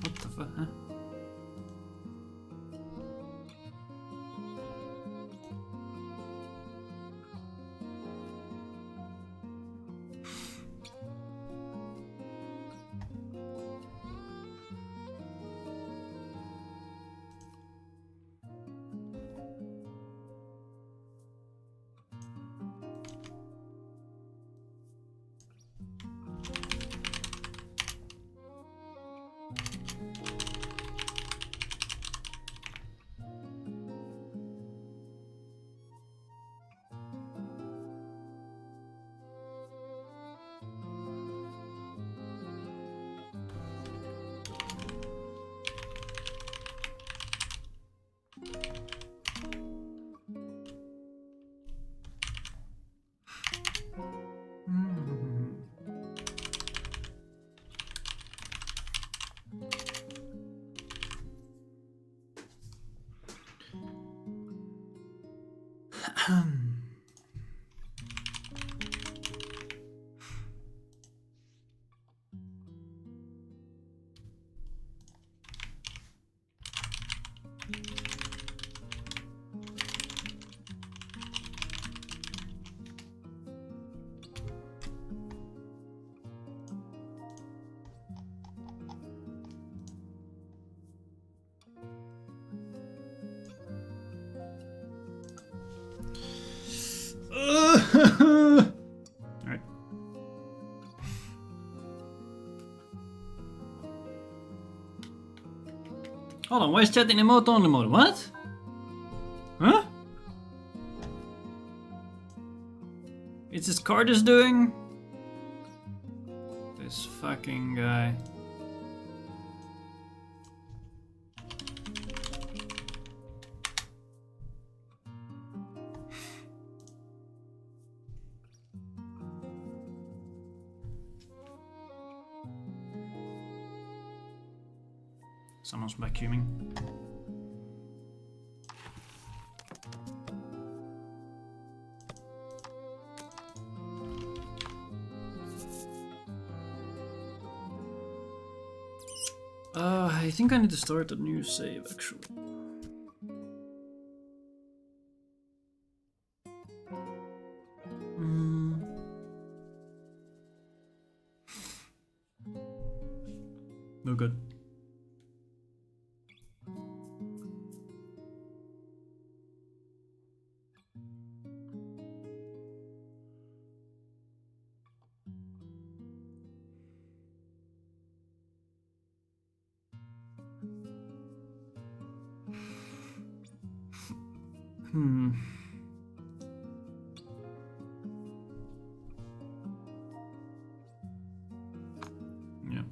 What the fuck, huh? Alright. Hold on, why is chat in emote only mode? What? Huh? It's this card is doing? This fucking guy. Someone's vacuuming. I think I need to start a new save actually. No good. Yeah.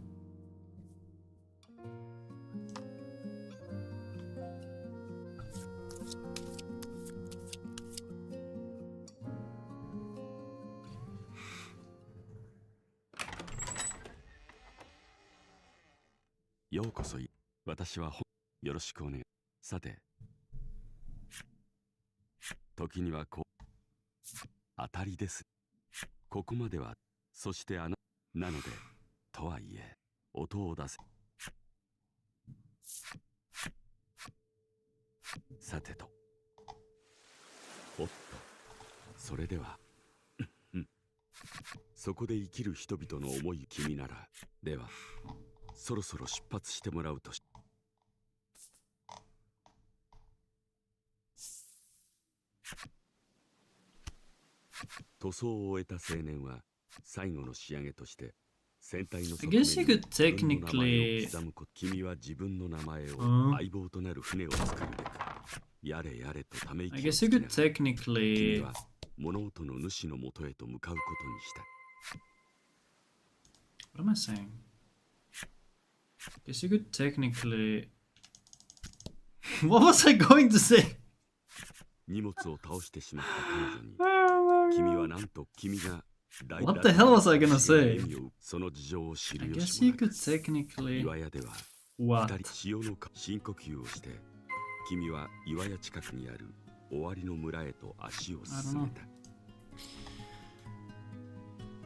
ようこそ。私はよろしくお願い。さて、時には当たりです。ここまでは、そしてなので、とはいえ、音を出せ。さてと。おっと、それでは、そこで生きる人々の思い君なら、では、そろそろ出発してもらうとし。塗装を終えた青年は最後の仕上げとして船体の I guess you could technically 刻むこと。君は自分の名前を Huh? 相棒となる船を作るべくやれやれとため I 息を guess つ you きな could がら君 technically は物音の主のもとへと向かうことにした。 What am I saying? Guess you could technically What was I going to say? 荷物を倒してしまった彼女に Oh 君はなんと君が What the hell was I gonna say? その事情を知 I るよ guess しも you なく could technically 岩屋では What? 二人潮の深呼吸をして君は岩屋近くにある終わりの村へと足を進めた。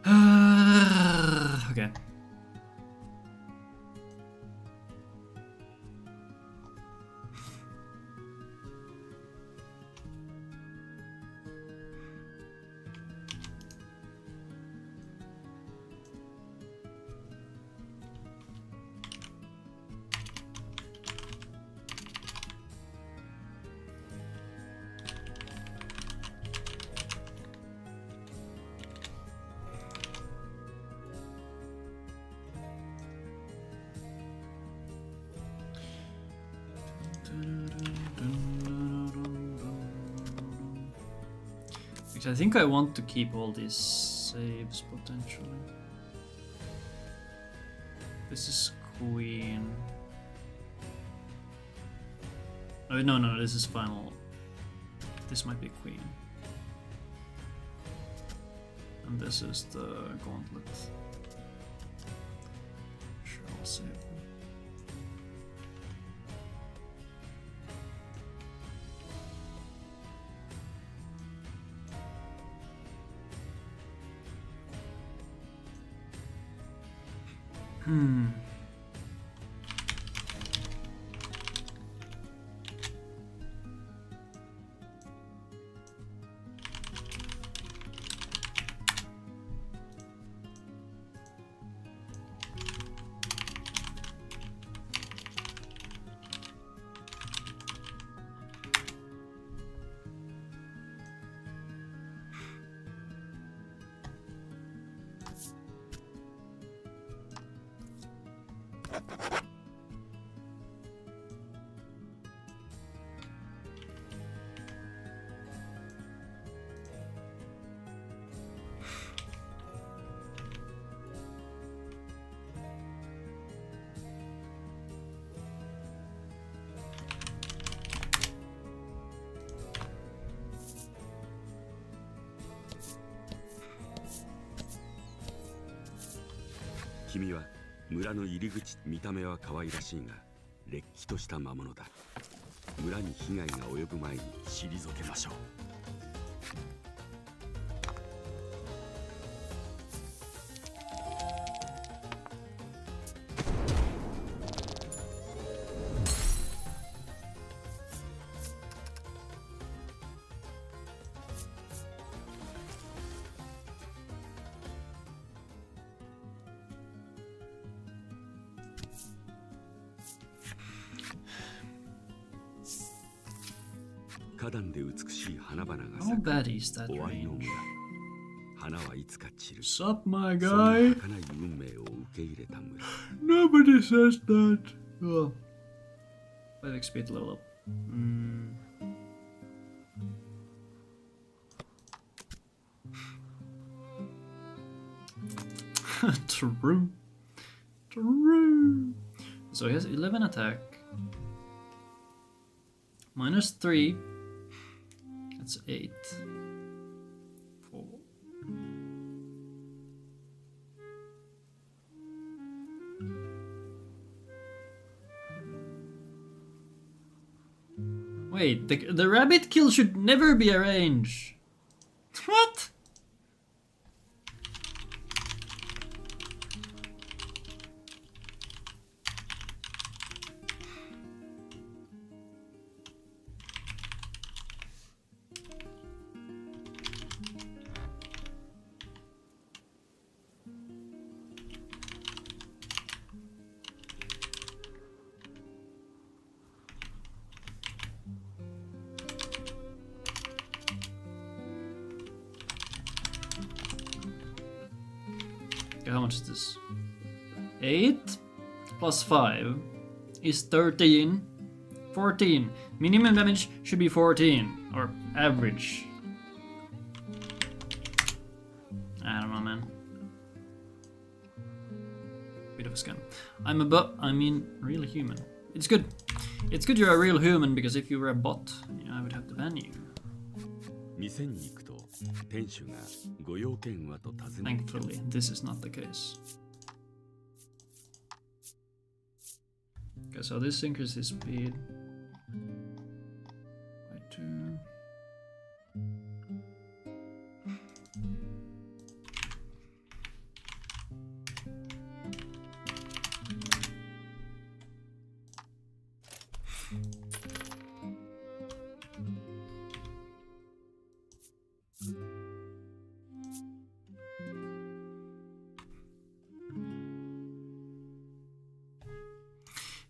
Okay. Because I think I want to keep all these saves potentially. This is queen. Oh, no, this is final. This might be queen. And this is the gauntlet. Sure, I'll save them.君は村の入り口、見た目は可愛らしいがれっきとした魔物だ。村に被害が及ぶ前に退けましょう。花壇で美しい花々が How 咲く bad is that 終わりの range? 村。花はいつか散る。 Sup, my そんな guy? 儚い運命を受け入れた村。 Nobody says that. Oh. 5 XP to level up. True. True. So he has 11 attack. -3. That's 8. 4. Wait, the rabbit kill should never be a range. What? Okay, how much is this? 8 plus 5 is 13. 14. Minimum damage should be 14. Or average. I don't know, man. Bit of a scam. I mean, real human. It's good. It's good you're a real human, because if you were a bot, you know, I would have to ban you. Thankfully, this is not the case. Okay, so this increases speed by 2.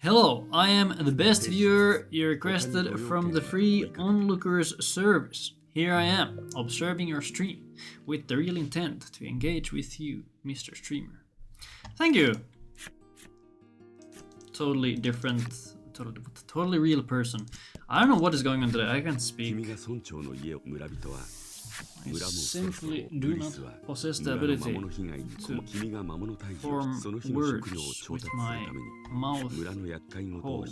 Hello, I am the best viewer you requested from the free onlookers service. Here I am, observing your stream, with the real intent to engage with you, Mr. Streamer. Thank you! Totally different, totally real person. I don't know what is going on today, I can't speak. I simply do not possess the ability to form words with my mouth whole.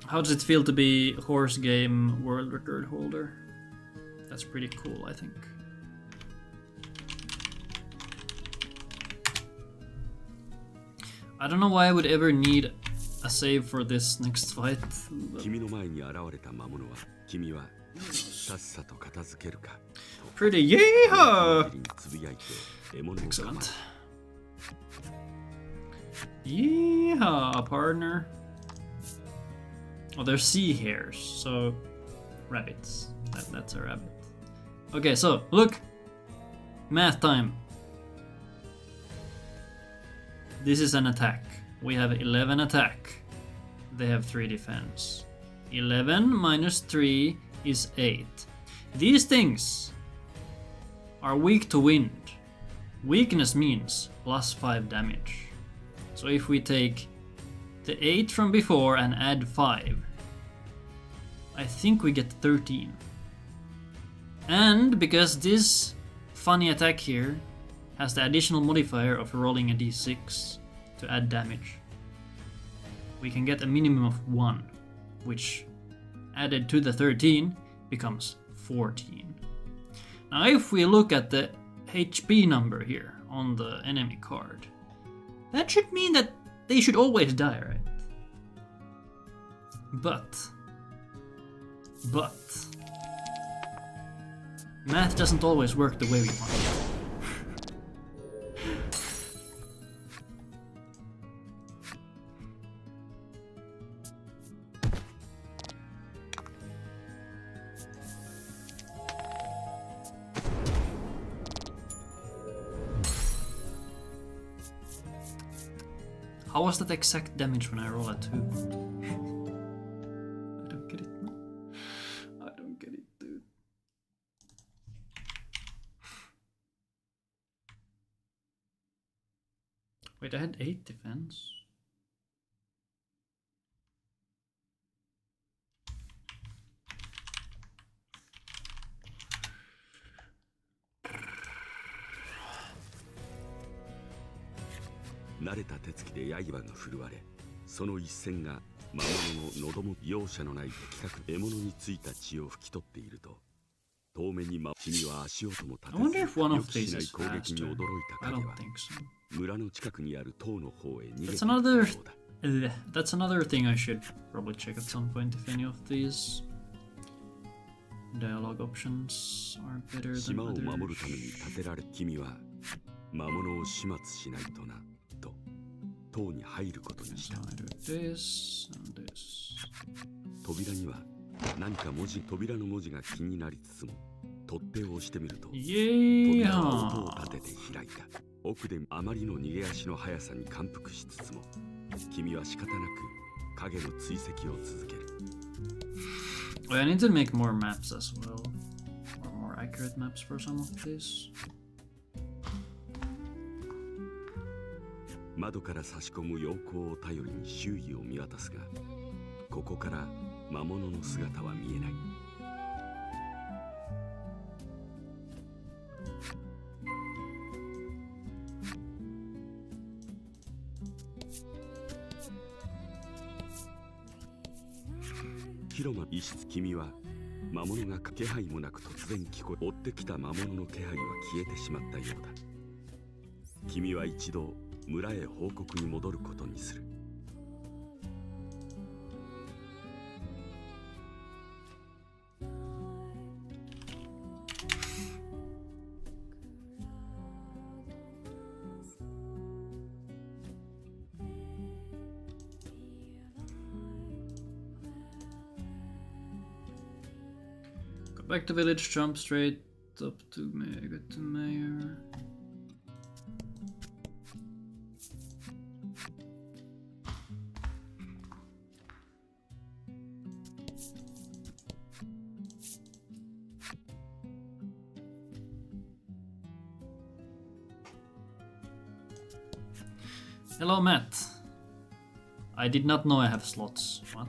How does it feel to be horse game world record holder? That's pretty cool, I think. I don't know why I would ever need a save for this next fight. Pretty yeehaw! Excellent. Yeehaw, partner. Oh, they're sea hares, so rabbits. That's a rabbit. Okay, so look, math time. This is an attack. We have 11 attack. They have 3 defense. 11 minus 3 is 8. These things are weak to wind. Weakness means plus 5 damage. So if we take the 8 from before and add 5, I think we get 13. And because this funny attack here has the additional modifier of rolling a d6 to add damage, we can get a minimum of 1, which added to the 13 becomes 14. Now if we look at the HP number here on the enemy card, that should mean that they should always die, right? But math doesn't always work the way we want. How was that exact damage when I roll a 2? I don't get it. I don't get it, dude. Wait, I had 8 defense. I wonder if one of these is faster. I don't think so. That's another thing I should probably check at some point, if any of these dialogue options are better than others. So I do this and this. 扉には何か扉の文字が気になりつつも取っ手を押してみると扉は音を立てて開いた。奥であまりの逃げ足の速さに感服しつつも君は仕方なく影の追跡を続ける。I need to make more maps as well, or more accurate maps for some of this. 窓から差し込む陽光を頼りに周囲を見渡すが、ここから魔物の姿は見えない。広間一室、君は魔物が気配もなく突然聞こえ、追ってきた魔物の気配は消えてしまったようだ。君は一度村へ報告に戻ることにする。Back to village, jump straight up to Mayor, get to Mayor. Hello, Matt. I did not know I have slots. What?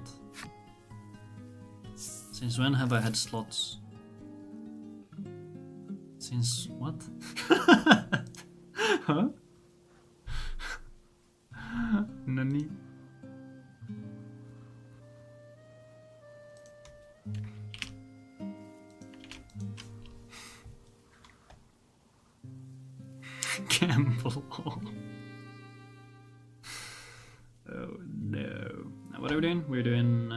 Since when have I had slots? Since what? Huh? Nani? Gamble. Oh no. Now what are we doing? We're doing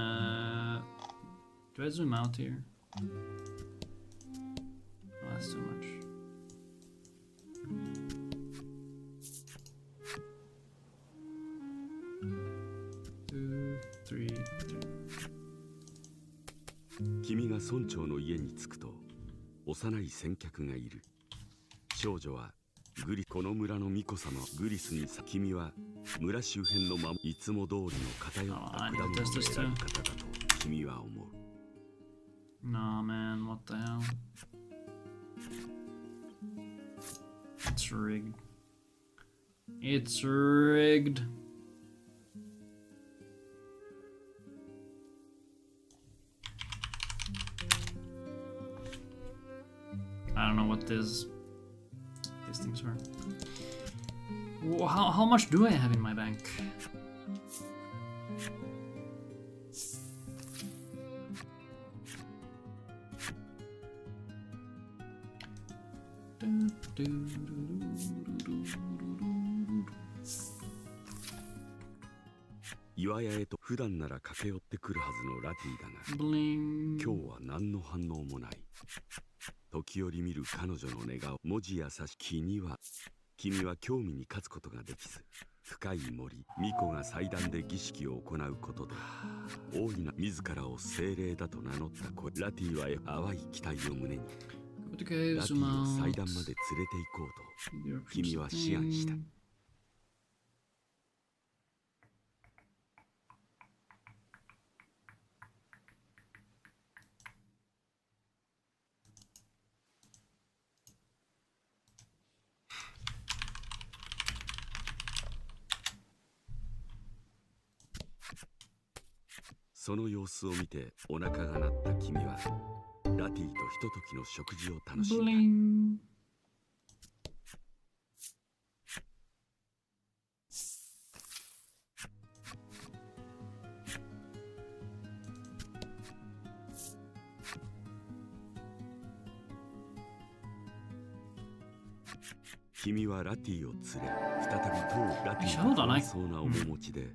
do I zoom out here? Oh, that's too much. Two, three. 君が村長の家に着くと幼い先客がいる。少女はこの村の巫女様グリスに君は村周辺のいつも通りの偏った果物を選ぶ方だと君は思う。Nah, man, what the hell? It's rigged. It's rigged. I don't know what these things were. How much do I have in my bank?岩屋へと普段なら駆け寄ってくるはずのラティだが、Bling. 今日は何の反応もない。時折見る彼女の寝顔、文字優し君は興味に勝つことができず、深い森、巫女が祭壇で儀式を行うことで大いな自らを精霊だと名乗った声。ラティは淡い期待を胸にラティを祭壇まで連れて行こうと君は思案した。その様子を見てお腹が鳴った君はラティとひとときの食事を楽しんだ。君はラティを連れ再びラティが不そうな面持ちで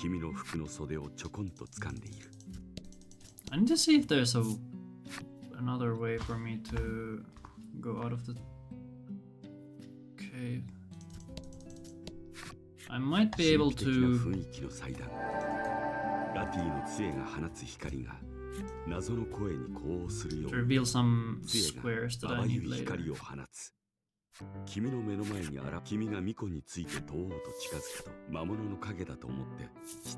君の服の袖をちょこんと掴んでいる。I need to see if there's another way for me to go out of the cave. I might be able to. ラティの杖が放つ光が謎の声に呼応するよ To うに reveal some 杖 squares が that ま I ばゆ need い later. 光を放つ。君の目の前に君が巫女について問おうと近づくと魔物の影だと思って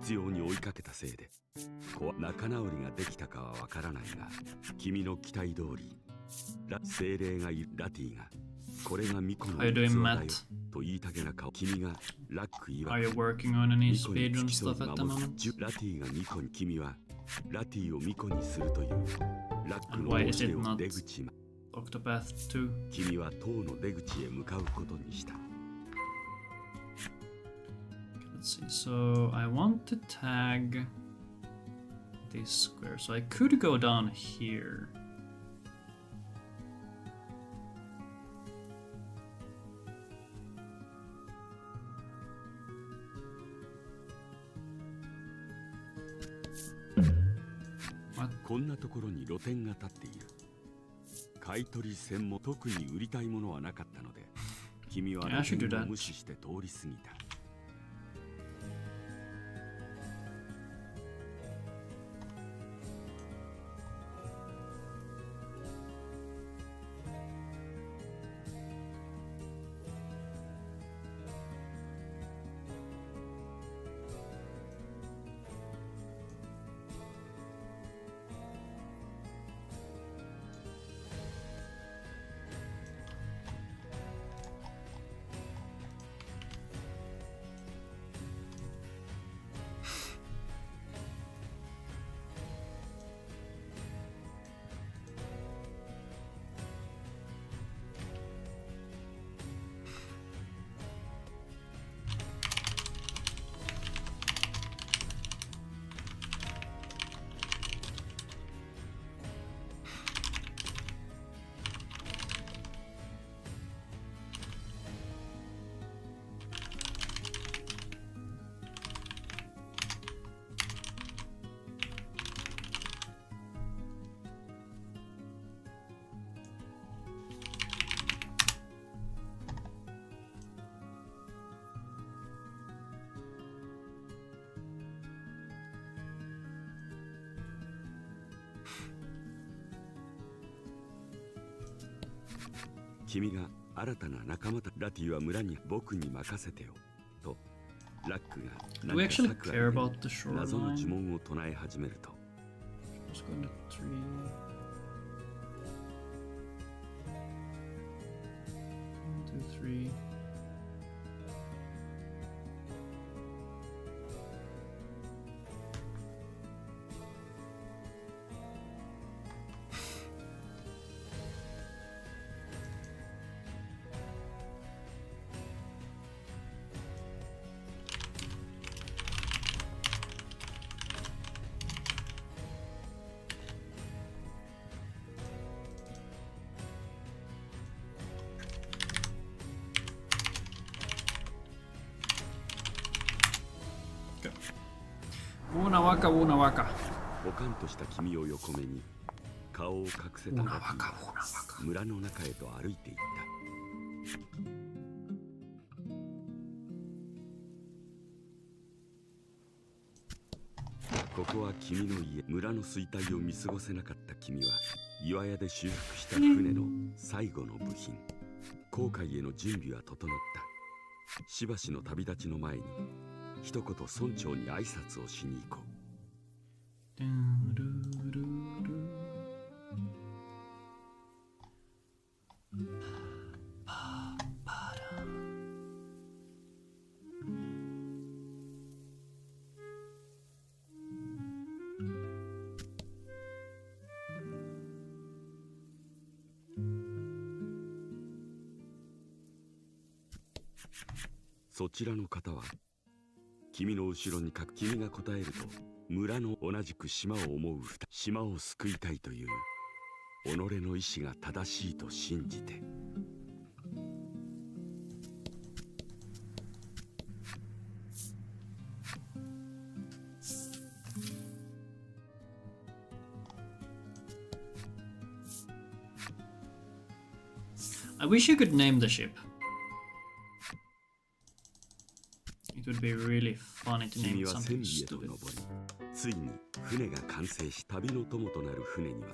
執拗に追いかけたせいで仲直りができたかはわからないが、君の期待通り精霊がいるラティがこれが巫女の How you 器 doing, だよ Matt? と言いたげな顔。君がラック曰 Are you く working on any 巫女に speedrun 付き添 stuff い at the 守る moment? ラティが巫女に、君はラティを巫女にするというラック And の why 教 is え it を not 出口ま Octopath 2? 君は塔の出口へ向かうことにした。 Let's see. So I want to tag this square. So I could go down here. What? こんなところに露店が立っている。買い取り専門、特に売りたいものはなかったので、君は Yeah, I should do 露店 that. を無視して通り過ぎた。君が新たな仲間たラティは村に僕に任せてよとラックが Do we actually care about the 謎の呪 shoreline? 文を唱え始めると Let's go into 3. 1, 2, 3. Una vaca, una vaca. ポカンとした君を横目に顔を隠せたラティ Una vaca, は una vaca. 村の中へと歩いていった。ここは君の家。村の衰退を見過ごせなかった君は岩屋で修復した船の最後の部品航海への準備は整った。しばしの旅立ちの前に一言村長に挨拶をしに行こう。 そちらの方は君の後ろに君が答えると村の同じく島を思う島を救いたいという己の意志が正しいと信じて。I wish you could name the ship. It would be really funny to 君 name は something 千里へと stupid. 登りついに船が完成し、旅の友となる船には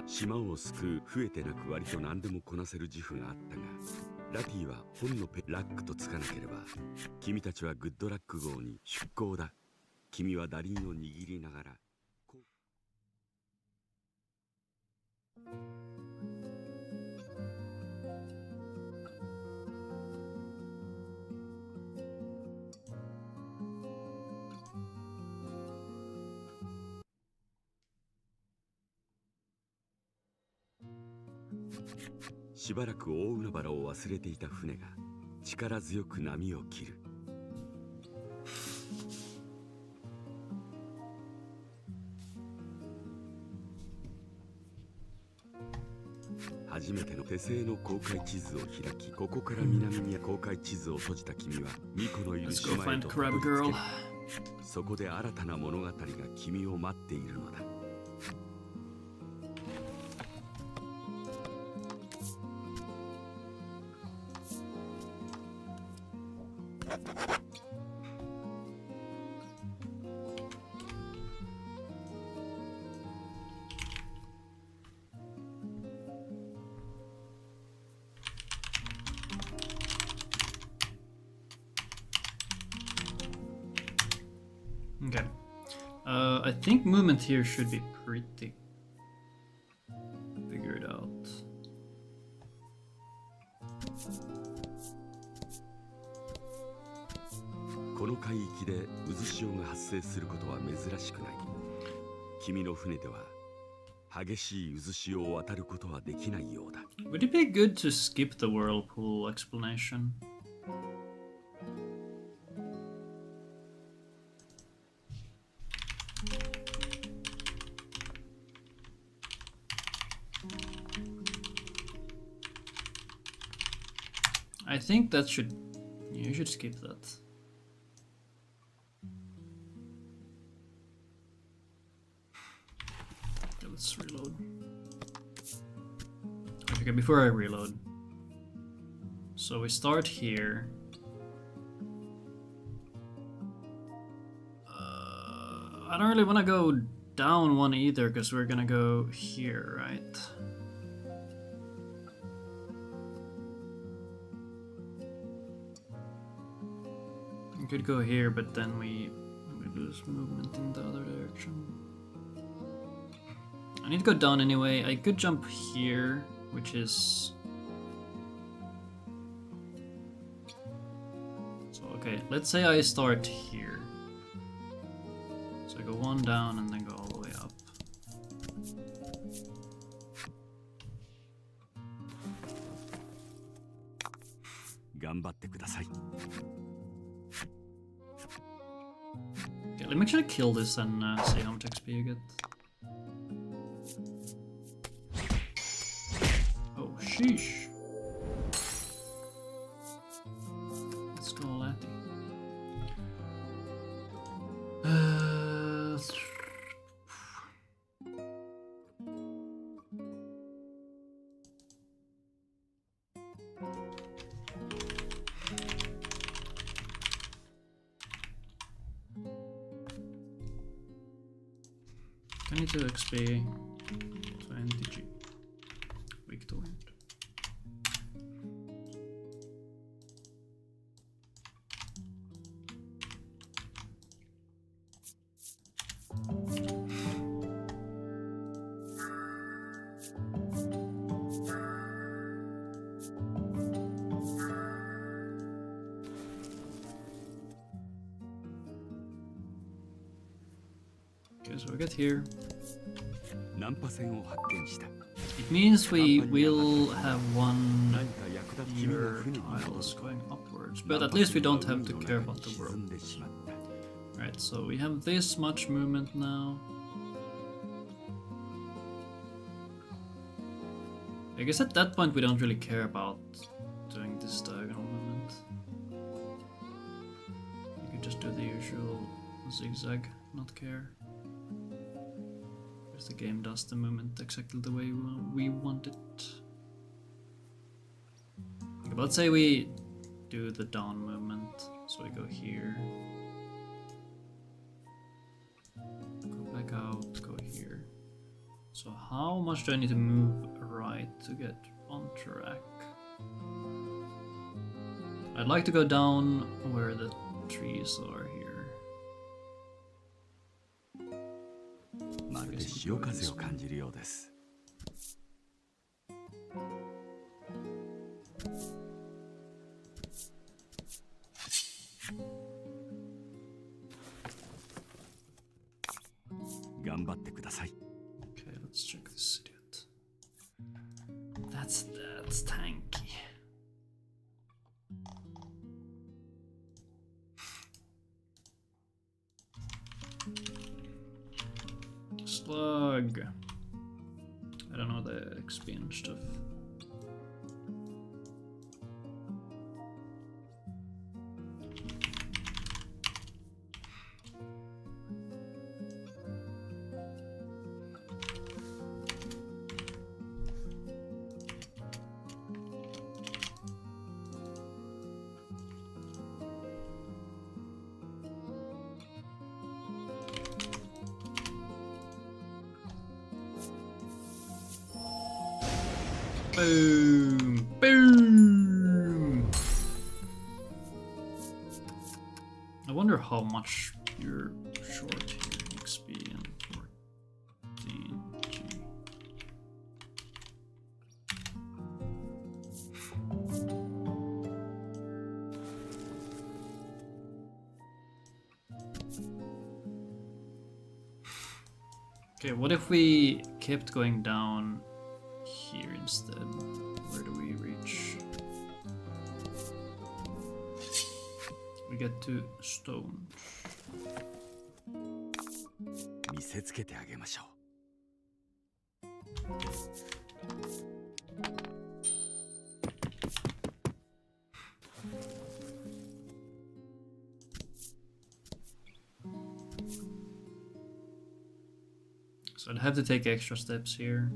島を救う増えてなく割と何でもこなせる自負があったが、ラティは本のラックとつかなければ君たちはグッドラック号に出港だ。君は打輪を握りながらしばらく大海原を忘れていた船が力強く波を切る。初めての手製の航海地図を開き、ここから南に航海地図を閉じた君は巫女のいる島へとたどり着ける。そこで新たな物語が君を待っているのだ。Okay. I think movement here should be pretty figured out. この海域で渦潮が発生することは珍しくない。君の船では激しい渦潮を渡ることはできないようだ。Would it be good to skip the whirlpool explanation? I think that should... You should skip that. Okay, let's reload. Okay, before I reload. So we start here. I don't really want to go down one either, because we're gonna go here, right? We could go here, but then we lose movement in the other direction. I need to go down anyway. I could jump here, which is... So, okay, let's say I start here. So I go one down and then go all the way up. Okay, let me actually kill this and see how much XP you get. Oh, sheesh. Let's go, Laddie. I need to XP 20G. Weak to wind. Okay, so we get here. It means we will have one fewer tiles going upwards, but at least we don't have to care about the world. Right, so we have this much movement now. I guess at that point we don't really care about doing this diagonal movement. You could just do the usual zigzag, not care. Because the game does the movement exactly the way we want it. Okay, let's say we do the down movement. So we go here. So how much do I need to move right to get on track? I'd like to go down where the trees are here. まるで潮風を感じるようです。頑張ってください。 Okay, let's check this idiot. That's tanky. Slug. I don't know the XP and stuff. Boom! Boom! I wonder how much you're short here. XP and 14G. Okay, what if we kept going down here instead? Where do we reach? We get to stone. 見せつけてあげましょう。 So I'd have to take extra steps here.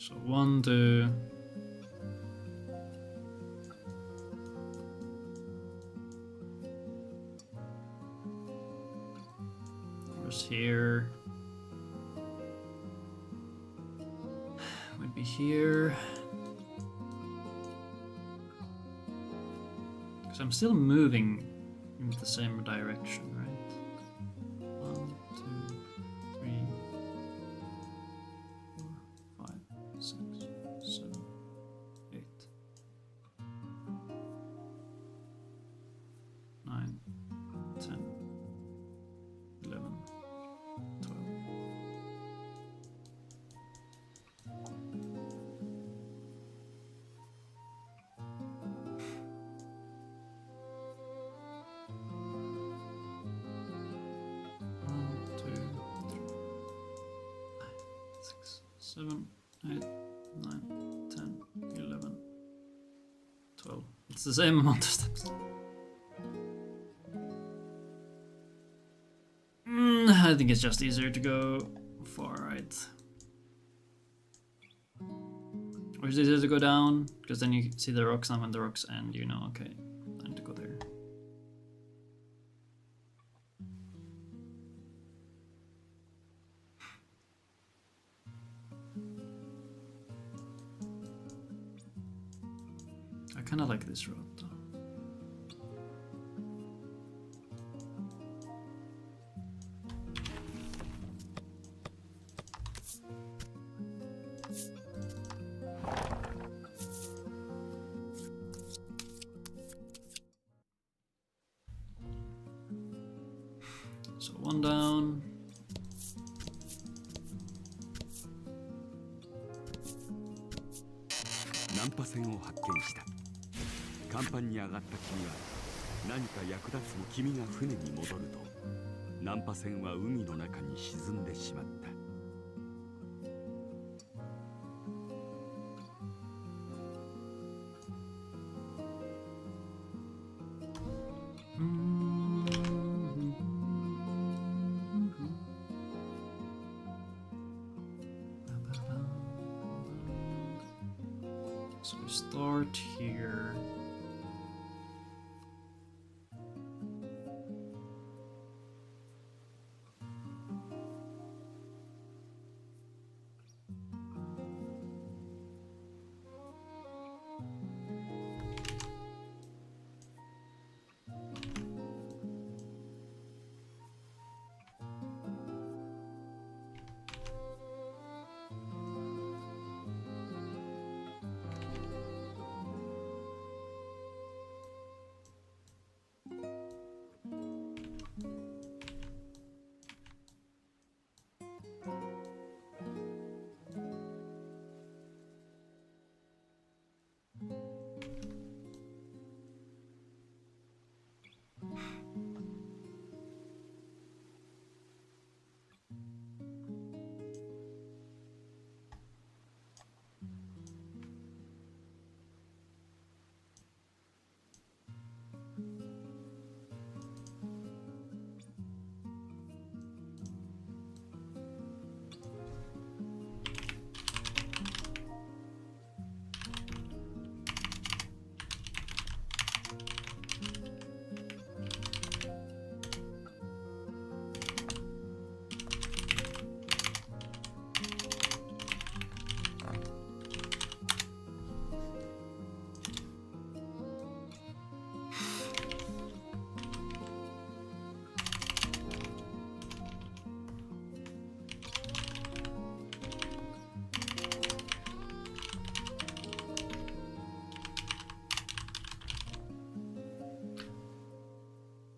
So 1, 2. Where's here? Would be here. Because I'm still moving in the same direction, right? 1, 2, 3, 4, 5, 6, 7, 8, 9, 10, 11, 12. One, two, three, 6, 7, 8, 9, 10, 11, 12. It's the same amount of steps. I think it's just easier to go far right. Or is it easier to go down? Because then you see the rocks, and when the rocks end, you know, okay, time to go there. I kind of like this road though. So 1 down.難破船を発見した。甲板に上がった君は何か役立つも君が船に戻ると難破船は海の中に沈んでしまった。So we start here.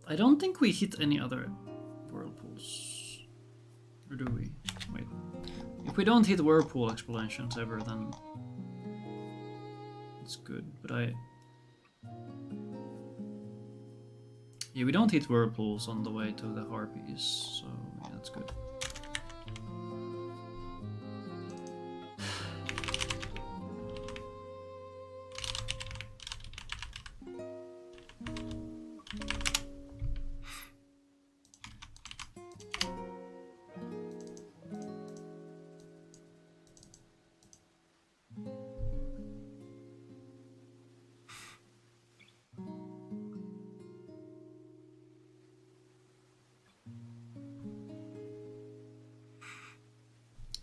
I don't think we hit any other whirlpools. Or do we? Wait. If we don't hit whirlpool explosions ever, then it's good. But yeah, we don't hit whirlpools on the way to the harpies, so yeah, that's good.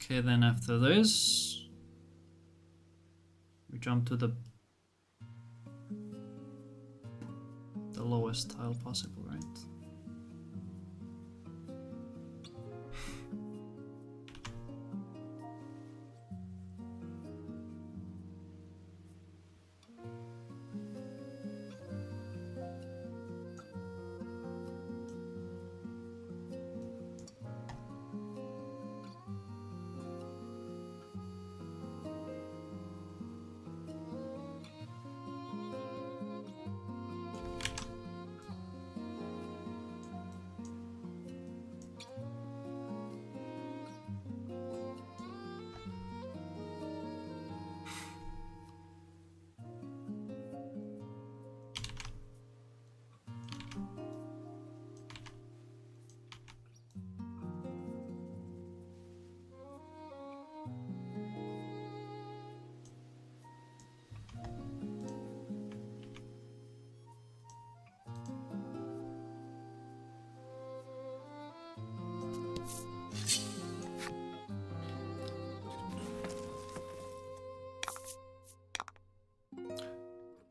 Okay, then after this, we jump to the lowest tile possible, right?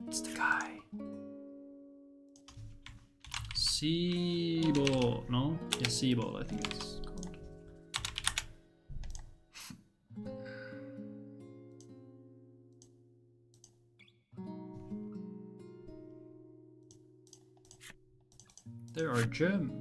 It's the guy. Seaball. No? Yeah, Seaball, I think it's called. There are gems.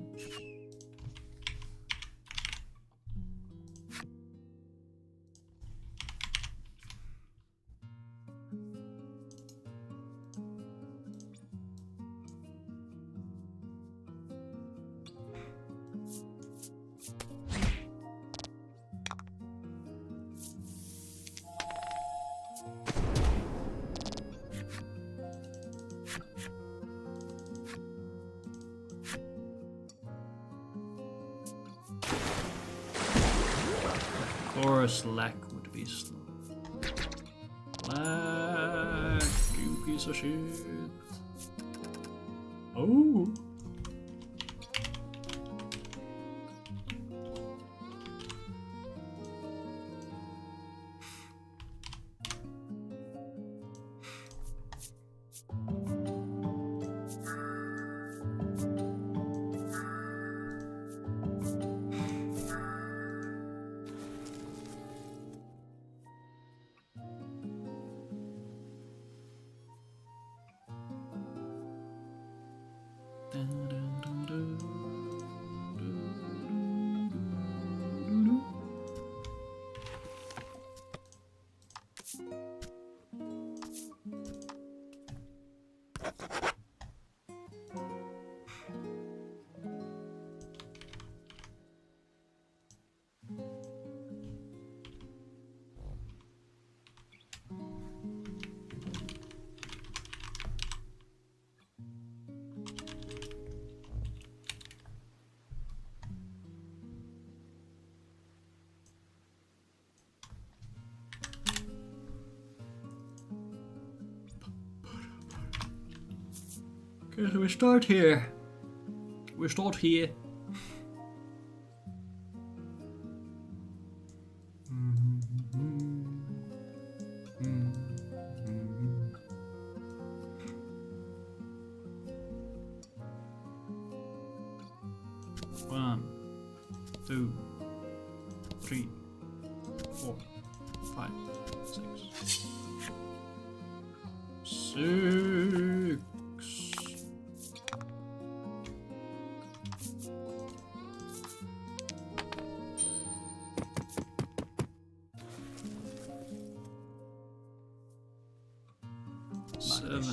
Of course, lack would be slow. Lack. piece of shit. Oh. Okay, so we start here. We start here. One, 2, 3, 4, 5, 6. 6.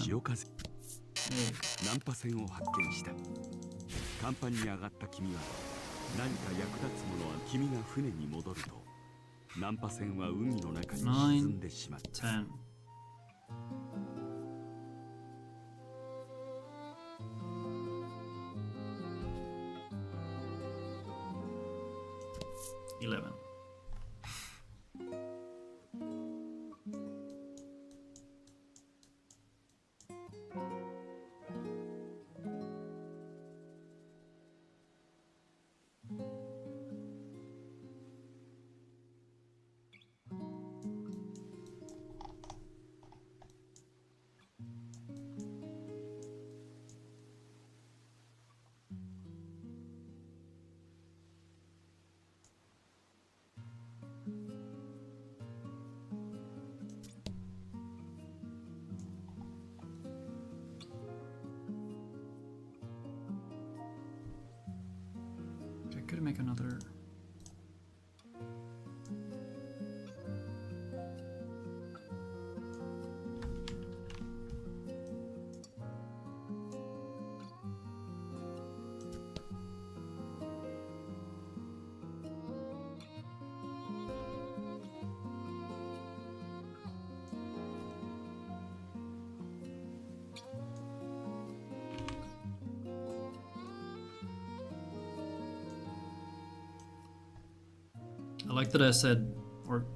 潮風難破船を発見した。甲板に上がった君は何か役立つものは君が船に戻ると難破船は海の中に沈んでしまった。 10. 11. Could make another. I like that I said, or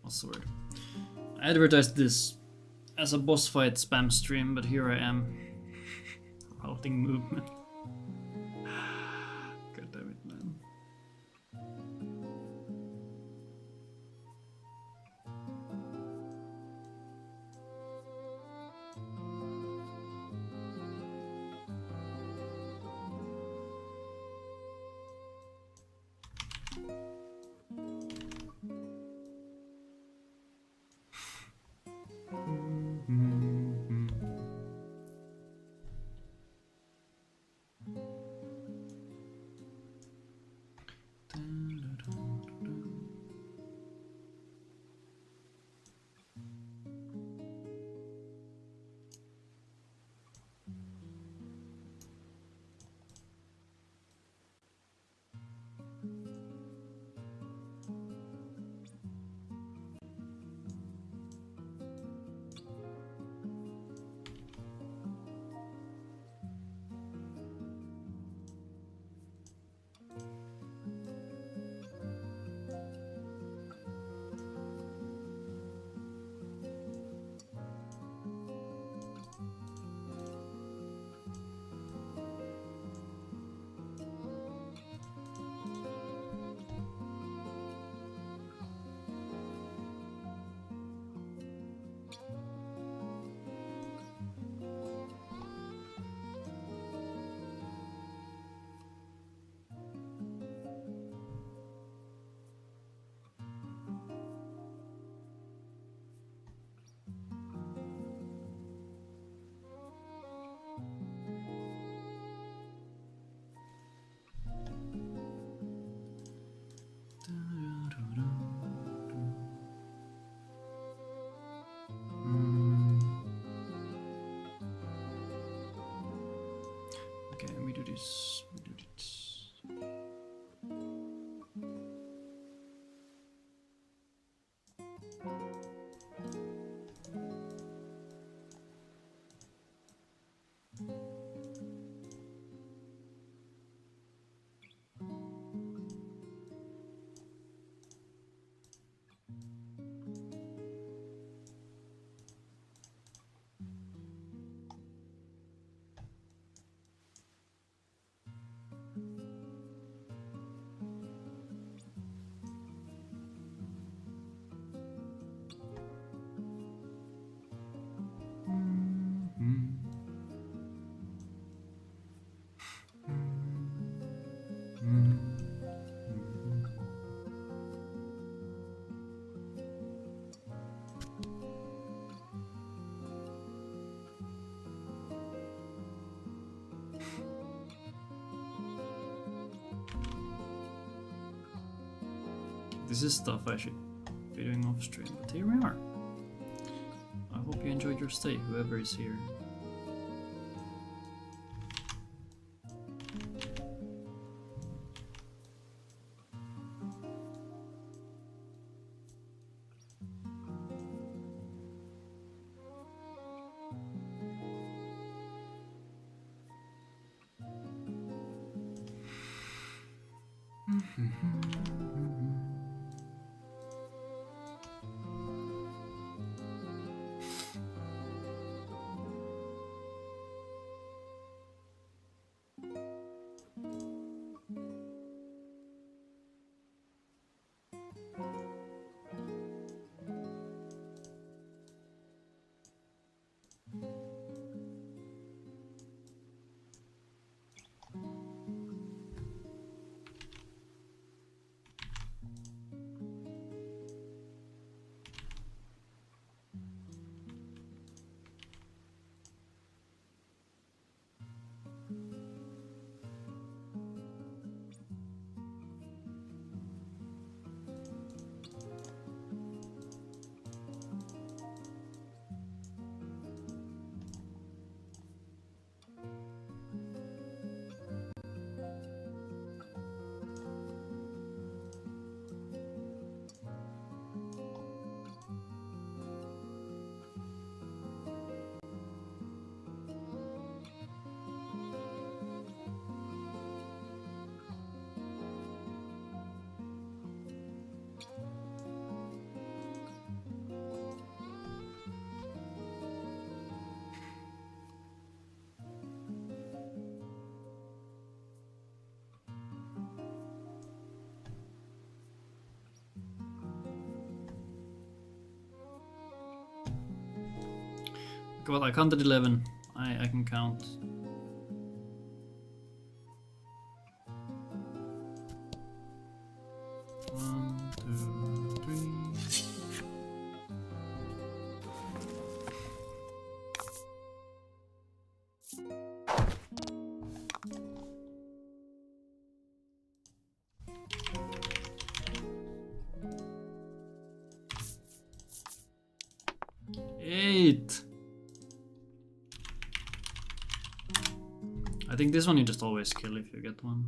what's the word? I advertised this as a boss fight spam stream, but here I am, routing movement. God damn it, man. Okay, we do this. We do this. This is stuff I should be doing off stream, but here we are. I hope you enjoyed your stay, whoever is here. Well, I counted 11. I can count. One, two, three. Eight. I think this one you just always kill if you get one.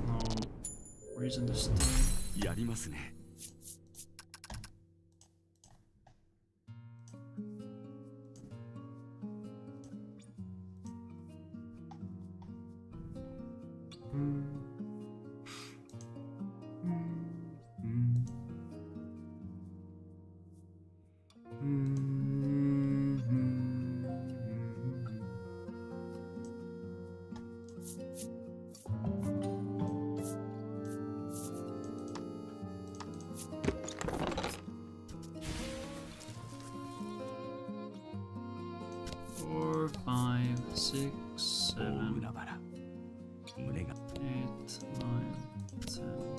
No reason to stay. やりますね。Four, five, six, seven, 海原。胸が。 eight, nine, 10, 11.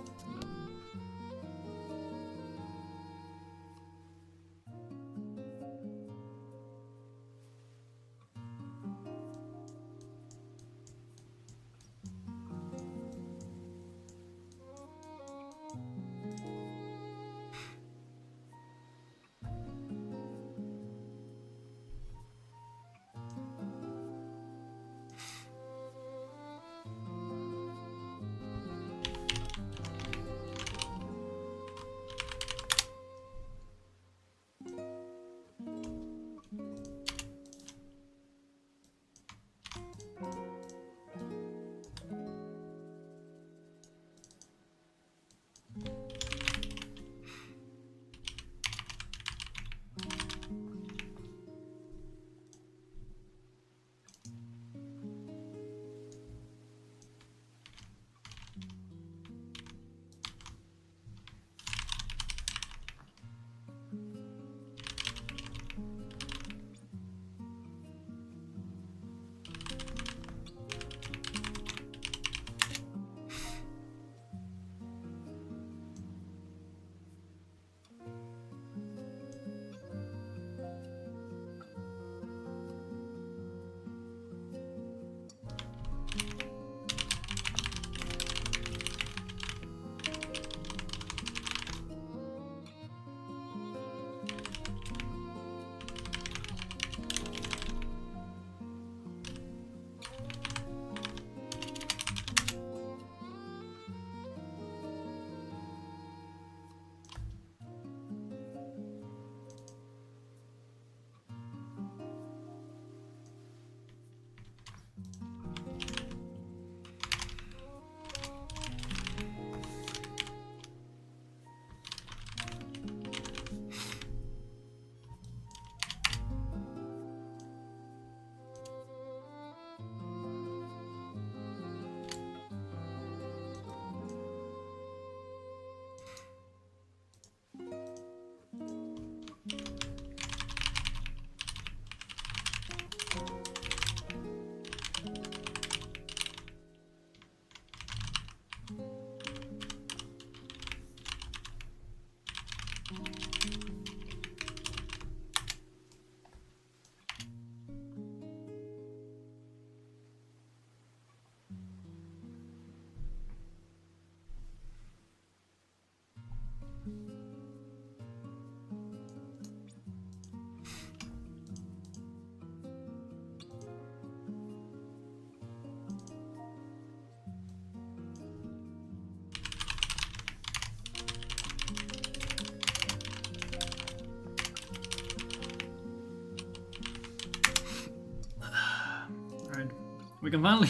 We can finally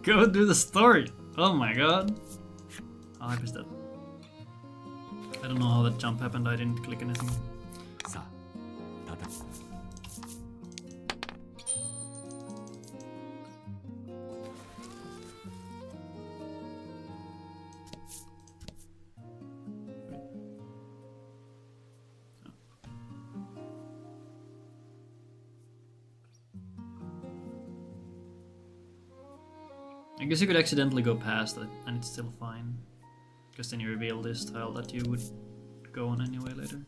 go do the story. Oh my god. How hype is that? I don't know how that jump happened. I didn't click anything. さあ叩く I guess you could accidentally go past it and it's still fine. Because then you reveal this tile that you would go on anyway later.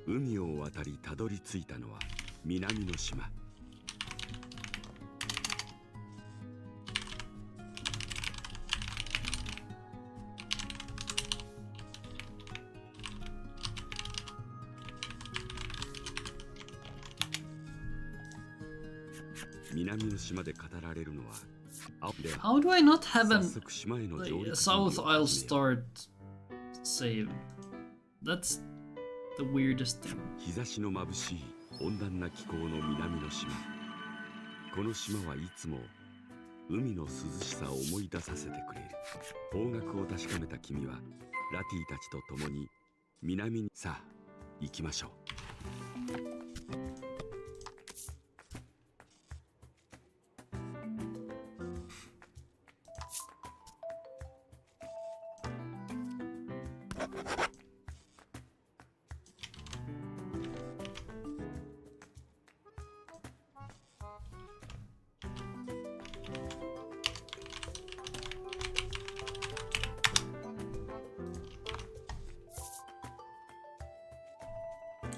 海を渡りたどり着いたのは南の島。南の島で語られるのは How do I not have 早 an 速島への上陸 South Isle start save? That's the weirdest thing. 日差しの眩しい温暖な気候の南の島。この島はいつも海の涼しさを思い出させてくれる。方角を確かめた君はラティたちと共に南にさあ行きましょう。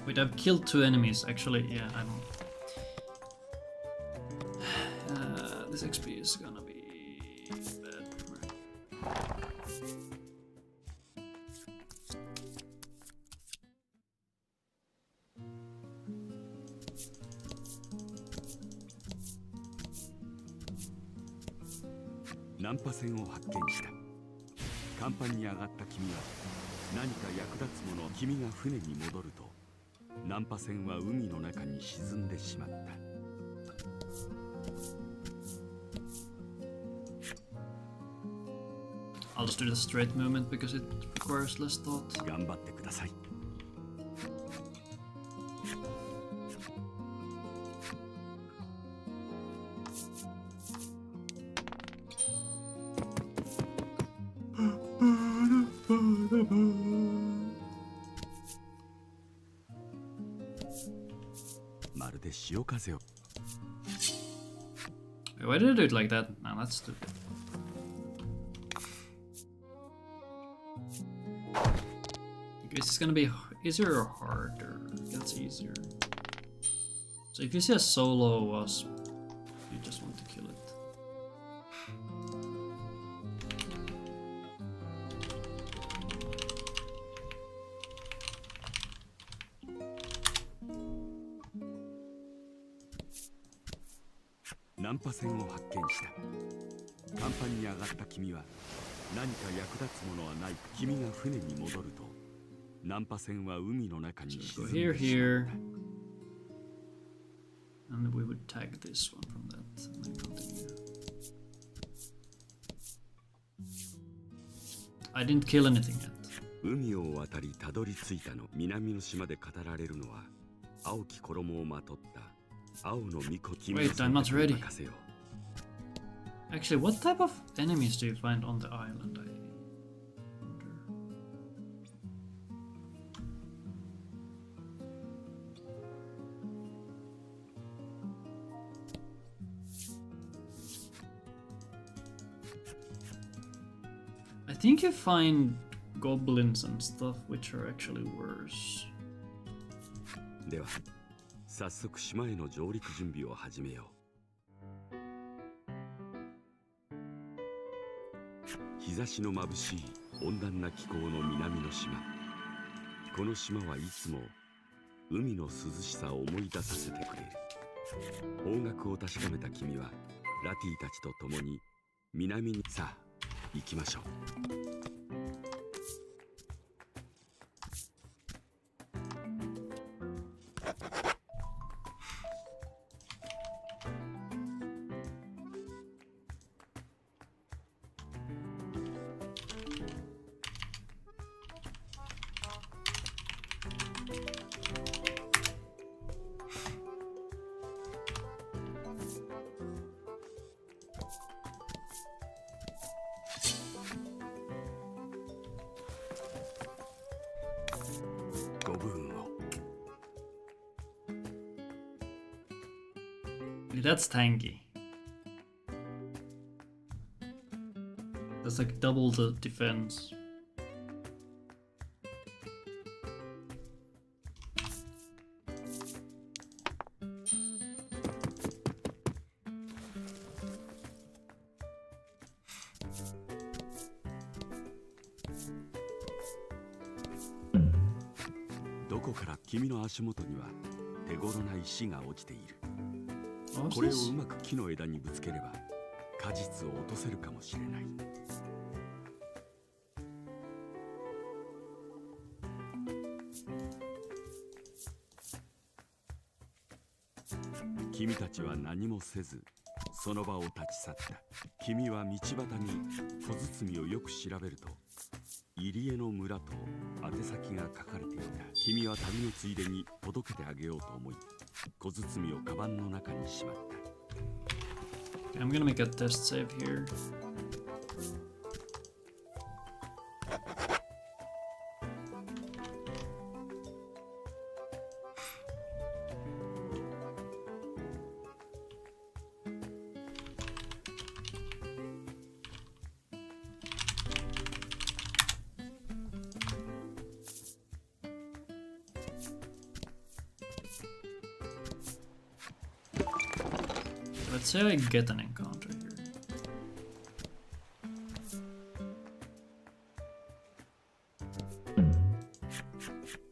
Wait, I've killed 2 enemies actually. Yeah, I'm. This XP is gonna be bad.難破船を発見した。甲板に上がった君は何か役立つもの。君が船に戻ると難破船は海の中に沈んでしまった。I'll just do the straight movement because it requires less thought. 頑張ってください。まるで潮風を。 Why did I do it like that? No, that's stupid. Is this gonna be easier or harder? It's easier. So if you see a solo wasp, you just want to kill it.「難破船を発見した」「甲板に上がった君は何か役立つものはない」「君が船に戻ると難破船は海の中に沈んでしまった」 Here, here. And we would tag this one from that and then continue. I didn't kill anything yet. 海を渡りたどり着いたの。南の島で語られるのは青き衣をまとった青の巫女。君の Wait, I'm not ready. 任せよう。 Actually, what type of enemies do you find on the island? I wonder. I think you find goblins and stuff which are actually worse. では早速島への上陸準備を始めよう。日差しの眩しい温暖な気候の南の島。この島はいつも海の涼しさを思い出させてくれる。方角を確かめた君はラティたちと共に南にさあ行きましょう。処分を。 That's tanky. That's like double the defense.どこから君の足元には手頃な石が落ちている。 What こ was れを this? うまく木の枝にぶつければ果実を落とせるかもしれない。君たちは何もせずその場を立ち去った。君は道端に小包をよく調べると入江の村と宛先が書かれていた。君は旅のついでに届けてあげようと思い小包をカバンの中にしまった。 I'm gonna make a test save here. Let's say I get an encounter here.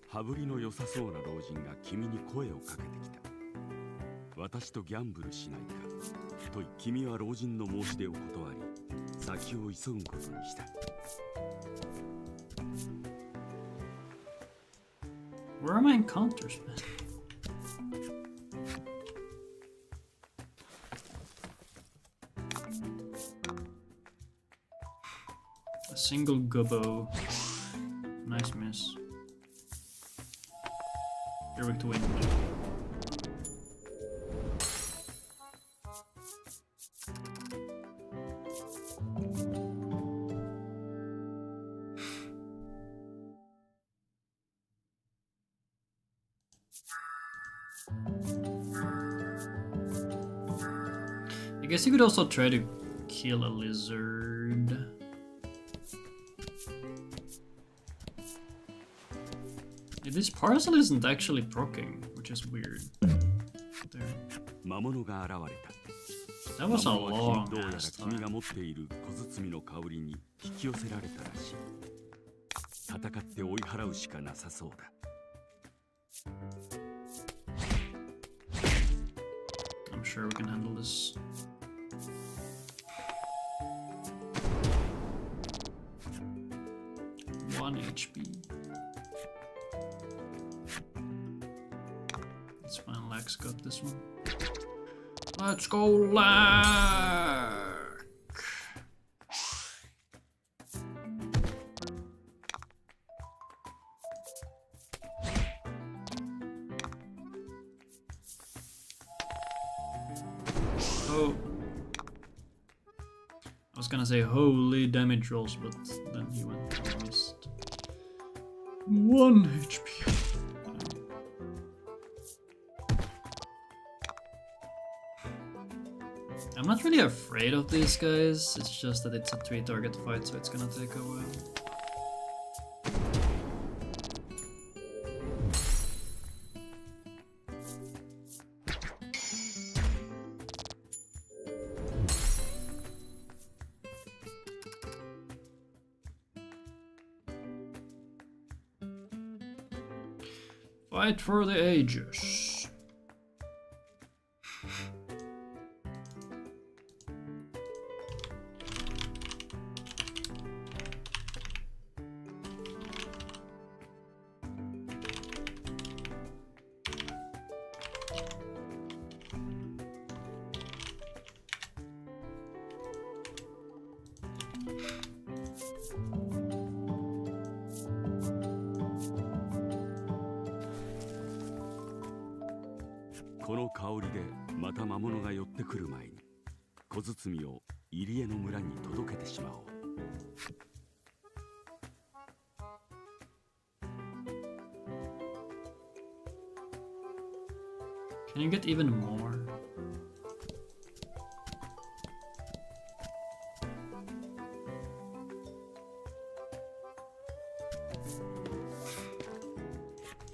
羽振りの良さそうな老人が君に声をかけてきた。私とギャンブルしないかと君は老人の申し出を断り先を急ぐことにした。 Where are my encounters, man? A single gobbo. Nice miss. Heroic to win. I guess you could also try to kill a lizard. Yeah, this parcel isn't actually proccing, which is weird. There. 魔物が現れた。 That was a 魔物は long どうやら ass 君 time. が持っている小包の香りに引き寄せられたらしい。戦って追い払うしかなさそうだ。 I'm sure we can handle this. One HP. It's fine, Lax got this one. Let's go, Lax! Oh. I was gonna say holy damage rolls, but then he went and missed. 1 HP. I'm not really afraid of these guys, it's just that it's a 3-target fight, so it's gonna take a while. Fight for the ages.「この香りでまた魔物が寄ってくる前に小包を入江の村に届けてしまおう。」Can you get even more?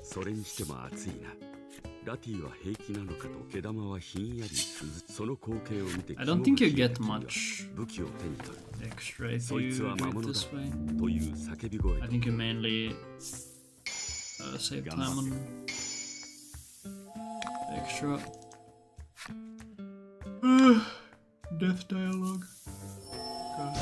それにしても暑いな。ラティは平気なのかと毛玉はひんやり涼その光景を見て I don't think you get much 武器を手に取る extra if そい you つは魔 do it 物だ this way. という叫び声 I think you mainly save time on extra death dialogue. God.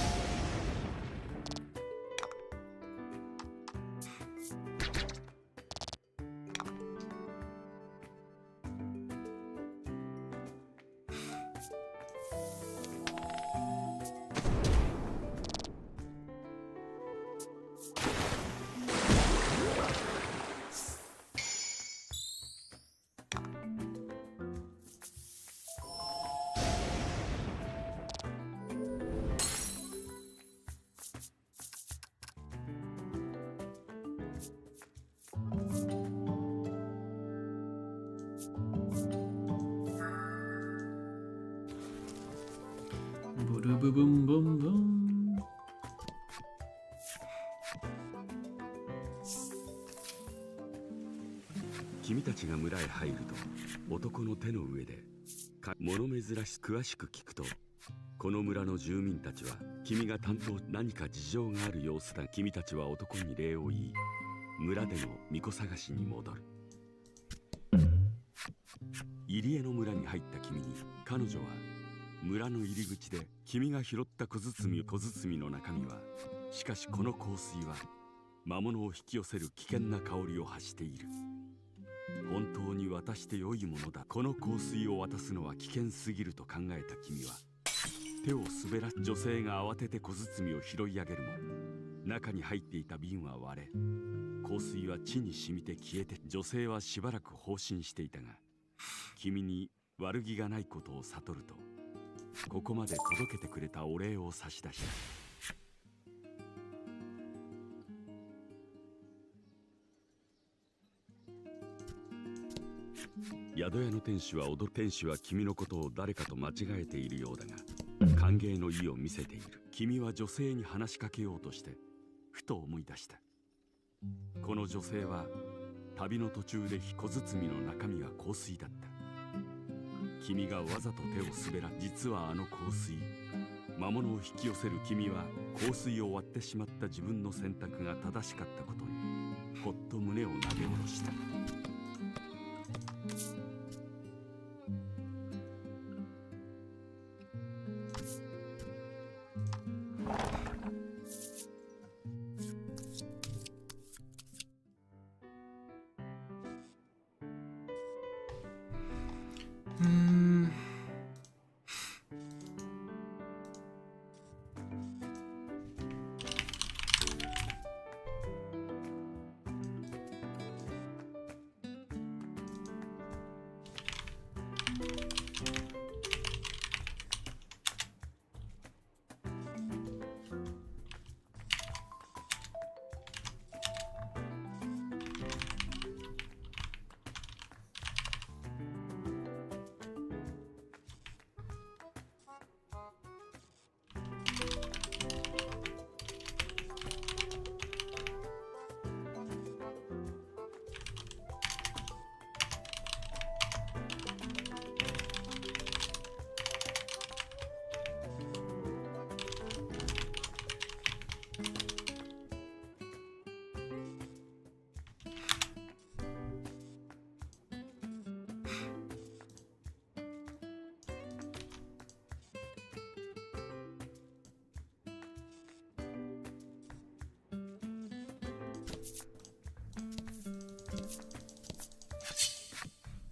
Boom, boom, boom. 君たちが村へ入ると男の手の上で物珍しく詳しく聞くとこの村の住民たちは君が担当何か事情がある様子だ。君たちは男に礼を言い村での巫女探しに戻る。入江の村に入った君に彼女は村の入り口で君が拾った小包の中身はしかしこの香水は魔物を引き寄せる危険な香りを発している。本当に渡して良いものだ。この香水を渡すのは危険すぎると考えた君は手を滑ら女性が慌てて小包を拾い上げるも中に入っていた瓶は割れ香水は地に染みて消えて女性はしばらく放心していたが君に悪気がないことを悟るとここまで届けてくれたお礼を差し出した。宿屋の店主は君のことを誰かと間違えているようだが歓迎の意を見せている。君は女性に話しかけようとしてふと思い出した。この女性は旅の途中で小包の中身が香水だった。君がわざと手を滑ら実はあの香水魔物を引き寄せる。君は香水を割ってしまった自分の選択が正しかったことにほっと胸を投げ下ろした。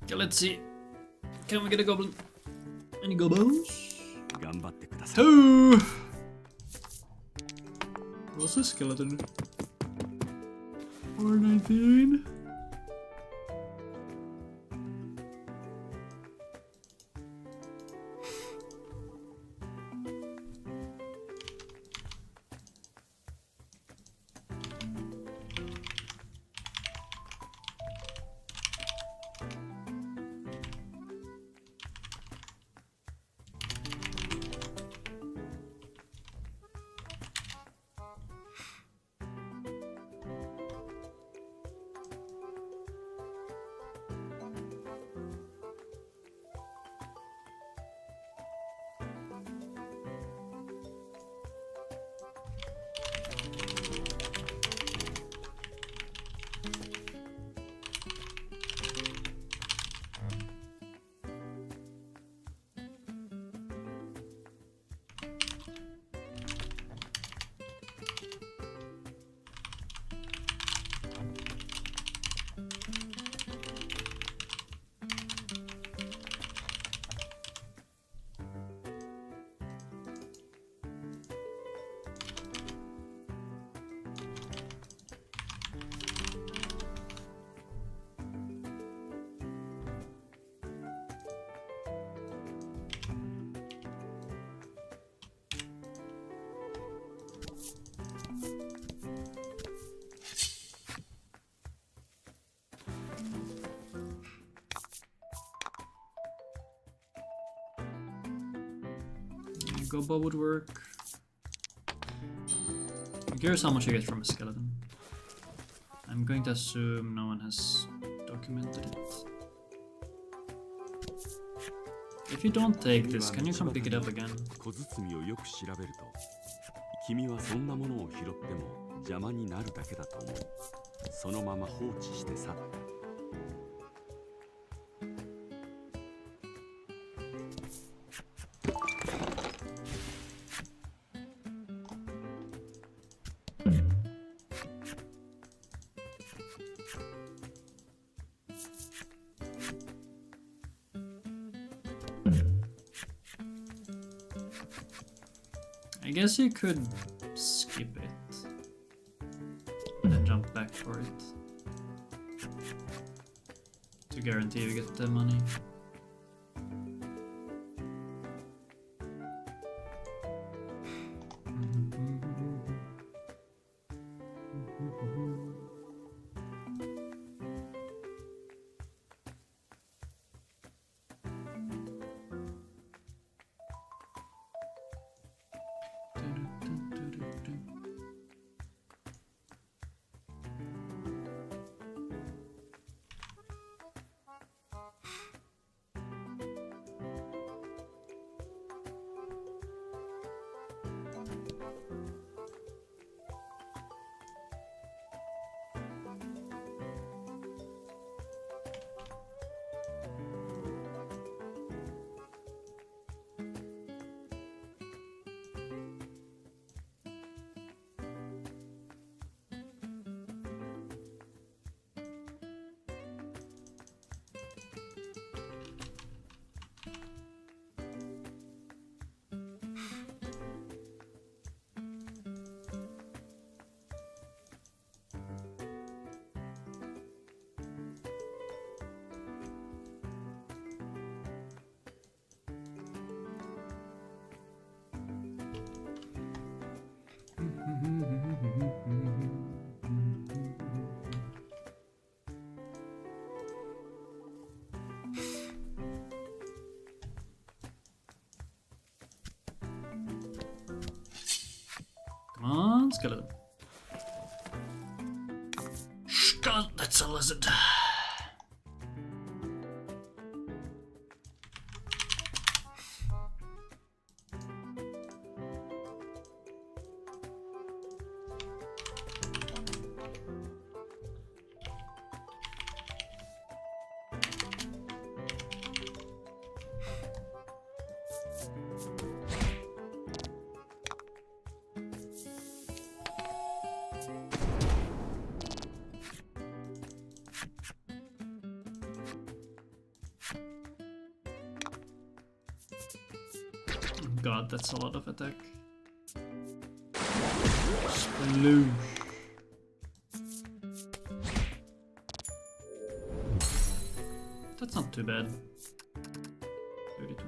Okay, let's see. Can we get a goblin? Any goblins? 頑張ってください。Oh! What's a skeleton? 419? Gobba would work. I'm curious how much you get from a skeleton. I'm going to assume no one has documented it. If you don't take this, can you come pick it up again? 小包をよく調べると、君はそんなものを拾っても邪魔になるだけだと思い、そのまま放置して去った。I guess you could skip it and then jump back for it to guarantee you get the money. Come on, skeleton. God, that's a lizard. God, that's a lot of attack. Sploosh. That's not too bad. 30, 20.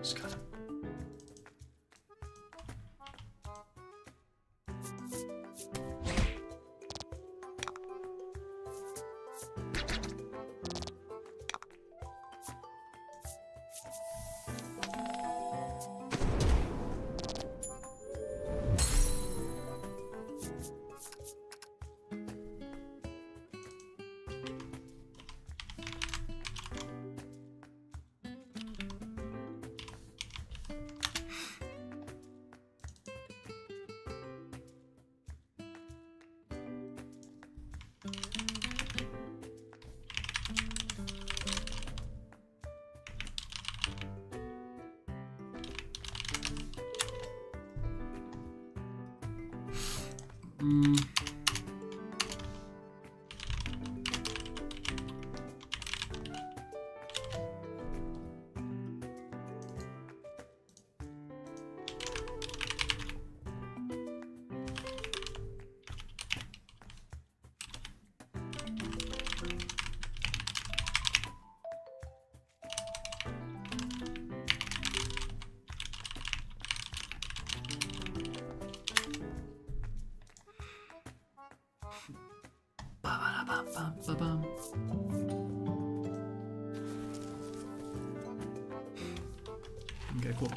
Scott. Ba-bum. Okay, cool.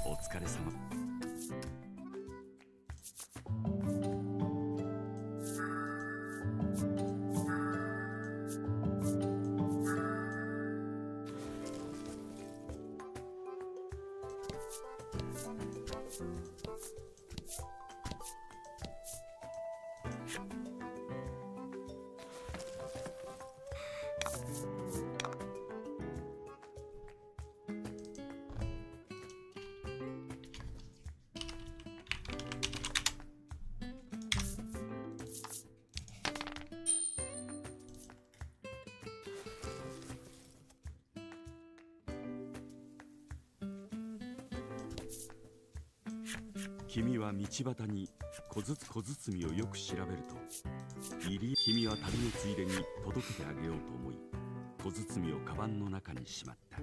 お疲れ様。君は道端に小包をよく調べると、君は旅のついでに届けてあげようと思い、小包をカバンの中にしまった。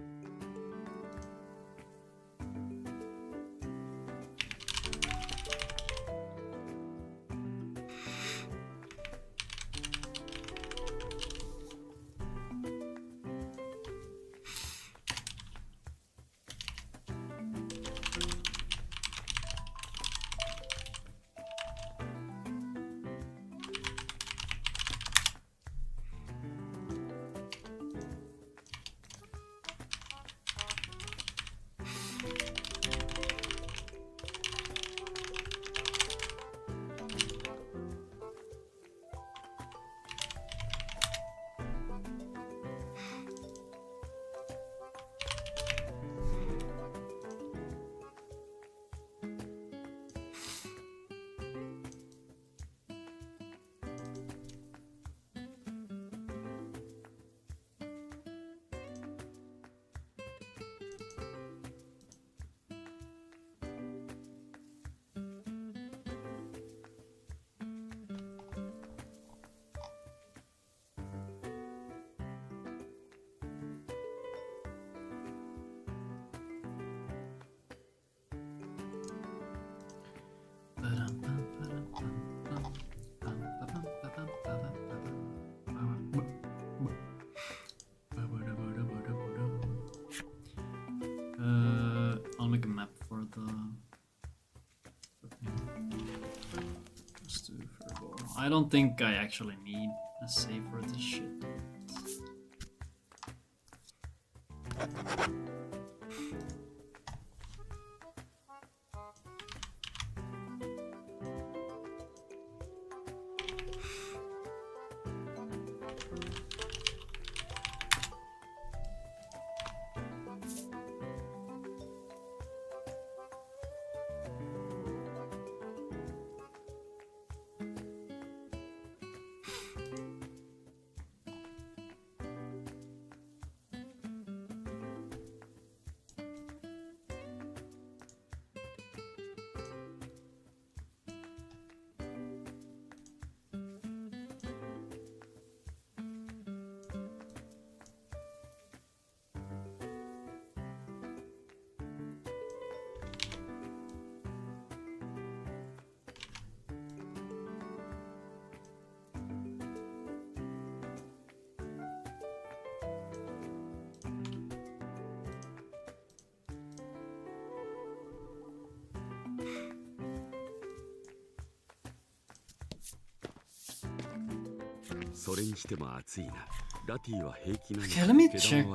I'll make a map for the Let's do furball. I don't think I actually need a save for this shit. Okay, let me check.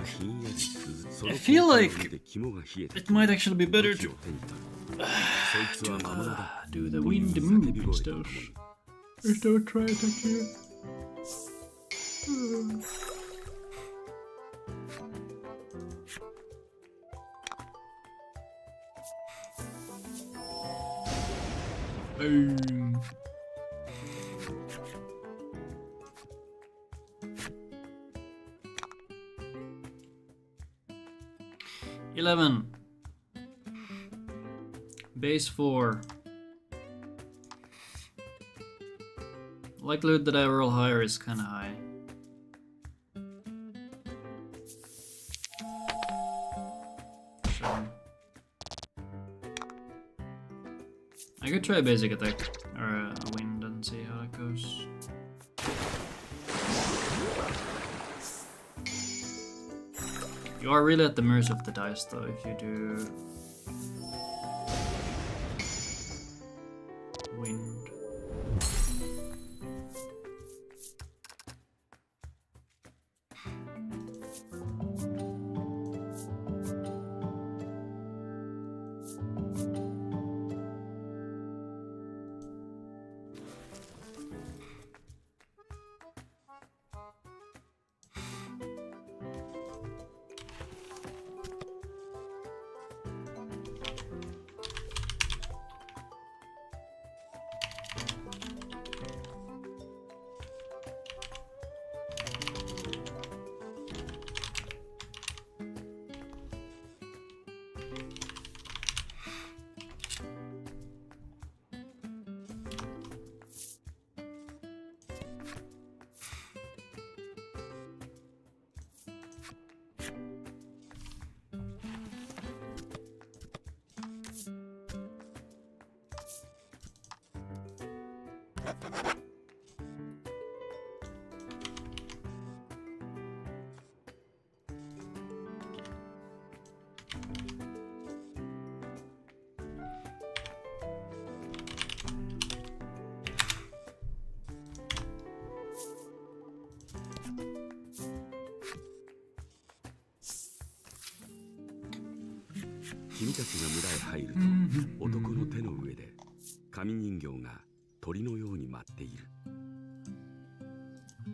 I feel like it might actually be better to do the wind move instead. Is there a try attack here? Boom. $11. Base 4. Likelihood that I roll higher is kinda high. So I could try a basic attack or a wind and see how it goes. You are really at the mercy of the dice though if you do wind.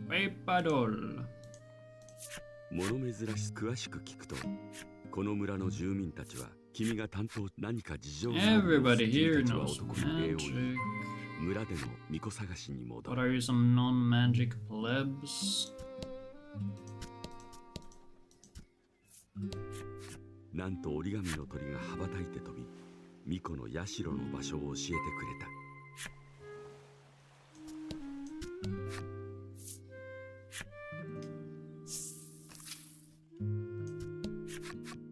Papadol. 物珍しく詳しく聞くと、この村の住民たちは君が担当何か事情がある。 Everybody here knows magic. 村での巫女探しに戻 What る。 are you, some non-magic plebs? なんと折り紙の鳥が羽ばたいて飛び、巫女の社の場所を教えてくれた。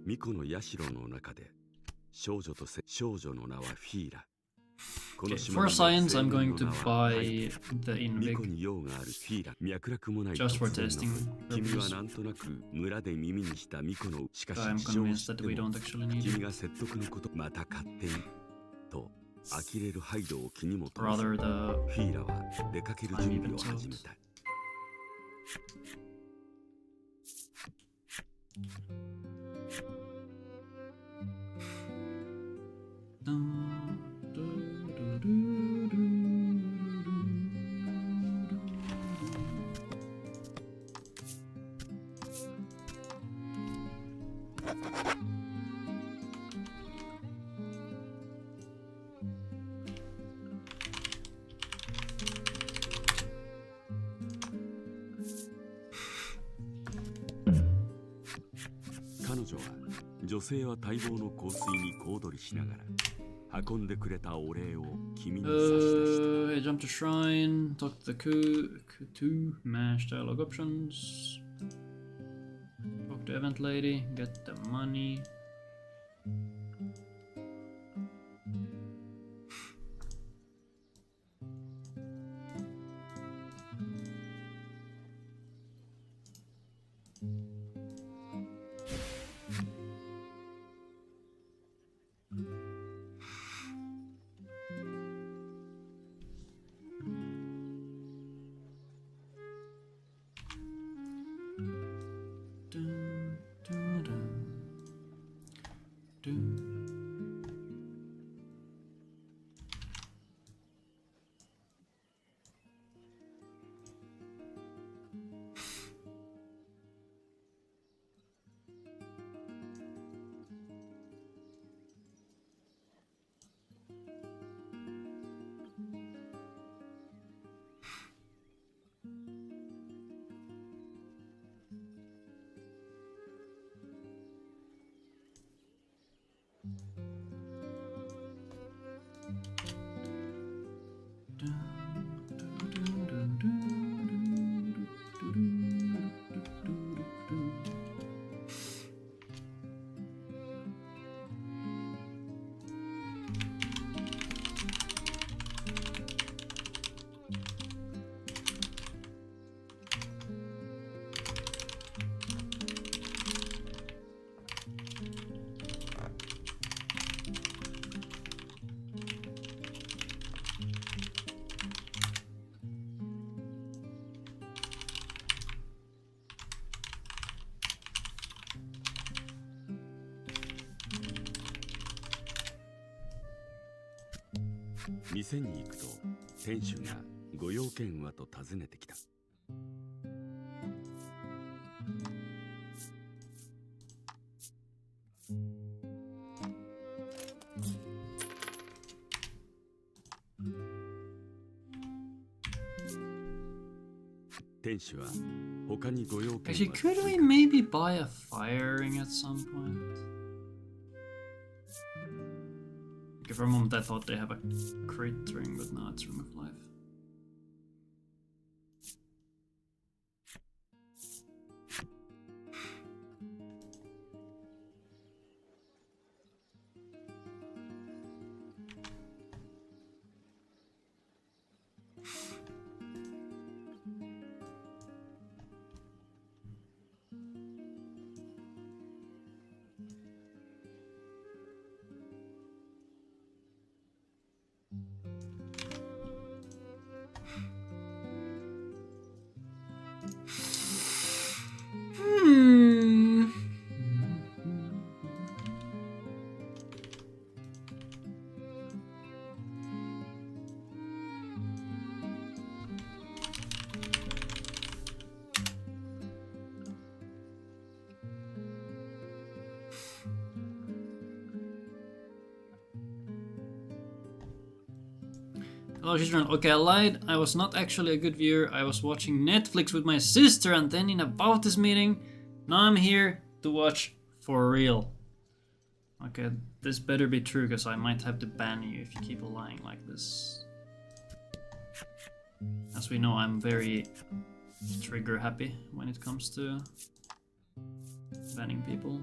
巫女の社の中で少女の名はフィーラ。 Okay, for science, I'm going to buy the 巫女 Invig に用があるフィーラ。脈絡もない just for 突然 testing の君は purposes. なんとなく村で耳にした巫女のしかし I'm 事情を convinced 知っ that て we も don't actually need 君 it. が説得のことまた勝手にと呆れるハイドを気にも留めず Rather フ the ィーラは出かける準備を始めた。 彼女は女性は待望の香水に小躍りしながら運んでくれたお礼を君に差し出した。 I jump to shrine, talk to the Ku2, mash dialogue options, talk to event lady, get the money. Dun, dun, dun. Dun. 店に行くと店主がご用件はと尋ねてきた。店主は他にご用件は。Actually, could we maybe buy a fire ring at some point? Okay, for a moment I thought they have a crit ring, but now it's Ring of Life. Hello, children. Okay, I lied. I was not actually a good viewer. I was watching Netflix with my sister, and then in about this meeting, now I'm here to watch for real. Okay, this better be true, because I might have to ban you if you keep lying like this. As we know, I'm very trigger happy when it comes to banning people.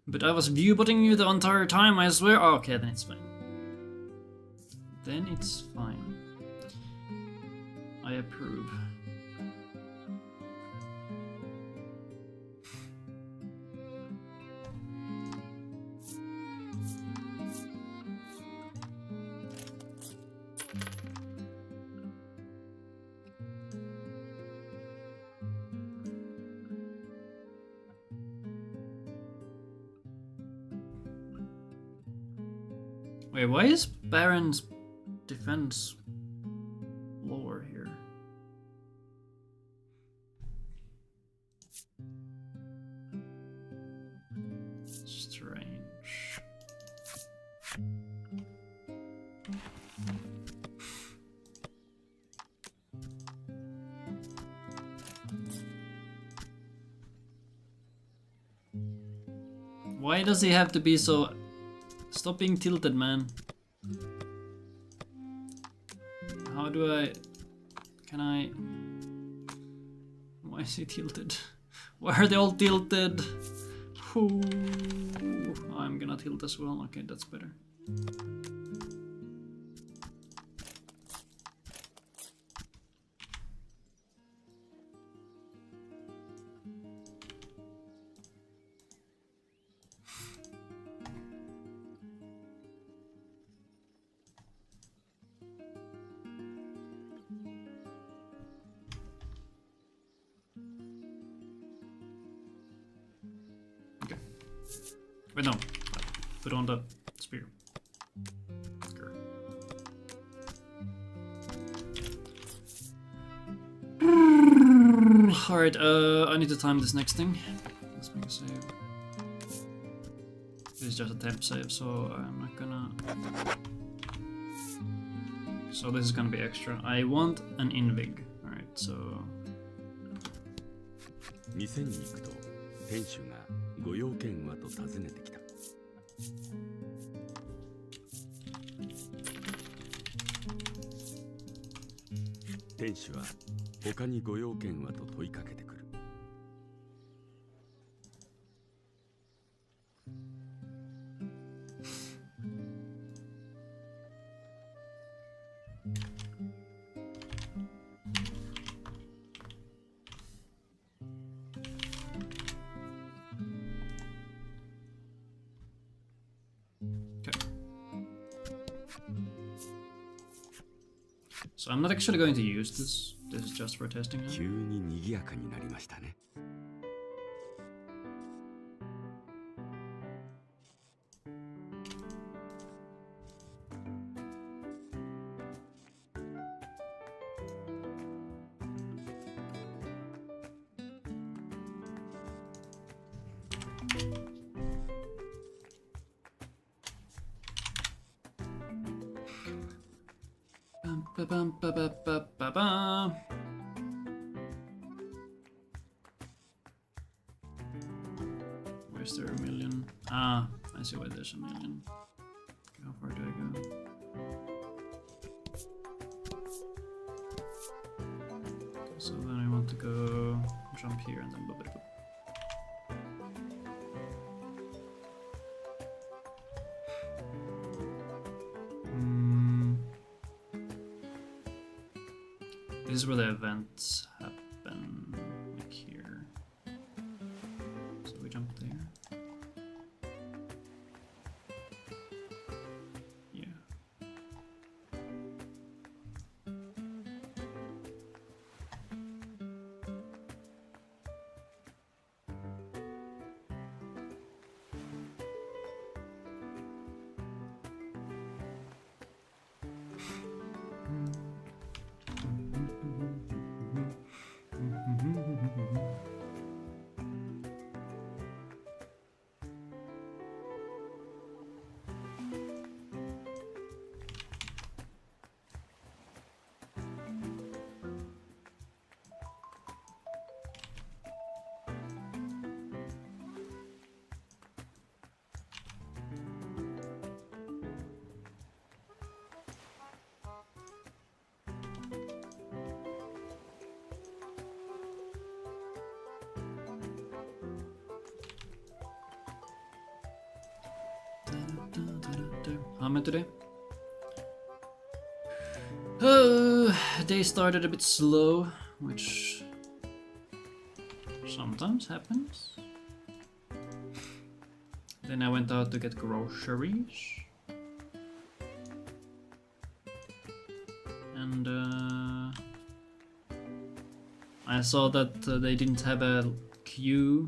But I was viewbotting you the entire time, I swear. Oh, okay, then it's fine. Then it's fine. I approve. Wait, why is Baron's defense lower here? Strange. Why does he have to be so... Stop being tilted, man. How do I... Can I... Why is he tilted? Why are they all tilted? Ooh, I'm gonna tilt as well. Okay, that's better. Wait, no. Put on the spear. Alright, I need to time this next thing. Let's make a save. This is just a temp save, so I'm not gonna... So this is gonna be extra. I want an invig. Alright, so... 店に行くと店主がご用件はと尋ねてきた。店主は他にご用件はと問いかけてくる。So I'm not actually going to use this. This is just for testing now. 急に賑やかになりましたね。Ba-bum-ba-ba-ba-ba-ba. Where's there a million? Ah, I see why there's a million. How far do I go? Okay, so then I want to go jump here and then boop. This is where the events happen, like here. So we jump there. Yeah. How am I today? Day started a bit slow, which sometimes happens. Then I went out to get groceries. And I saw that they didn't have a queue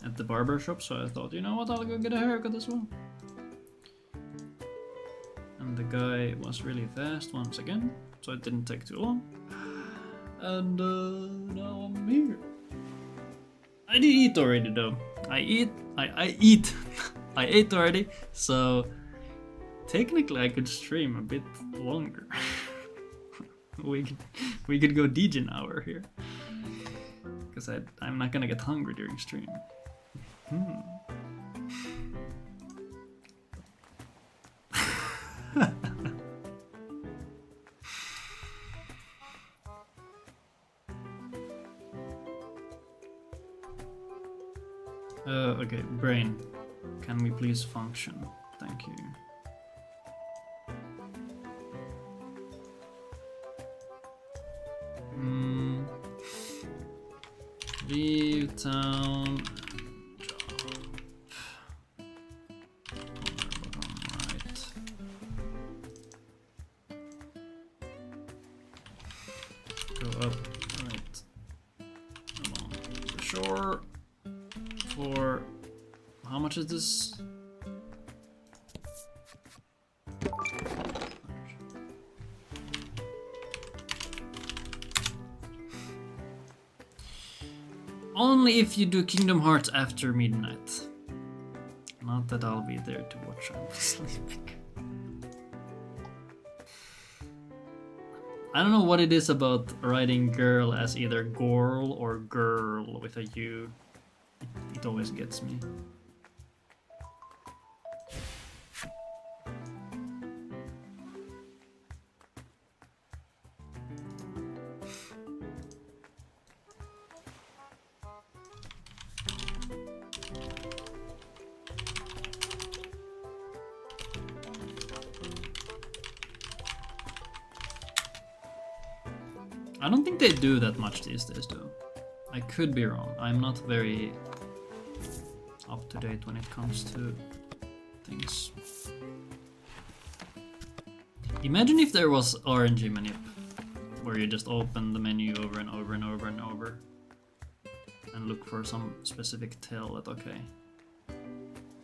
at the barber shop, so I thought, you know what, I'll go get a haircut as well. And the guy was really fast once again, so it didn't take too long. And now I'm here. I did eat already though. I ate I ate already, so technically I could stream a bit longer. we could go Degen hour here. Because I'm not gonna get hungry during stream. Okay, brain. Can we please function? Thank you. Leave town. Go up, right, along the shore for How much is this? Only if you do Kingdom Hearts after midnight. Not that I'll be there to watch, I'm sleeping. I don't know what it is about writing girl as either girl or girl with a U. It always gets me. I don't think they do that much these days, though. I could be wrong. I'm not very up to date when it comes to things. Imagine if there was RNG manip, where you just open the menu over and over and over and over and look for some specific tell that, okay.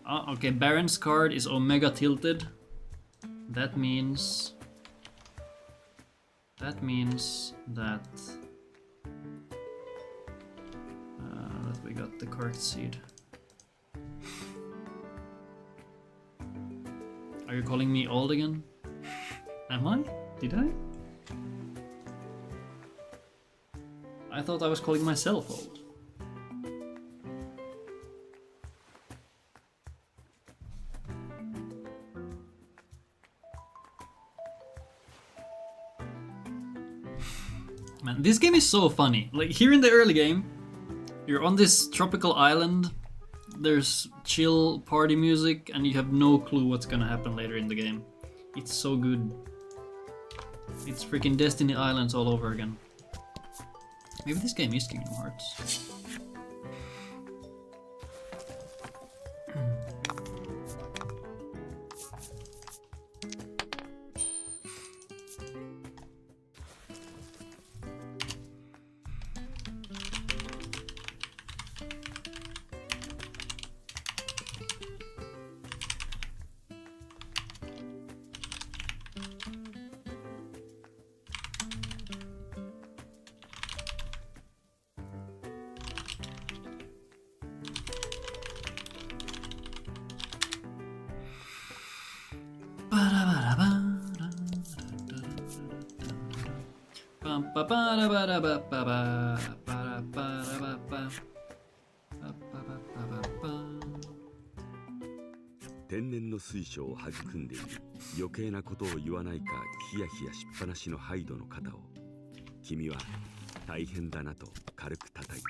Okay, Baron's card is Omega tilted. That means that we got the correct seed. Are you calling me old again? Am I? Did I? I thought I was calling myself old. Man, this game is so funny. Like, here in the early game, you're on this tropical island, there's chill party music, and you have no clue what's gonna happen later in the game. It's so good. It's freaking Destiny Islands all over again. Maybe this game is Kingdom Hearts. Ba-ba-da-ba-da-ba-ba-ba. 天然の水晶を育んでいる。余計なことを言わないかヒヤヒヤしっぱなしのハイドの肩を君は大変だなと軽く叩いた。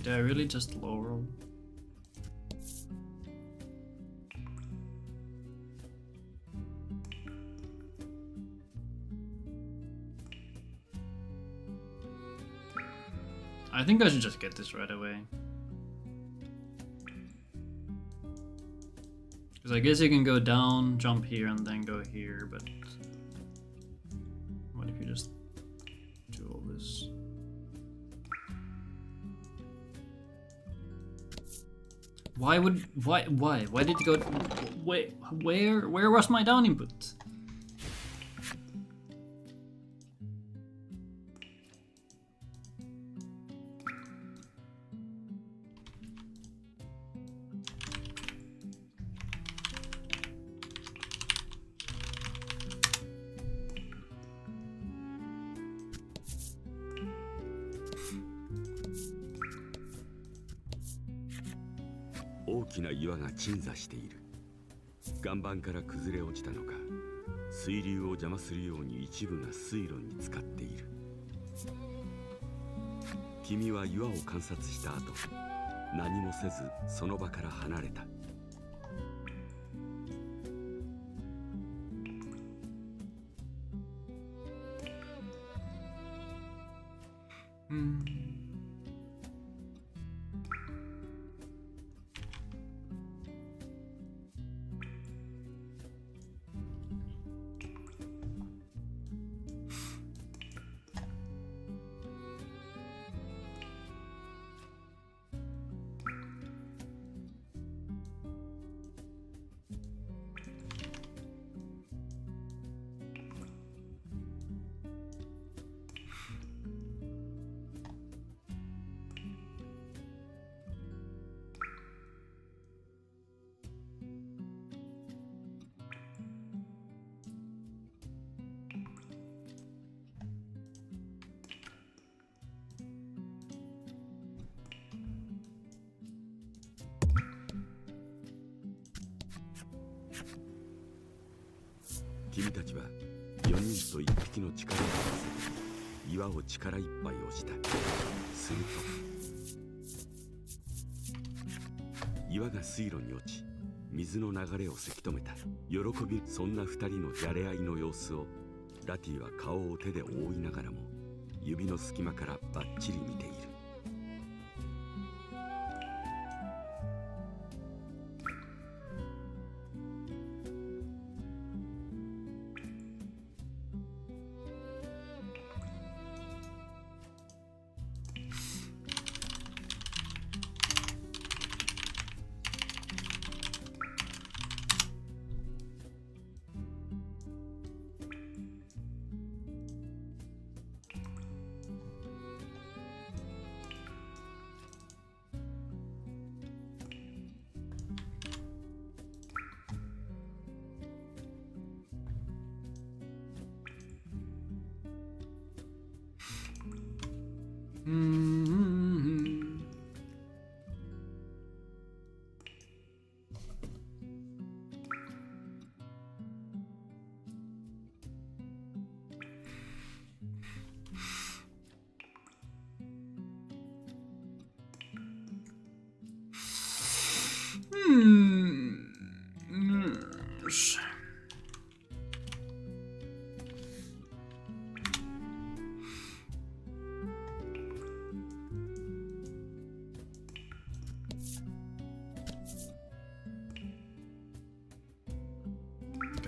Did I really just low roll? I think I should just get this right away. Because I guess you can go down, jump here, and then go here, but what if you just do all this? Why did it go? Where was my down input? 大きな岩が鎮座している。岩盤から崩れ落ちたのか、水流を邪魔するように一部が水路に浸かっている。君は岩を観察した後、何もせずその場から離れた。君たちは4人と1匹の力を合わせて岩を力いっぱい押した。すると岩が水路に落ち、水の流れをせき止めた。喜び、そんな2人のじゃれ合いの様子をラティは顔を手で覆いながらも指の隙間からバッチリ見ている。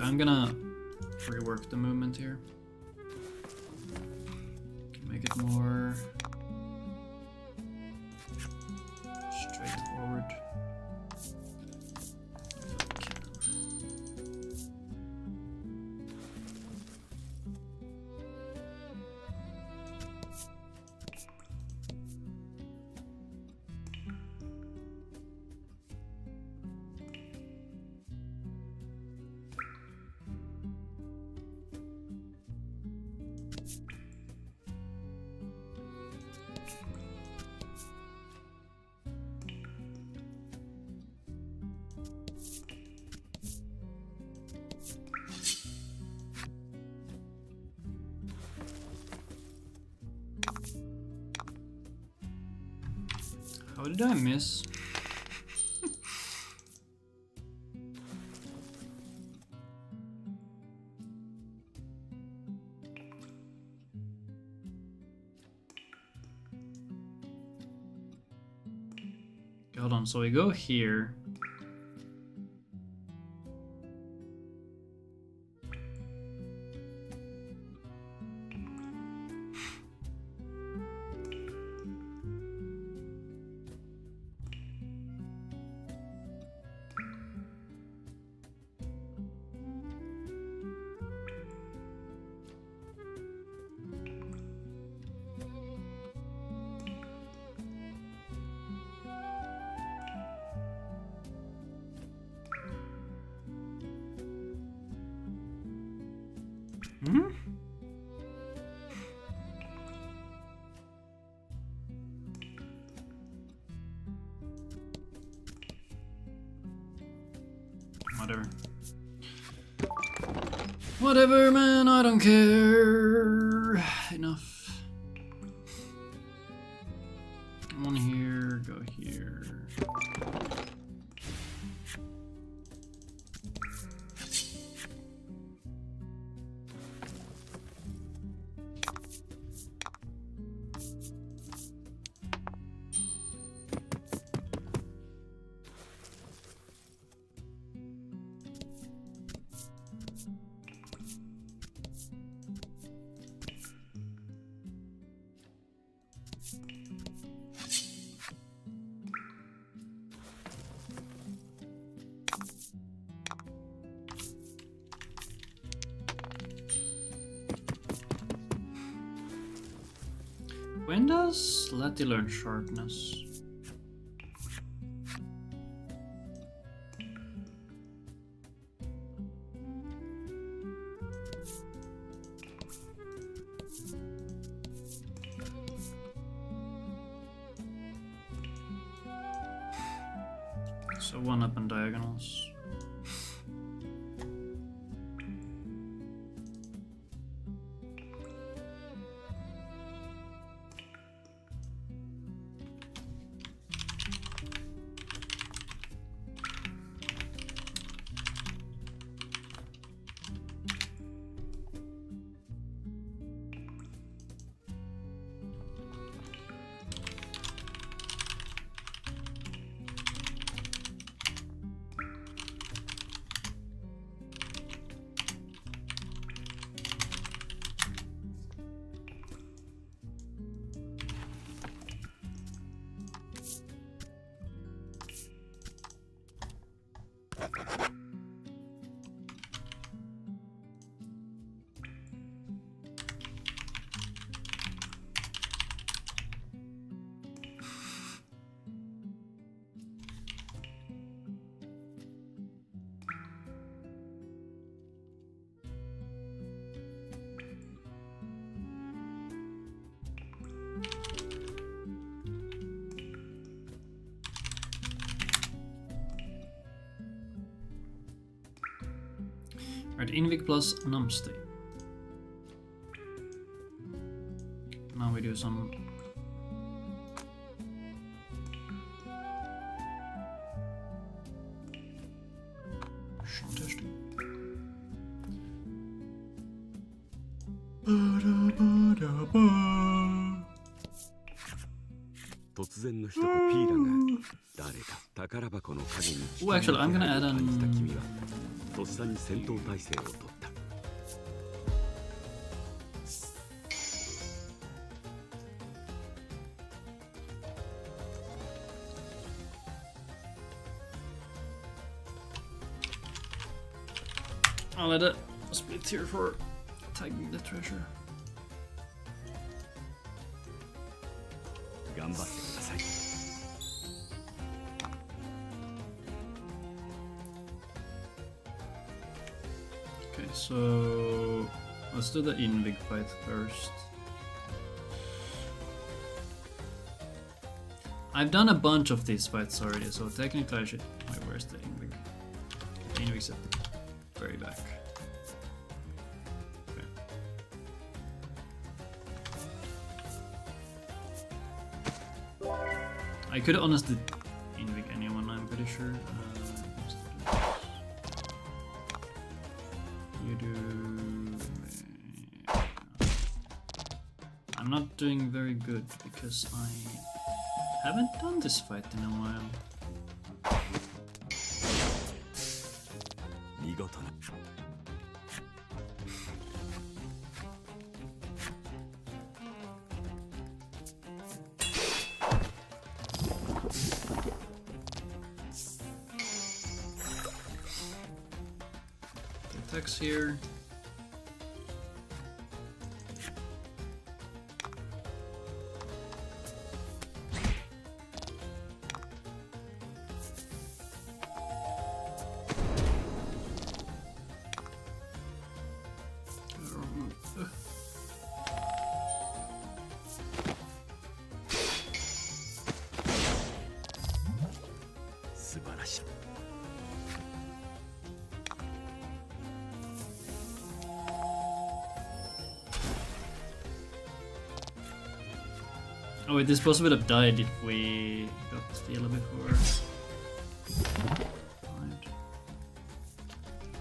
I'm gonna rework the movement here. Make it more straightforward. How did I miss? Hold on, so we go here. Hmm? whatever. Whatever, man, I don't care. Enough. One here, go here. When does Letty learn sharpness? So 1 up and diagonals. Right, Invig plus Numstay. Now we do some testing. 突然の一言ピーラが誰か宝箱の影に Oh, actually, I'm gonna add 感じた an. 君はとっさに戦闘態勢を取った。 I'll let it split here for tagging the treasure. 頑張ってください。 Okay, so let's do the Invig fight first. I've done a bunch of these fights already, so technically I should. Wait, where's the Invig? The Invig's at the very back. Okay. I could honestly Invig anyone, I'm pretty sure. Let's do this. You do. I'm not doing very good because I haven't done this fight in a while. 見事な。 Attacks here. Oh wait, this boss would have died if we got the yellow before. Right.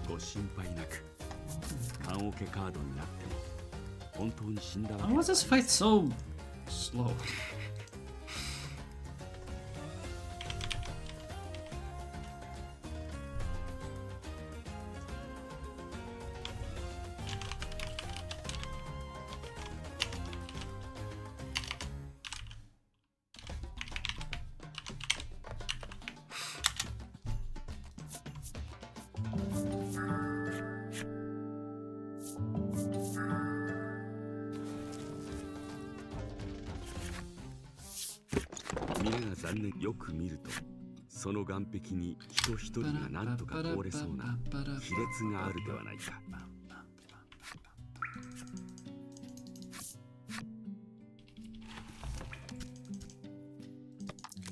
ご心配なく。半オケカードになっても本当に死んだわけ How was this fight so slow?皆が残念よく見るとその岸壁に人一人が何とか通れそうな亀裂があるではないか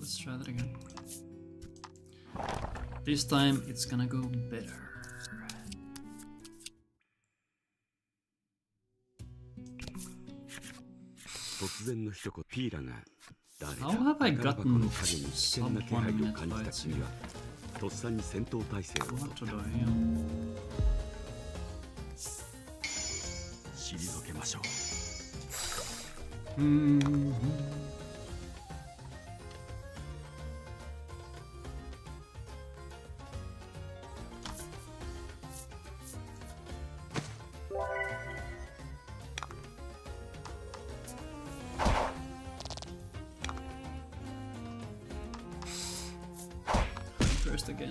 Let's try that again. This time it's gonna go better. How have I gotten someone in fights here? What to do here? 退けましょう First again.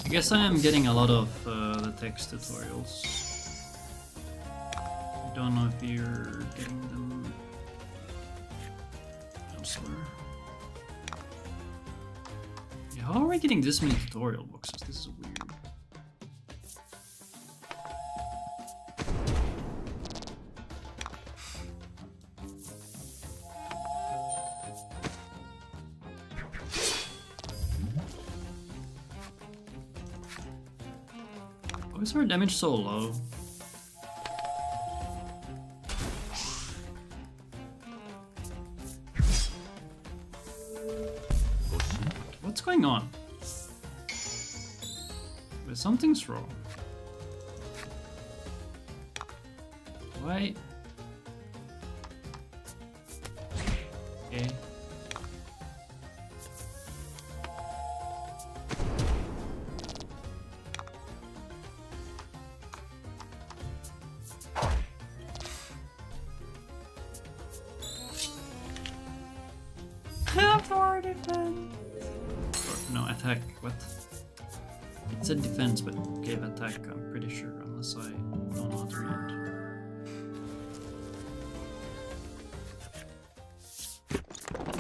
I guess I am getting a lot of the text tutorials. I don't know if you're getting them elsewhere. Yeah, how are we getting this many tutorial boxes? This is weird. Why is our damage so low? What's going on? But something's wrong. Why? Okay. Tower defense. Or, no, attack. What? It said defense, but gave attack. I'm pretty sure, unless I don't know how to read.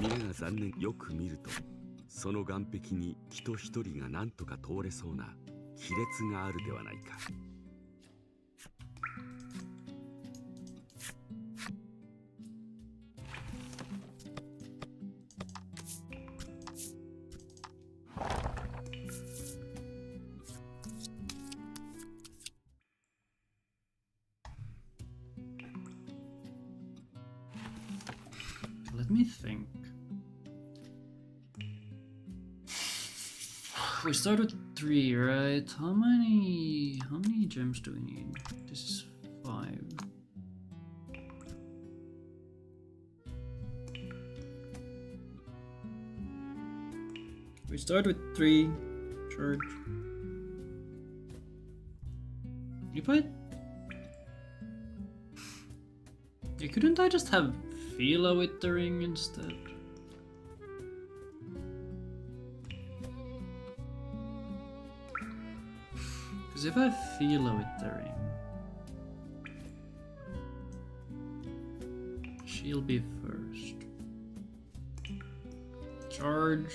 皆が残念よく見るとその岸壁に人一人が何とか通れそうな亀裂があるではないか Let me think. We start with 3, right? How many gems do we need? This is 5. We start with 3. Charge. If I... Yeah, couldn't I just have Fila with the ring instead? Because if I Fila with the ring, she'll be first. Charge.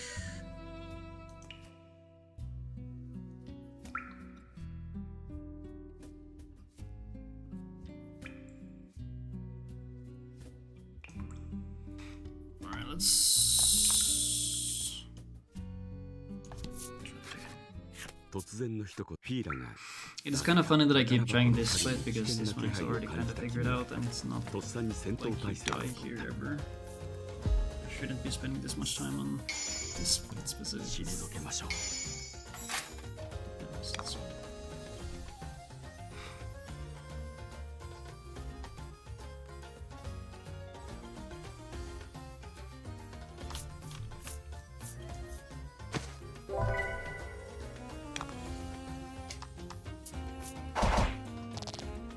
let's... It's kind of funny that I keep trying this fight because this one is already kind of figured out and it's not like you die here ever. I shouldn't be spending this much time on this fight specifically.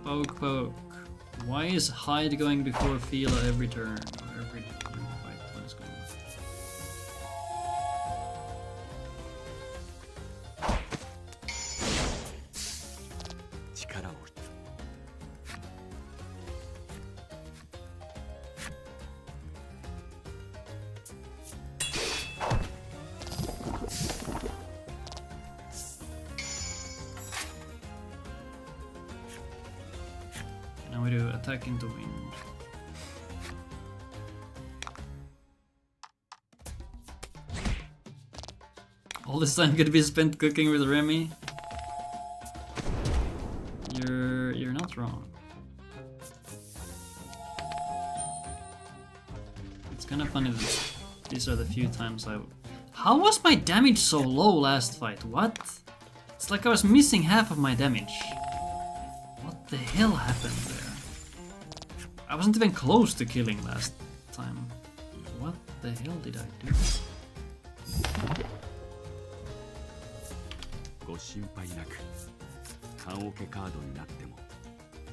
Poke, poke. Why is hide going before Fila every turn? Or every fight? What is going on? 'Now we do attack into wind. All this time could be spent cooking with Remy. You're not wrong. It's kind of funny that these are the few times I... How was my damage so low last fight? What? It's like I was missing half of my damage. What the hell happened there? I wasn't even close to killing last time. What the hell did I do? ご心配なく、棺桶カードになっても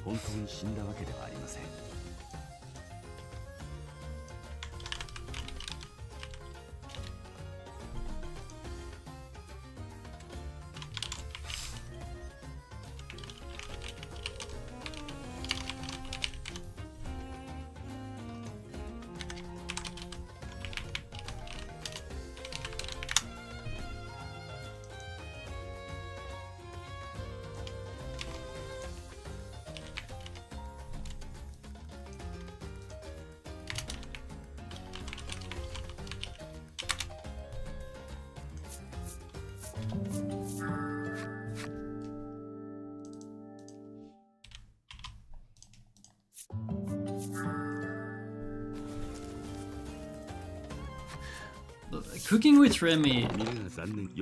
本当に死んだわけではありません。Cooking with Remy,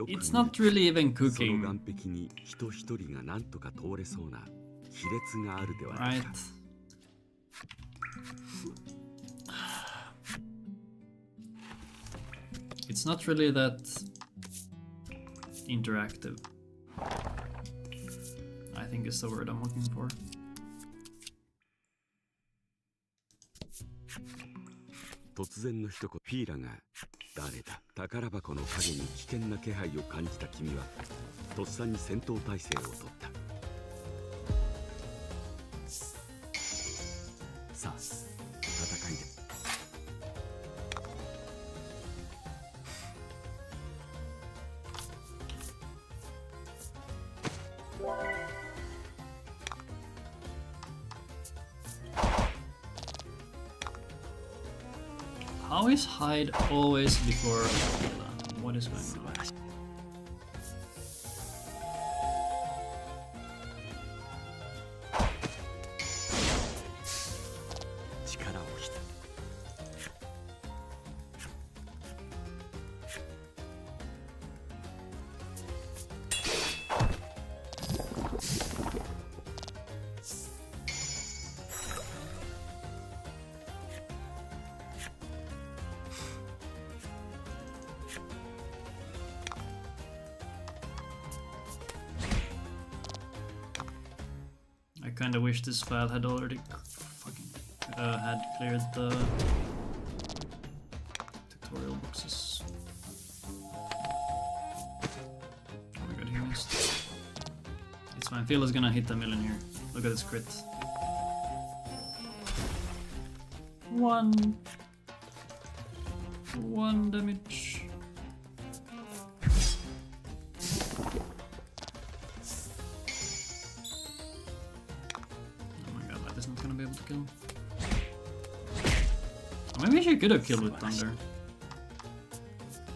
it's not really even cooking. Right. It's not really that interactive, I think is the word I'm looking for. 突然の一言、フィーラが誰だ、宝箱の影に危険な気配を感じた君はとっさに戦闘態勢を取った。さあ、戦いで。How is hide always before Fila? What is going on? I kinda wish this file had already had cleared the tutorial boxes. Oh my god, he missed. It's fine, Fila's gonna hit a million here. Look at this crit. One damage. Maybe she could have killed with thunder.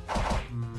Hmm.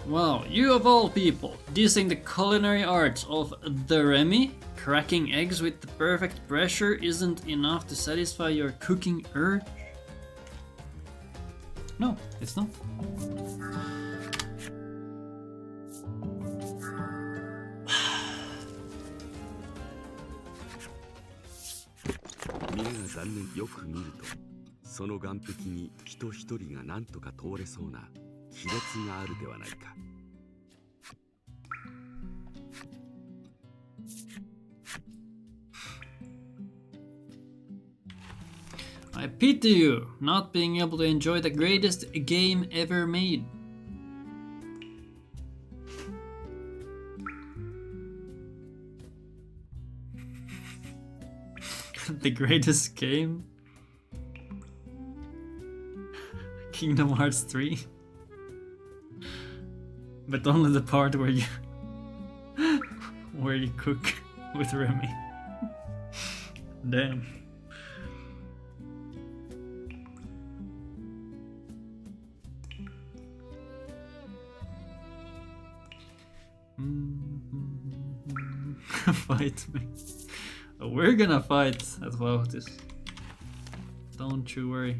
Wow, you of all people, dissing the culinary arts of the Remy? Cracking eggs with the perfect pressure isn't enough to satisfy your cooking urge? No, it's not. 皆が残念よく見るとその岸壁に人一人が何とか通れそうな亀裂があるではないか。I pity you, not being able to enjoy the greatest game ever made. The greatest game? Kingdom Hearts 3? But only the part where you cook with Remy. Damn. Fight me. We're gonna fight as well. This. Don't you worry.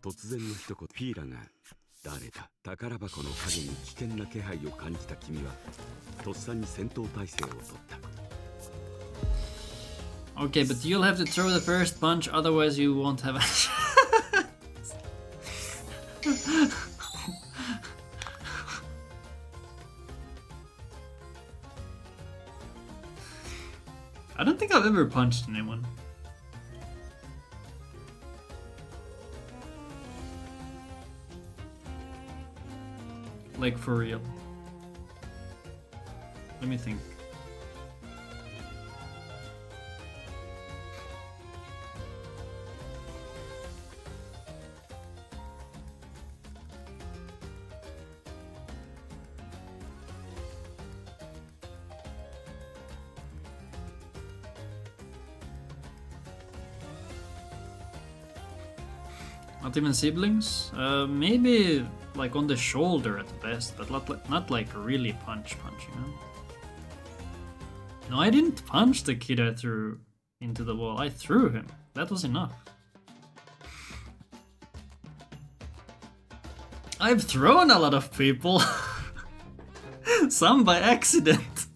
突然の一言、ピーラが誰だ。宝箱の影に危険な気配を感じた君はとっさに戦闘態勢を取った。Okay, but you'll have to throw the first punch, otherwise you won't have a chance. I don't think I've ever punched anyone. Like for real. Let me think. Not even siblings? Maybe like on the shoulder at best, but not like really punch, you know? No, I didn't punch the kid I threw into the wall. I threw him. That was enough. I've thrown a lot of people. Some by accident.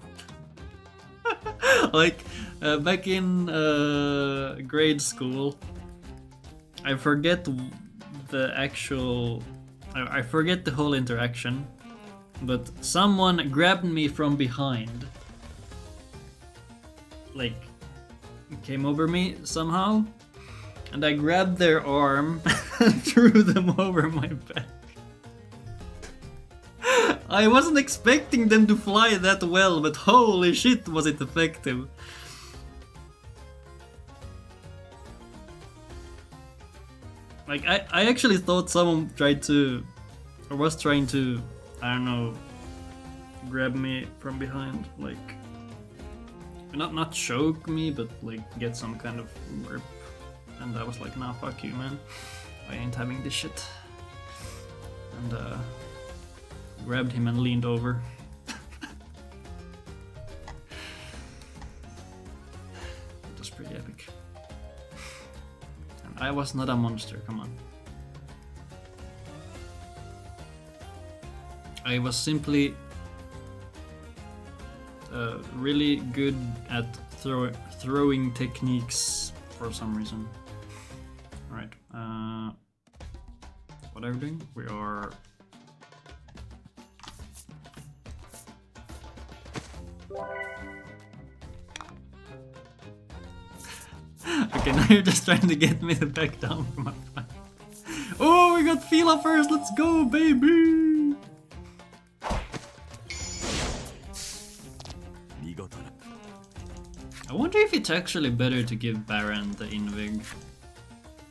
Like back in grade school. I forget the actual... I forget the whole interaction, but someone grabbed me from behind. Like, came over me somehow, and I grabbed their arm and threw them over my back. I wasn't expecting them to fly that well, but holy shit was it effective. Like, I actually thought someone tried to, or was trying to, I don't know, grab me from behind, like, not choke me, but like get some kind of grip. And I was like, nah, fuck you, man. I ain't having this shit. And grabbed him and leaned over. It was pretty epic. I was not a monster, come on. I was simply really good at throwing techniques for some reason. Alright, what are we doing? We are Okay, now you're just trying to get me to back down from my fight. Oh, we got Fila first. Let's go, baby. I wonder if it's actually better to give Baron the Invig.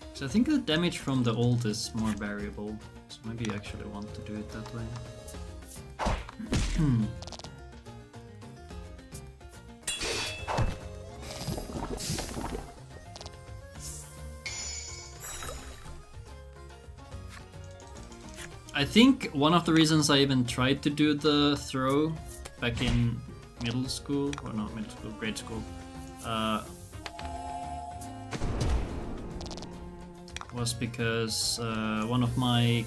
Because I think the damage from the ult is more variable. So maybe you actually want to do it that way. I think one of the reasons I even tried to do the throw back in middle school, or not middle school, grade school, was because one of my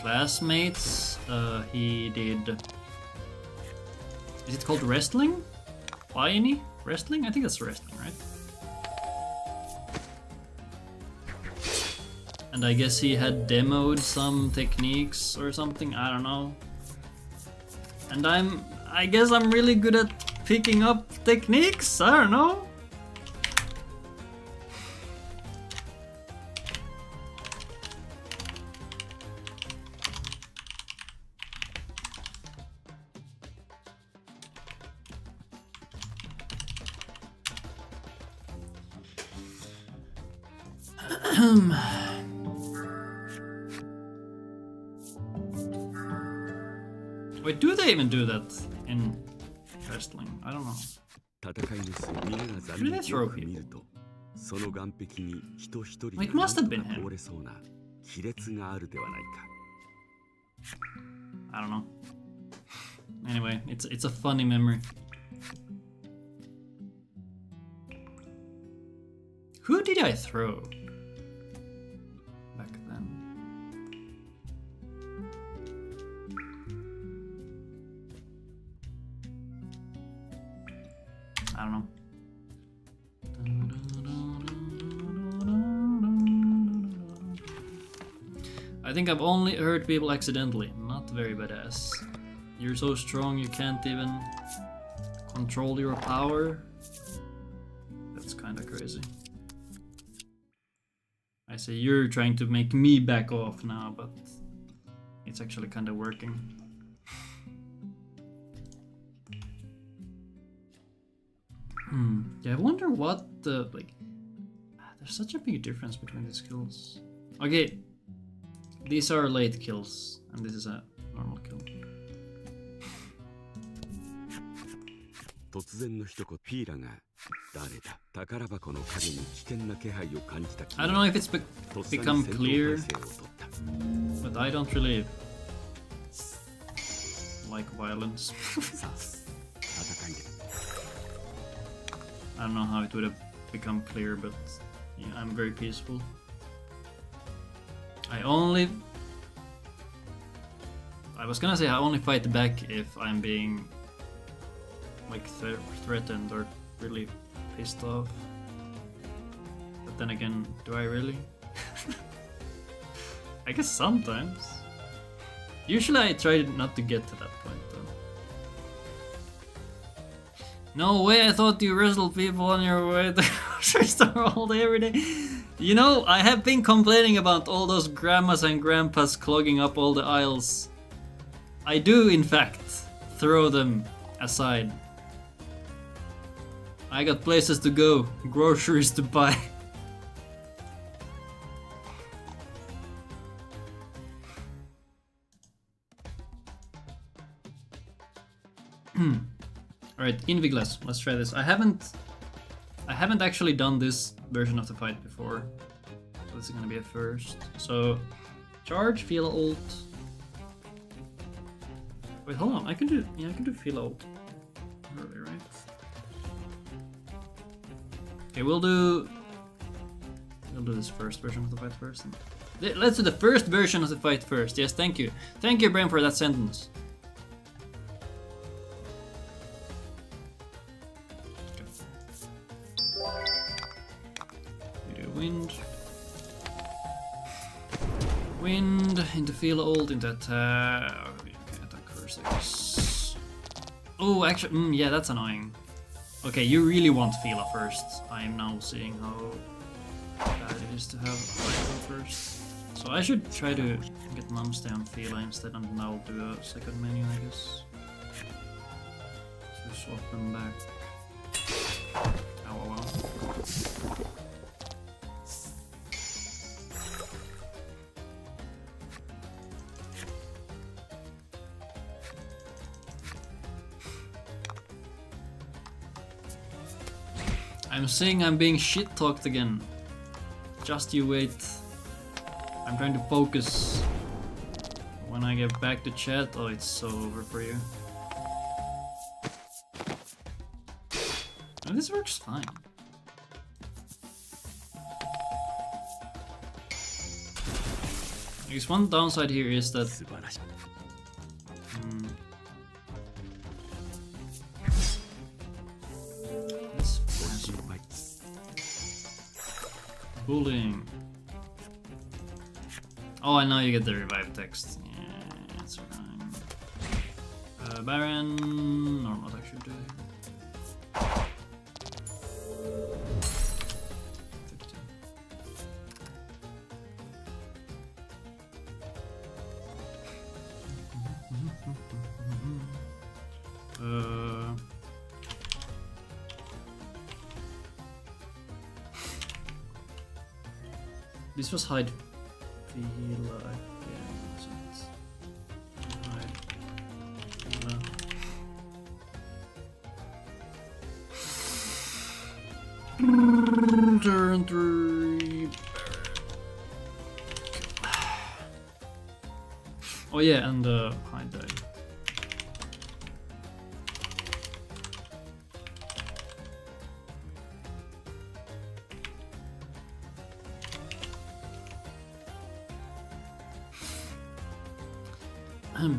classmates, he did... Is it called wrestling? Pioneer? Wrestling? I think that's wrestling, right? And I guess he had demoed some techniques or something, I don't know. And I guess I'm really good at picking up techniques, I don't know. Wait, do they even do that in wrestling? I don't know. Do they throw people? It must have been him. I don't know. Anyway, it's a funny memory. Who did I throw back then? I don't know. I think I've only hurt people accidentally. Not very badass. You're so strong you can't even control your power. That's kinda crazy. I say you're trying to make me back off now, but it's actually kinda working. Yeah, I wonder what the, like, there's such a big difference between the skills. Okay, these are late kills, and this is a normal kill. I don't know if it's become clear, but I don't really like violence. I don't know how it would have become clear, but yeah, I'm very peaceful. I was gonna say I only fight back if I'm being like threatened or really pissed off. But then again, do I really? I guess sometimes. Usually I try not to get to that point though. No way, I thought you wrestled people on your way to the grocery store all day every day. You know, I have been complaining about all those grandmas and grandpas clogging up all the aisles. I do, in fact, throw them aside. I got places to go, groceries to buy. Alright, Inviglas, let's try this. I haven't actually done this version of the fight before. So this is gonna be a first. So charge, feel ult. Wait, hold on, I can do feel ult earlier, right? Okay, we'll do this first version of the fight first. Let's do the first version of the fight first. Yes, thank you. Thank you, Brain, for that sentence. Wind into feel ult into attack. Okay, attack first, I guess. Oh, actually, yeah, that's annoying. Okay, you really want Fila first. I am now seeing how bad it is to have Fila first. So I should try to get Mumstay on Fila instead, and then I'll do a second menu, I guess. So swap them back. Oh well. I'm saying I'm being shit-talked again. Just you wait. I'm trying to focus. When I get back to chat, oh, it's so over for you. Oh, this works fine. I guess one downside here is that... Bullying. Oh, and now you get the revive text. Yeah, it's fine. Baron, normal attack should do. 52. This was hide Fila again, so it's hide Fila. Turn 3. Oh yeah, and hide die.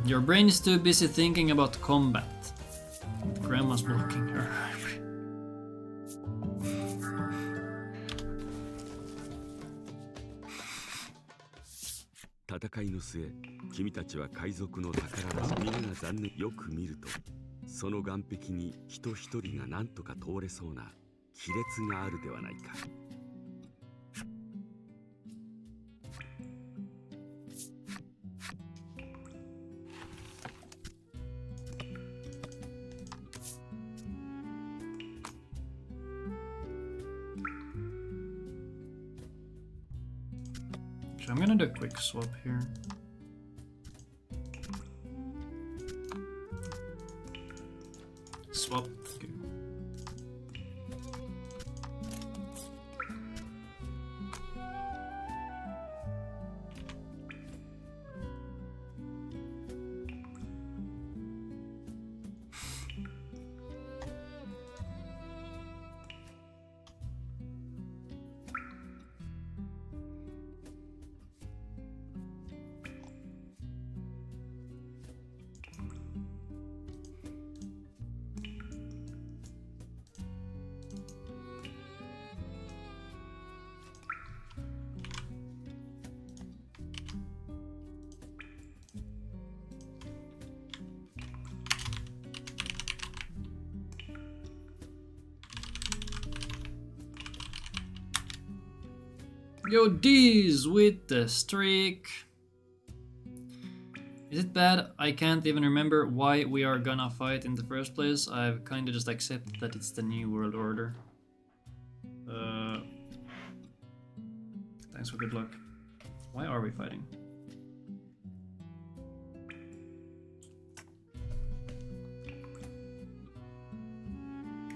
Your brain is too busy thinking about combat. Grandma's blocking her. 戦いの末、君たちは海賊の宝だ。皆が残念。よく見ると、その岸壁に人一人が何とか通れそうな亀裂があるではないか。So I'm gonna do a quick swap here. Swap. Okay. Yo, D's with the streak. Is it bad? I can't even remember why we are gonna fight in the first place. I've kinda just accepted that it's the new world order. Thanks for good luck. Why are we fighting?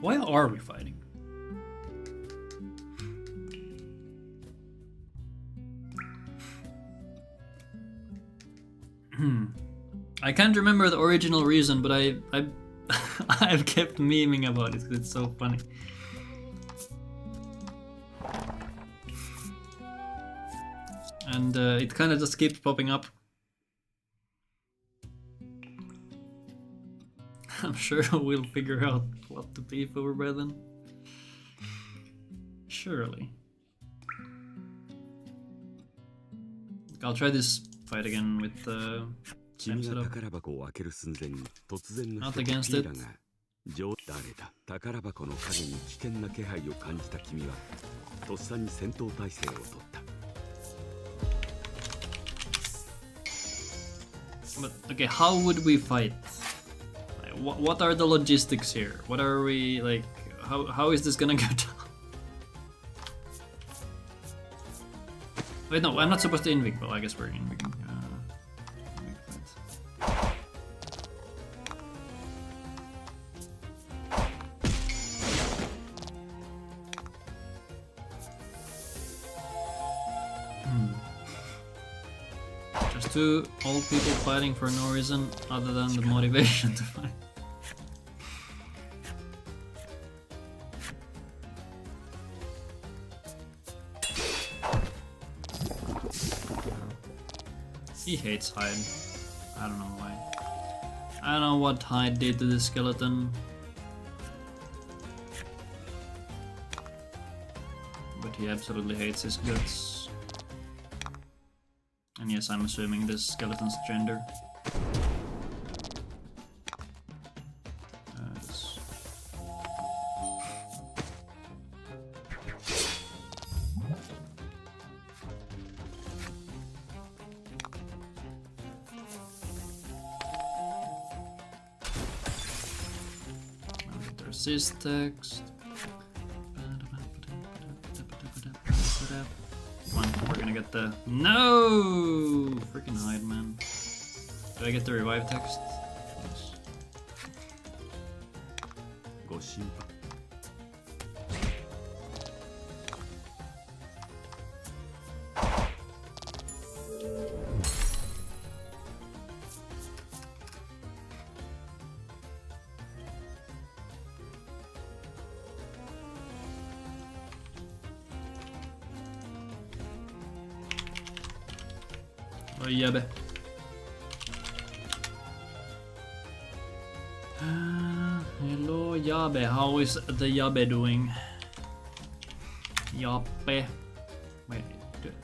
Why are we fighting? I can't remember the original reason, but I've kept memeing about it because it's so funny. And it kind of just keeps popping up. I'm sure we'll figure out what to beef over by then. Surely. I'll try this fight again with Same 君が setup. 宝箱を開ける寸前に突然の Not 人 against ピー it. ラが誰だ。宝箱の影に危険な気配を感じた君はとっさに戦闘態勢を取った。 But okay, how would we fight? What are the logistics here? What are we like? How is this gonna go down? Wait, no, I'm not supposed to invic. Well, I guess we're invicing. Just two old people fighting for no reason other than the motivation to fight. He hates Hyde. I don't know why. I don't know what Hyde did to the skeleton. But he absolutely hates his guts. And yes, I'm assuming this skeleton's gender. Resist text. Come on, we're gonna get the... No! Freaking hide, man. Do I get the revive text? Yes. ご心配。 Oh, Yabe. Hello, Yabe. How is the Yabe doing? Yabe. Wait, good.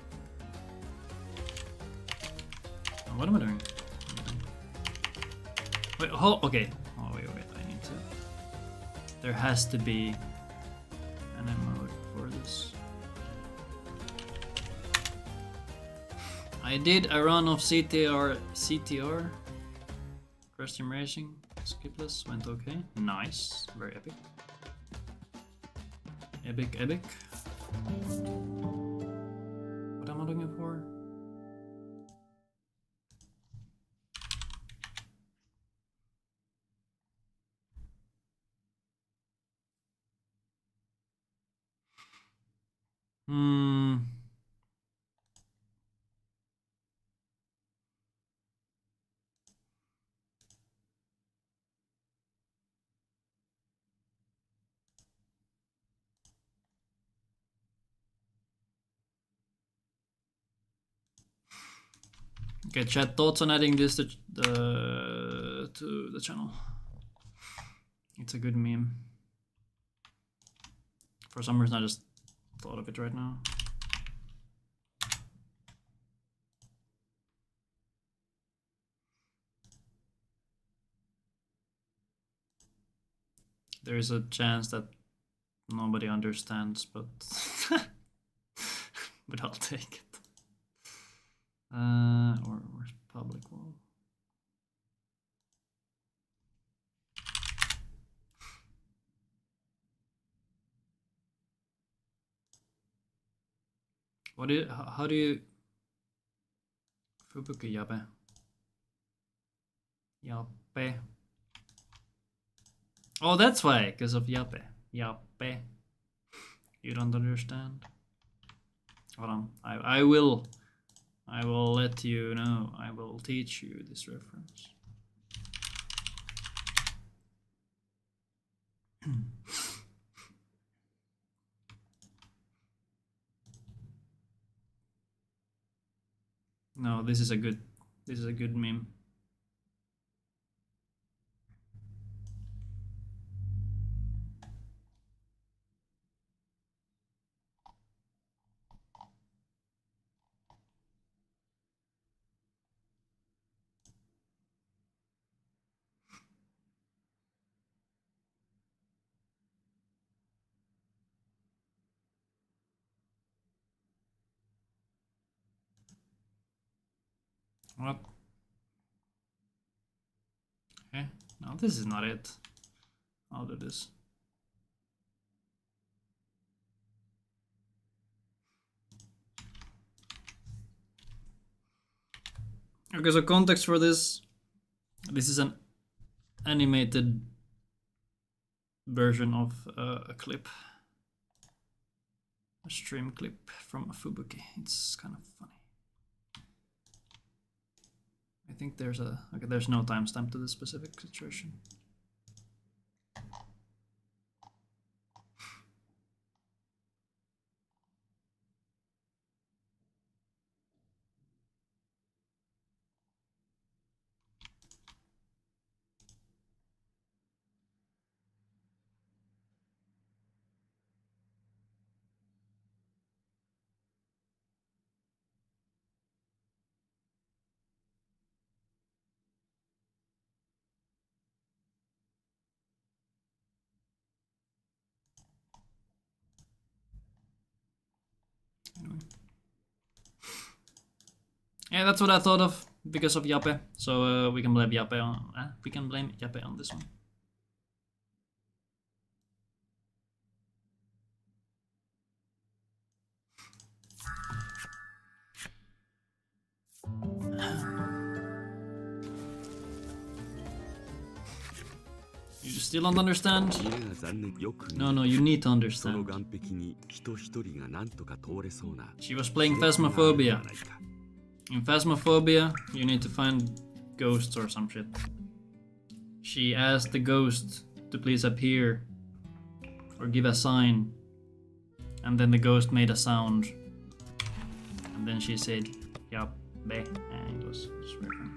What am I doing? Wait, okay. Oh, wait, I need to... There has to be an emote for this. I did a run of CTR. Crash Team Racing, skipless, went okay. Nice, very epic. Epic. What am I looking for? Okay, chat, thoughts on adding this to the channel? It's a good meme. For some reason I just thought of it right now. There is a chance that nobody understands, but but I'll take it. Or where's public wall? How do you Fubuki Yabe? Yabe. Oh, that's why, because of Yabe. Yabe. You don't understand. Hold on. I will let you know. I will teach you this reference. No, this is a good meme. What? Okay, no, this is not it. I'll do this. Okay, so context for this. This is an animated version of a clip. A stream clip from Fubuki. It's kind of funny. I think there's a... Okay, there's no timestamp to this specific situation. Anyway. Yeah, that's what I thought of because of Yape. So we can blame Yape on this one. You still don't understand? No, you need to understand. She was playing Phasmophobia. In Phasmophobia, you need to find ghosts or some shit. She asked the ghost to please appear or give a sign, and then the ghost made a sound, and then she said, "Yup, be," and it was very funny.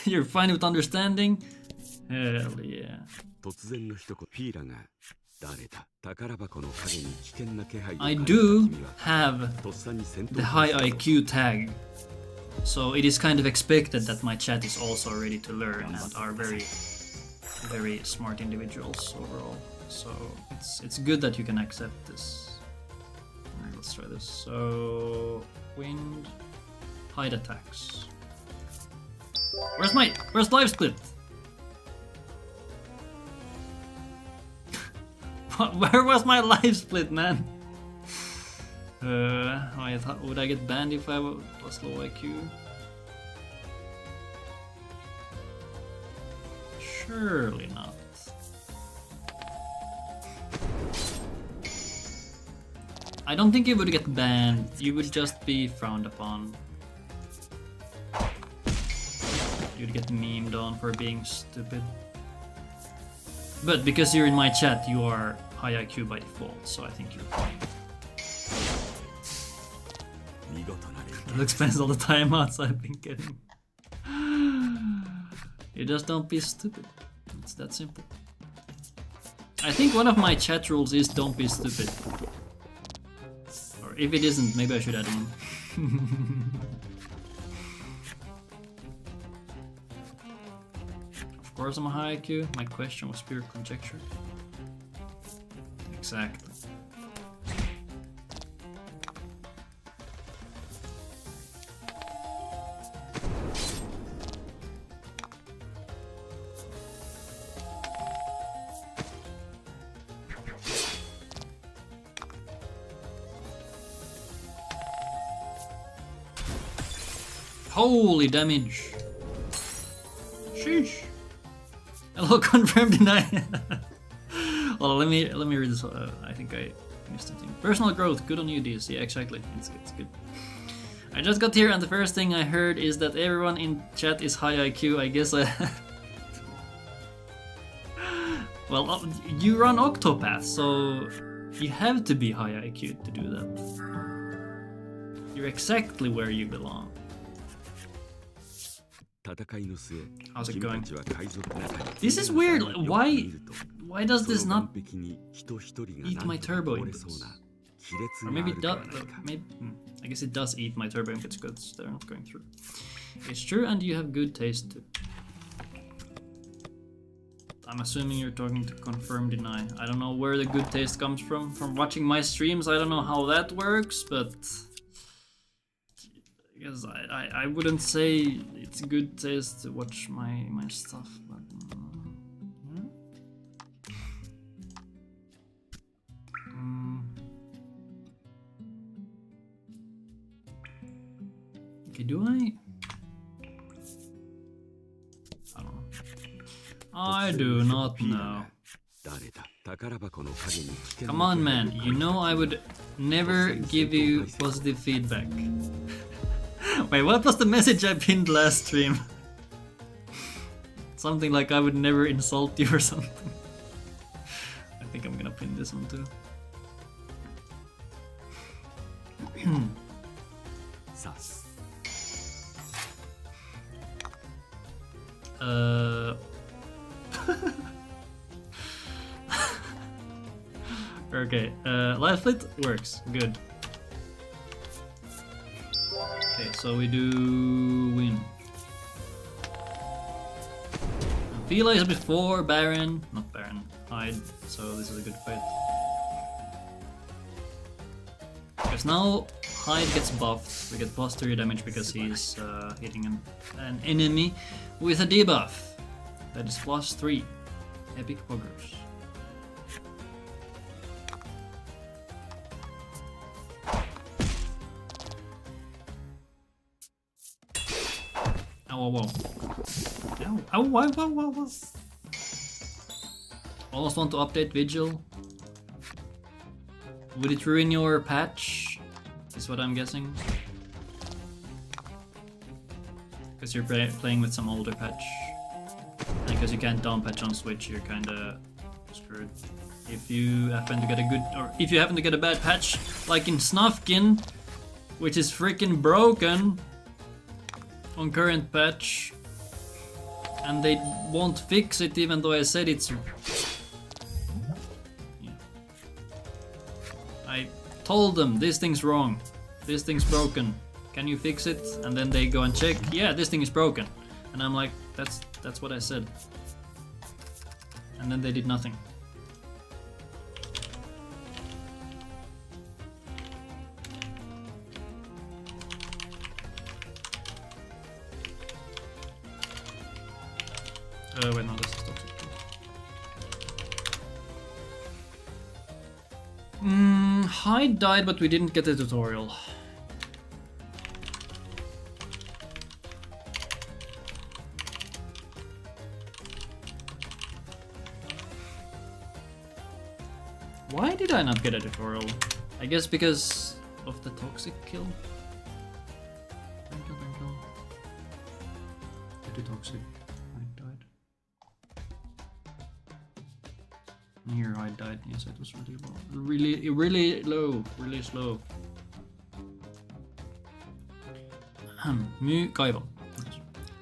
You're fine with understanding? Hell yeah. I do have the high IQ tag, so it is kind of expected that my chat is also ready to learn and are very, very smart individuals overall. So it's good that you can accept this. Alright, let's try this. So wind, hide attacks. Where's live split? Where was my live split, man? I thought, would I get banned if I was low IQ? Surely not. I don't think you would get banned. You would just be frowned upon. You'd get memed on for being stupid. But because you're in my chat, you are high IQ by default, so I think you're fine. It explains all the timeouts I've been getting. You just don't be stupid. It's that simple. I think one of my chat rules is don't be stupid. Or if it isn't, maybe I should add one. Of course I'm a high IQ. My question was pure conjecture. Exactly. Holy damage! Sheesh! Hello, confirm, deny. Well, let me read this. I think I missed something. Personal growth, good on you, DC. Yeah, exactly. It's good. I just got here, and the first thing I heard is that everyone in chat is high IQ. I guess I. Well, you run Octopath, so you have to be high IQ to do that. You're exactly where you belong. How's it going? This is weird. Why does this not eat my turbo inputs? Or maybe it does. I guess it does eat my turbo inputs because they're not going through. It's true, and you have good taste too. I'm assuming you're talking to confirm, deny. I don't know where the good taste comes from. From watching my streams, I don't know how that works, but... Because I wouldn't say it's good taste to watch my stuff, but... Okay, do I? I don't know. I do not know. Come on, man. You know I would never give you positive feedback. Wait, what was the message I pinned last stream? Something like I would never insult you or something. I think I'm gonna pin this one too. Okay, life fleet works, good. Okay, so we do win. Fila is before Baron, not Baron, Hyde, so this is a good fight. Because now Hyde gets buffed, we get plus 3 damage because he's hitting an enemy with a debuff. That is plus 3. Epic poggers. Ow, ow, ow. Ow, ow, ow, ow, ow. Almost want to update Vigil. Would it ruin your patch? Is what I'm guessing. Because you're playing with some older patch. And because you can't down patch on Switch, you're kinda screwed. If you happen to get a good, or if you happen to get a bad patch, like in Snufkin, which is freaking broken on current patch, and they won't fix it even though I said it's... Yeah. I told them, this thing's wrong, this thing's broken, can you fix it? And then they go and check, yeah, this thing is broken. And I'm like, that's what I said. And then they did nothing. Wait, no, this is toxic. Hyde died, but we didn't get the tutorial. Why did I not get a tutorial? I guess because of the toxic kill. Too toxic. Here I died. Yes, it was really low. Really low. Really slow. Kaivo.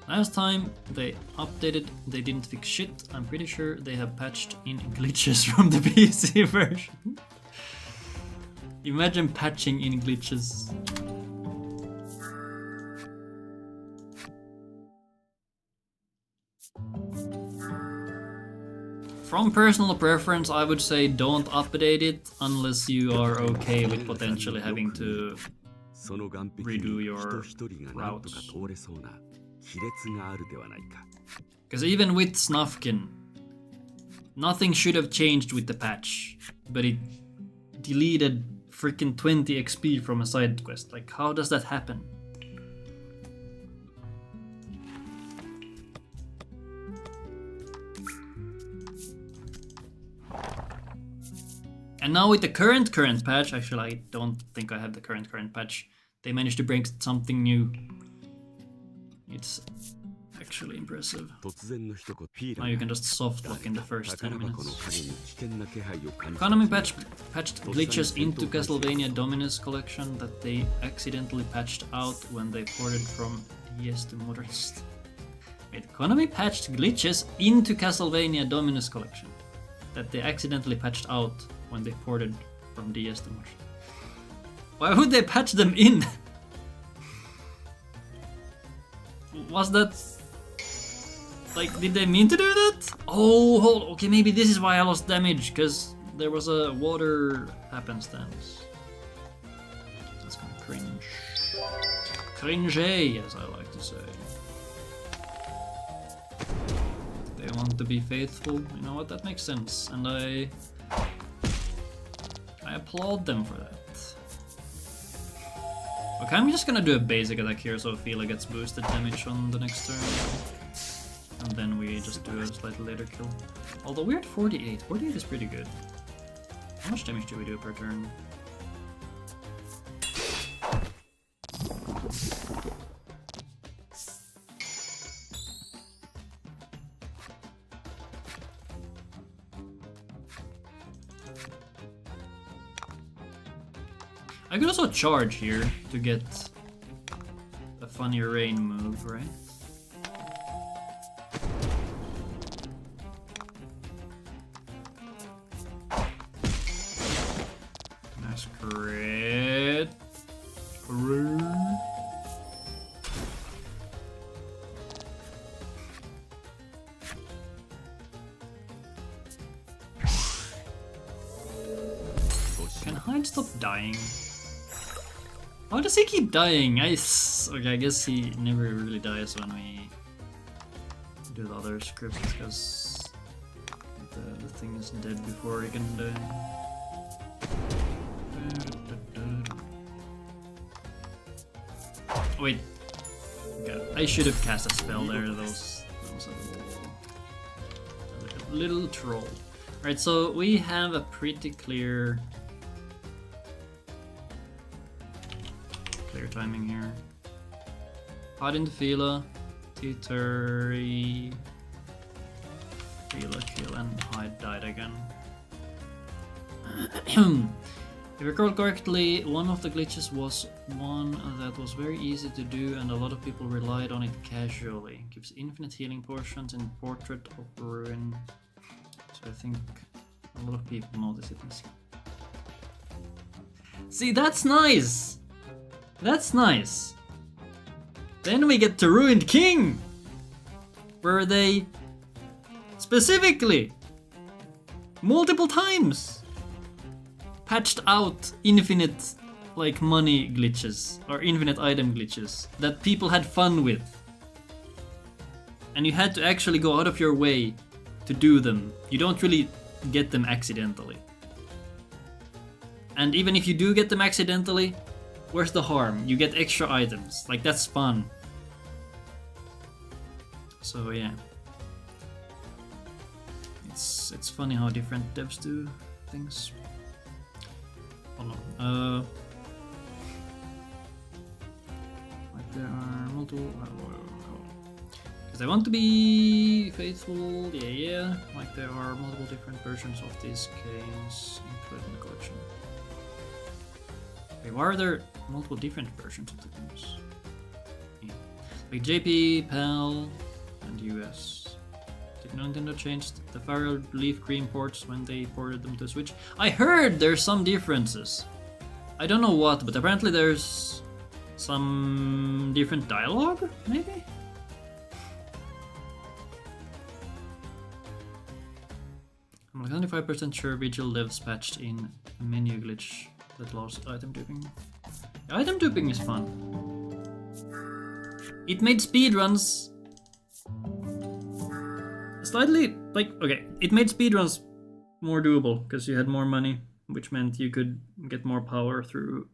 Last time they updated, they didn't fix shit. I'm pretty sure they have patched in glitches from the PC version. Imagine patching in glitches. From personal preference, I would say don't update it unless you are okay with potentially having to redo your routes. Because even with Snufkin, nothing should have changed with the patch, but it deleted freaking 20 XP from a side quest. Like, how does that happen? And now with the current patch, actually I don't think I have the current patch, they managed to bring something new. It's actually impressive. Now you can just soft lock in the first 10 minutes. Economy patched glitches into Castlevania Dominus collection that they accidentally patched out when they ported from DS to Modern. Wait, Economy patched glitches into Castlevania Dominus collection that they accidentally patched out when they ported from DS to Modern. Why would they patch them in? Was that... Like, did they mean to do that? Oh, hold... Okay, maybe this is why I lost damage, because there was a water happenstance. That's kind of cringe. Cringe, as I like to say. They want to be faithful. You know what? That makes sense, and I applaud them for that. Okay, I'm just gonna do a basic attack here so Fila gets boosted damage on the next turn. And then we just do a slightly later kill. Although we're at 48. 48 is pretty good. How much damage do we do per turn? I could also charge here to get a funny rain move, right? Nice crit. Can Hyde stop dying? How does he keep dying? Okay, I guess he never really dies when we do the other scripts because the thing is dead before he can die. Wait, God, I should have cast a spell there. Those a little troll. Alright, so we have a pretty clear timing here. Hide into Fila, T30, Fila kill, and Hyde died again. If I recall correctly, one of the glitches was one that was very easy to do and a lot of people relied on it casually. Gives infinite healing potions in Portrait of Ruin. So I think a lot of people notice it. See, that's nice! That's nice. Then we get to Ruined King, where they specifically multiple times patched out infinite like money glitches or infinite item glitches that people had fun with. And you had to actually go out of your way to do them. You don't really get them accidentally. And even if you do get them accidentally, where's the harm? You get extra items. Like, that's fun. So yeah. It's funny how different devs do things. Oh no. Like there are multiple... Because I want to be faithful, yeah. Like there are multiple different versions of these games included in the collection. Wait, why are there multiple different versions of the games? Yeah. Like JP, PAL, and US. Did Nintendo change the Fire Leaf Green ports when they ported them to Switch? I heard there's some differences. I don't know what, but apparently there's some different dialogue, maybe? I'm like 95% sure Vigil devs patched in a menu glitch that allows item duping. Item duping is fun. It made speedruns slightly, like, okay, it made speedruns more doable because you had more money, which meant you could get more power through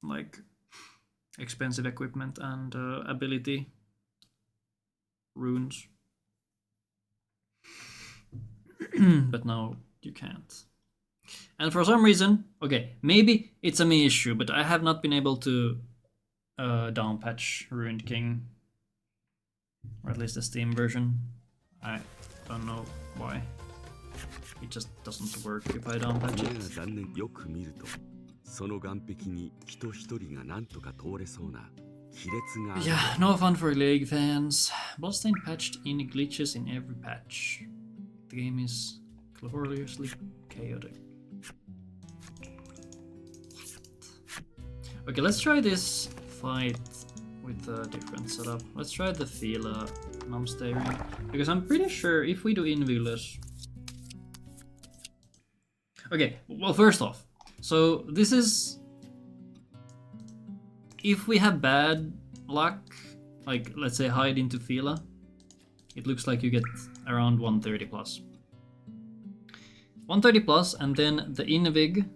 like expensive equipment and ability runes. But now you can't. And for some reason, okay, maybe it's a me issue, but I have not been able to downpatch Ruined King. Or at least the Steam version. I don't know why. It just doesn't work if I downpatch it. Yeah, no fun for League fans. Bloodstained patched in glitches in every patch. The game is gloriously chaotic. Okay, let's try this fight with a different setup. Let's try the Fila Namstering, because I'm pretty sure if we do Invulus... Okay, well, first off, so this is... If we have bad luck, like let's say hide into Fila, it looks like you get around 130 plus. 130 plus, and then the Invig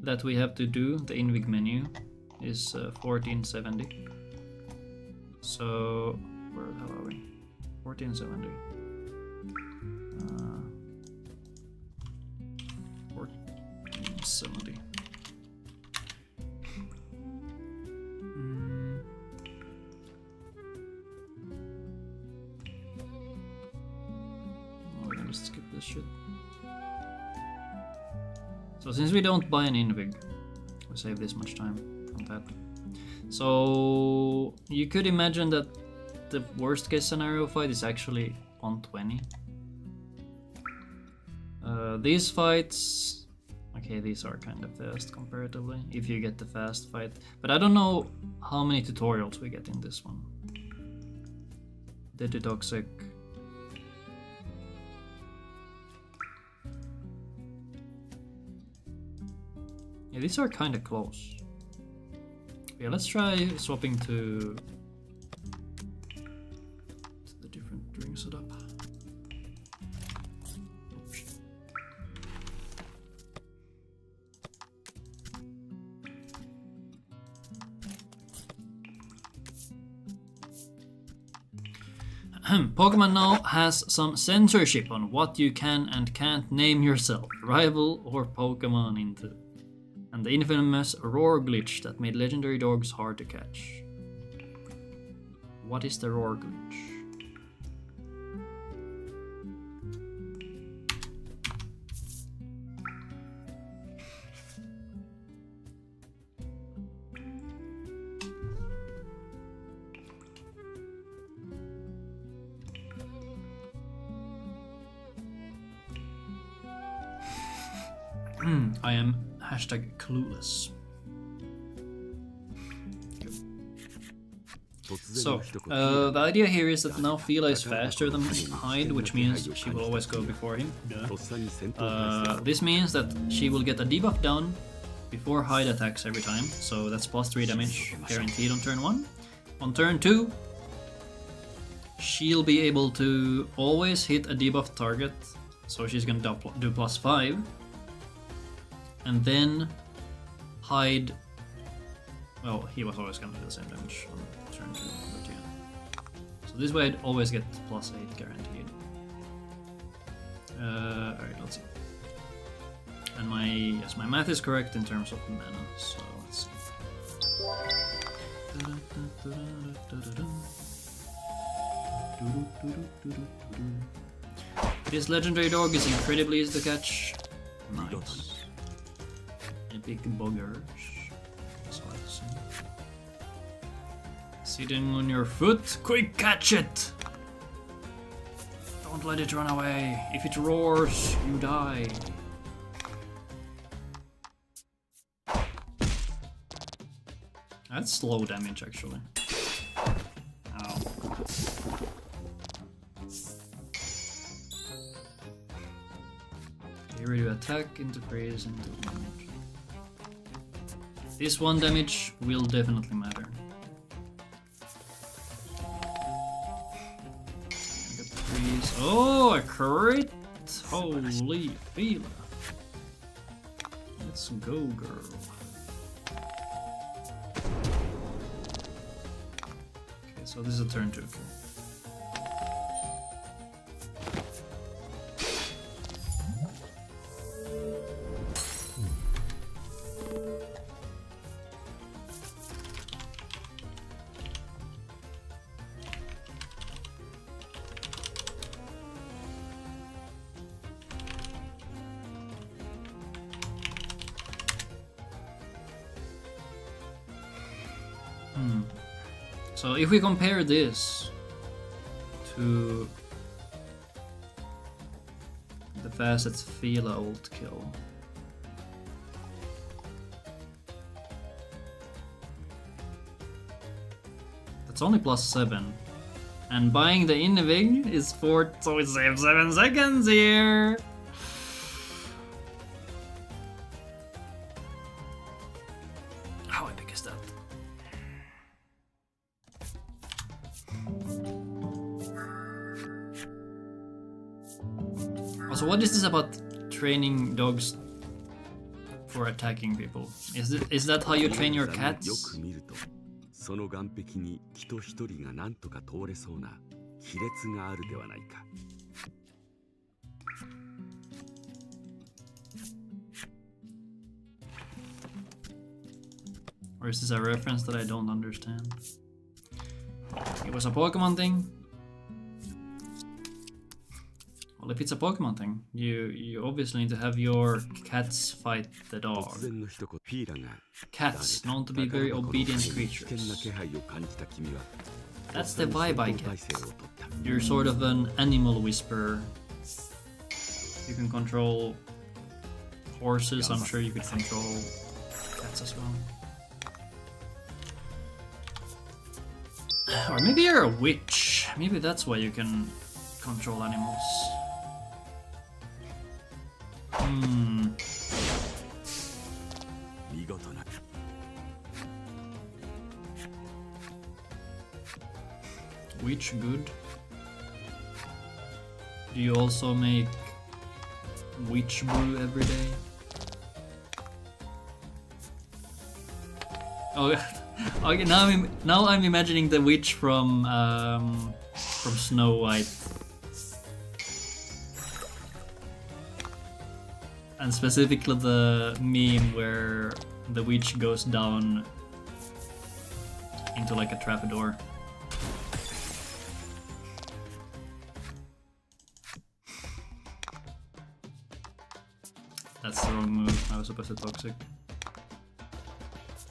that we have to do, the Invig menu, is 1470. So, how are we? 1470. 1470. Oh, we're gonna skip this shit. So since we don't buy an Invig, we save this much time from that. So you could imagine that the worst case scenario fight is actually 120. These fights, okay, these are kind of fast comparatively, if you get the fast fight. But I don't know how many tutorials we get in this one. Deadly Toxic. Yeah, these are kind of close. Yeah, let's try swapping to the different drink setup. Pokemon now has some censorship on what you can and can't name yourself, rival, or Pokemon into. And the infamous roar glitch that made legendary dogs hard to catch. What is the roar glitch? I am #clueless. So, the idea here is that now Fila is faster than Hyde, which means she will always go before him. This means that she will get a debuff down before Hyde attacks every time, so that's +3 damage guaranteed on turn 1. On turn 2, she'll be able to always hit a debuff target, so she's gonna do +5. And then Hyde, well, he was always gonna do the same damage on turn 2, but yeah. So this way I'd always get +8 guaranteed. Alright, let's see. And my math is correct in terms of mana, so let's see. This legendary dog is incredibly easy to catch. Nice. Epic buggers. So let's see. Sitting on your foot, quick catch it! Don't let it run away. If it roars, you die. That's slow damage actually. Ow. Here we do attack, into freeze, into damage. This 1 damage will definitely matter. Freeze. Oh, a crit! Holy Fila. Let's go, girl. Okay, so this is a turn 2. Okay. So if we compare this to the fastest Fila ult kill, it's only +7. And buying the Innovig is 4, so it saves 7 seconds here. How epic is that? Also, what is this about training dogs for attacking people? Is that how you train your cats? その岸壁に人一人が何とか通れそうな亀裂があるではないか。Or is this a reference that I don't understand? It was a Pokemon thing? Well, if it's a Pokemon thing, you obviously need to have your cats fight the dog. Cats, known to be very obedient creatures. That's the vibe I get. You're sort of an animal whisperer. You can control horses, I'm sure you could control cats as well. Or maybe you're a witch. Maybe that's why you can control animals. Witch good. Do you also make witch brew every day? Oh, okay. Now I'm imagining the witch from Snow White, and specifically the meme where the witch goes down into like a trapdoor. That's the wrong move. I was supposed to toxic.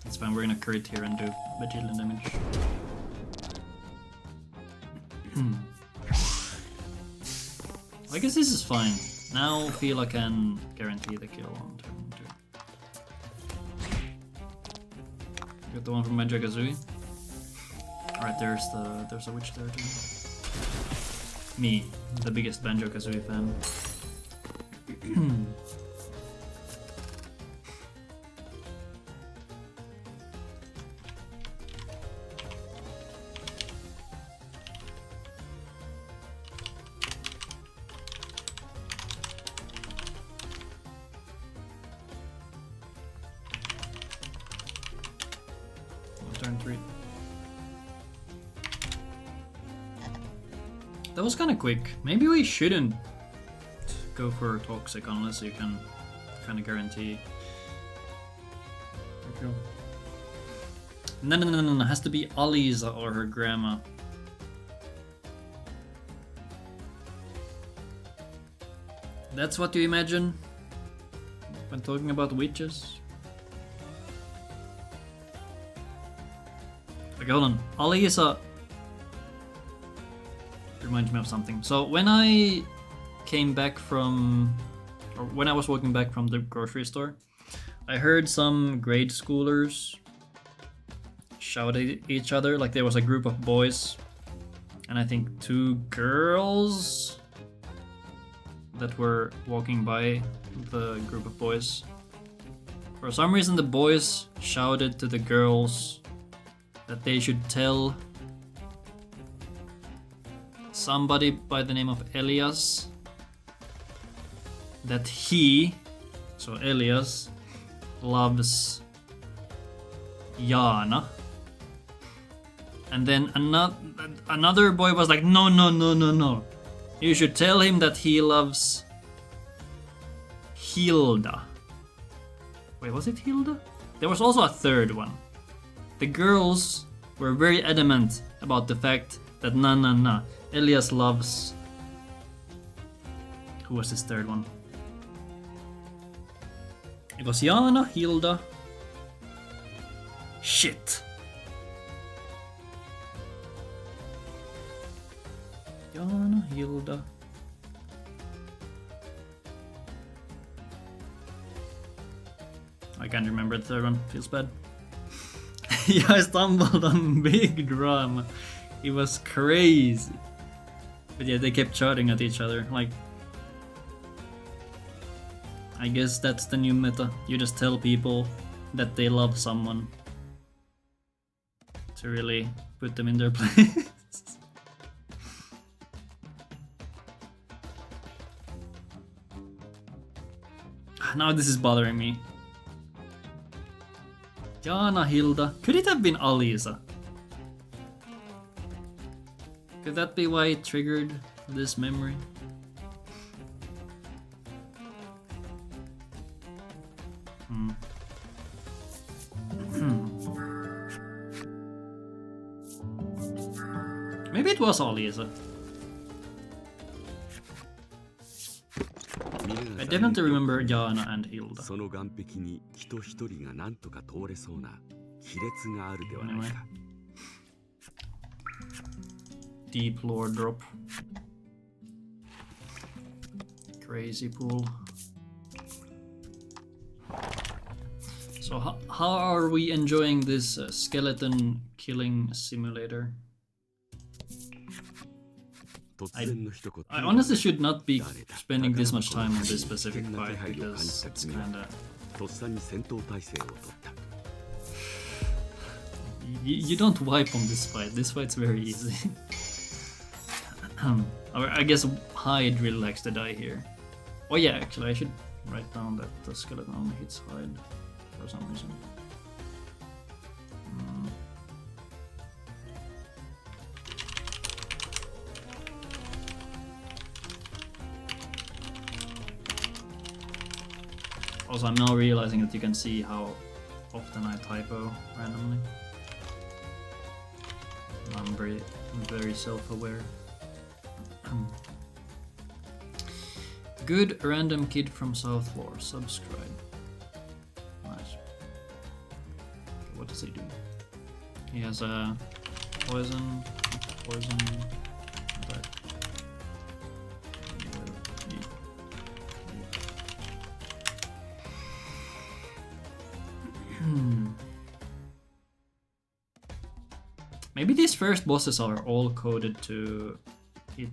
It's fine, we're gonna crit here and do bajillion damage. I guess this is fine. Now feel I can guarantee the kill on turn 2. Got the one from Banjo-Kazooie. Alright, there's a witch there too. Me, the biggest Banjo-Kazooie fan. Turn 3. That was kind of quick. Maybe we shouldn't go for toxic unless you can kind of guarantee. Okay. No, it has to be Aliza or her grandma. That's what you imagine when talking about witches? Okay, hold on. Aliza reminds me of something. So when I came back from, or when I was walking back from the grocery store, I heard some grade schoolers shout at each other. Like there was a group of boys and I think 2 girls that were walking by the group of boys. For some reason the boys shouted to the girls that they should tell somebody by the name of Elias that he, so Elias, loves Jana. And then another boy was like, no. You should tell him that he loves Hilda. Wait, was it Hilda? There was also a third one. The girls were very adamant about the fact that nah. Elias loves... Who was this third one? It was Jana, Hilda... Shit! Jana, Hilda... I can't remember the third one, feels bad. Yeah, I stumbled on big drama. It was crazy. But yeah, they kept shouting at each other. Like, I guess that's the new meta. You just tell people that they love someone to really put them in their place. Now this is bothering me. Jana, Hilda. Could it have been Alisa? Could that be why it triggered this memory? Maybe it was Alisa. I definitely remember Jana and Hilda. その岸壁に人一人が何とか通れそうな亀裂があるではないか。 Deep lore drop. Crazy pool. So how are we enjoying this skeleton killing simulator? I honestly should not be spending this much time on this specific fight because it's kinda... You don't wipe on this fight. This fight's very easy. I guess Hyde really likes to die here. Oh yeah, actually I should write down that the skeleton only hits Hyde for some reason. Also, I'm now realizing that you can see how often I typo randomly. I'm very self-aware. Good random kid from South Floor. Subscribe. Nice. Okay, what does he do? He has a poison attack. Maybe these first bosses are all coded to hit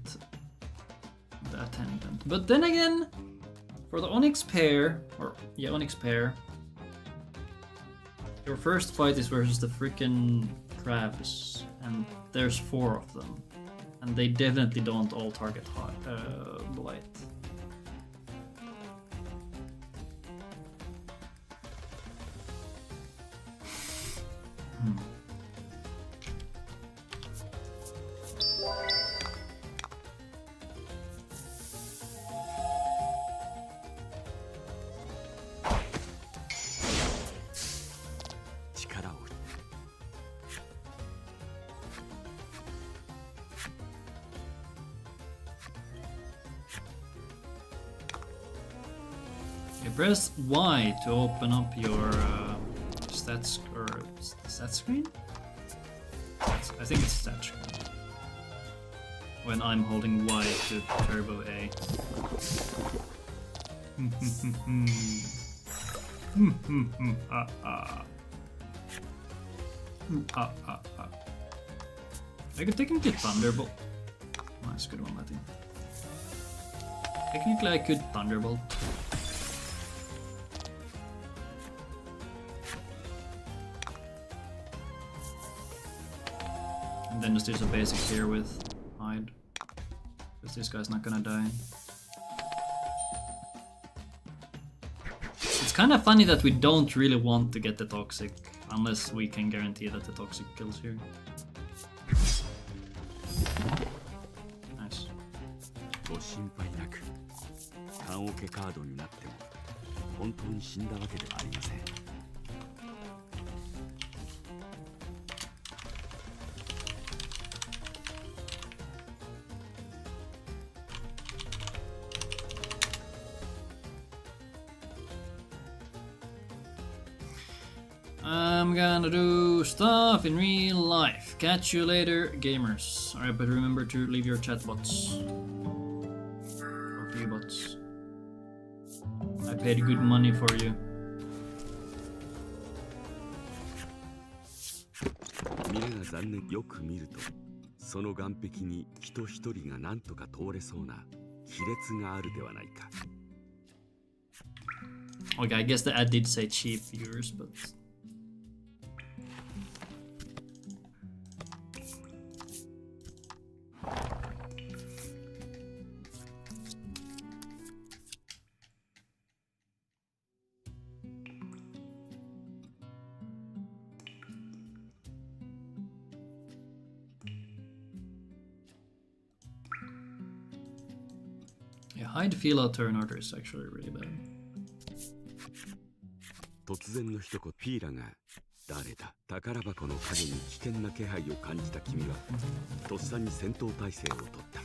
the attendant. But then again, for the Onyx pair, your first fight is versus the freaking crabs, and there's 4 of them. And they definitely don't all target Blight. You press Y to open up your stats screen? I think it's stat screen. When I'm holding Y to turbo A. I could technically Thunderbolt. Nice, good one, Matty. Technically I could Thunderbolt. And then just do some basics here with Hyde. Because this guy's not gonna die. It's kind of funny that we don't really want to get the Toxic unless we can guarantee that the Toxic kills here. Nice. ご心配なく、缶オケカードになっても本当に死んだわけではありません。I'm gonna do stuff in real life. Catch you later, gamers. Alright, but remember to leave your chat bots. Or few bots. I paid good money for you. が残念。よく見るとその岸壁に人一人が何とか通れそうな亀裂があるではないか。 Okay, I guess the ad did say cheap viewers, but yeah, hide feel out turn order is actually really bad. 突然の一言、フィーラが誰だ。宝箱の影に危険な気配を感じた君はとっさに戦闘態勢をとった。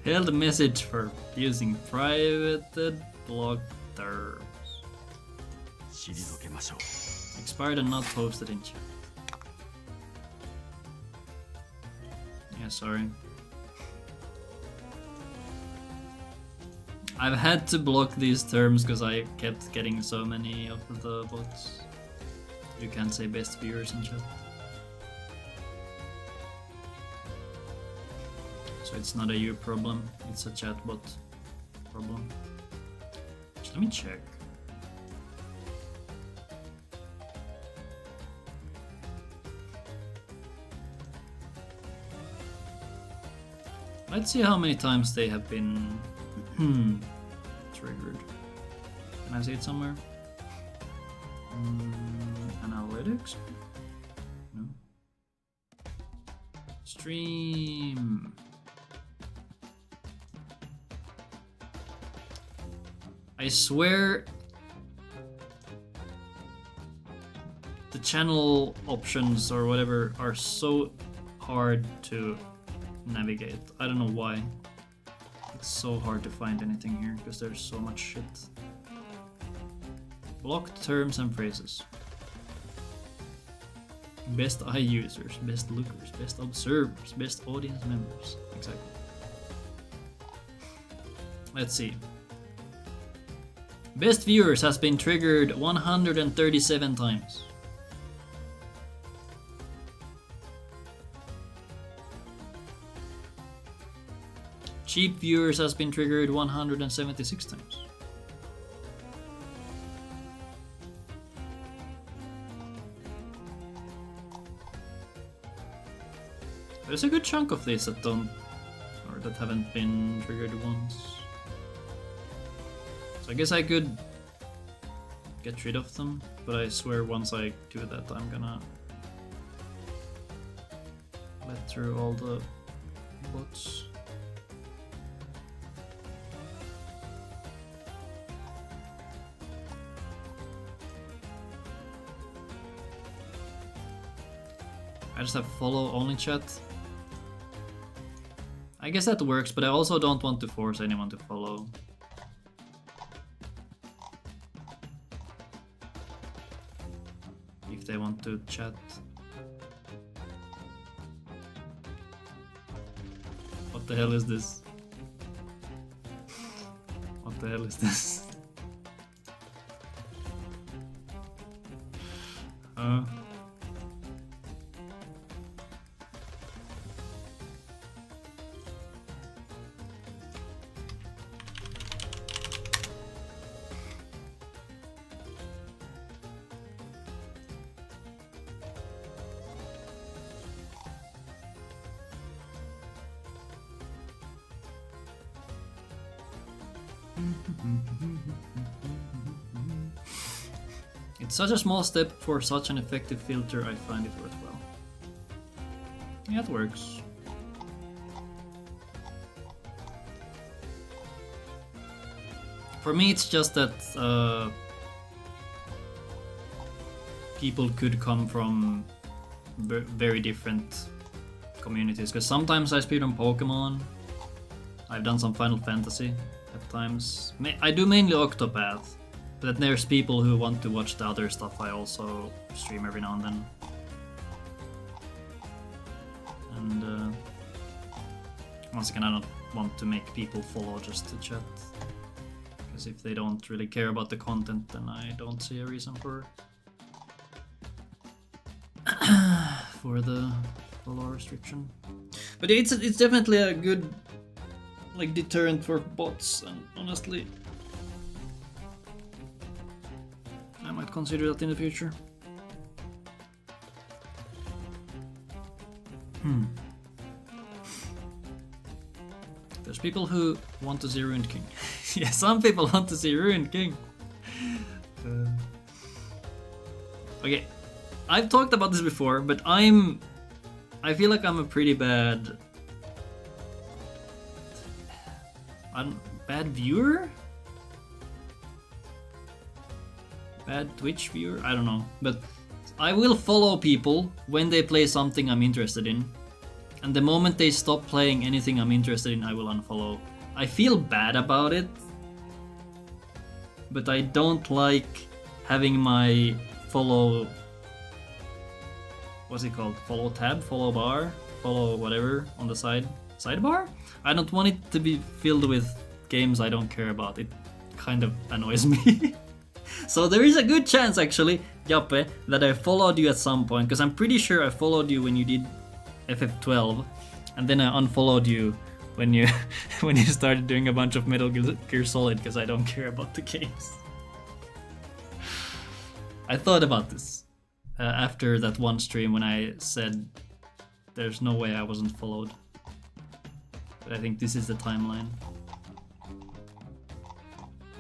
Held message for using privated block terms. 退けましょう。 Expired and not posted in chat. Yeah, sorry. I've had to block these terms because I kept getting so many of the bots. You can't say best viewers in chat. So it's not a you problem, it's a chatbot problem. Let me check. Let's see how many times they have been triggered. Can I see it somewhere? Analytics? No. Stream. I swear the channel options or whatever are so hard to navigate. I don't know why. It's so hard to find anything here because there's so much shit. Blocked terms and phrases. Best eye users, best lookers, best observers, best audience members. Exactly. Let's see. Best viewers has been triggered 137 times. Cheap viewers has been triggered 176 times. There's a good chunk of these that don't, or that haven't been triggered once. So I guess I could get rid of them, but I swear once I do that I'm gonna let through all the bots. I just have follow only chat. I guess that works, but I also don't want to force anyone to follow. If they want to chat. What the hell is this? What the hell is this? It's such a small step for such an effective filter, I find it worthwhile. Yeah, it works. For me, it's just that people could come from very different communities, because sometimes I speedrun Pokemon, I've done some Final Fantasy at times. I do mainly Octopath, but there's people who want to watch the other stuff I also stream every now and then. And once again, I don't want to make people follow just to chat. Because if they don't really care about the content, then I don't see a reason for for the law restriction. But it's definitely a good like deterrent for bots, and honestly I might consider that in the future. There's people who want to see Ruined King. Yeah, some people want to see Ruined King. Okay, I've talked about this before, but I feel like I'm a pretty bad viewer? Bad Twitch viewer? I don't know. But I will follow people when they play something I'm interested in. And the moment they stop playing anything I'm interested in, I will unfollow. I feel bad about it. But I don't like having my follow... What's it called? Follow tab? Follow bar? Follow whatever on the sidebar? I don't want it to be filled with games I don't care about. It kind of annoys me. So there is a good chance actually, Jappe, that I followed you at some point, because I'm pretty sure I followed you when you did FF12, and then I unfollowed you when you when you started doing a bunch of Metal Gear Solid, because I don't care about the games. I thought about this after that one stream when I said there's no way I wasn't followed. But I think this is the timeline.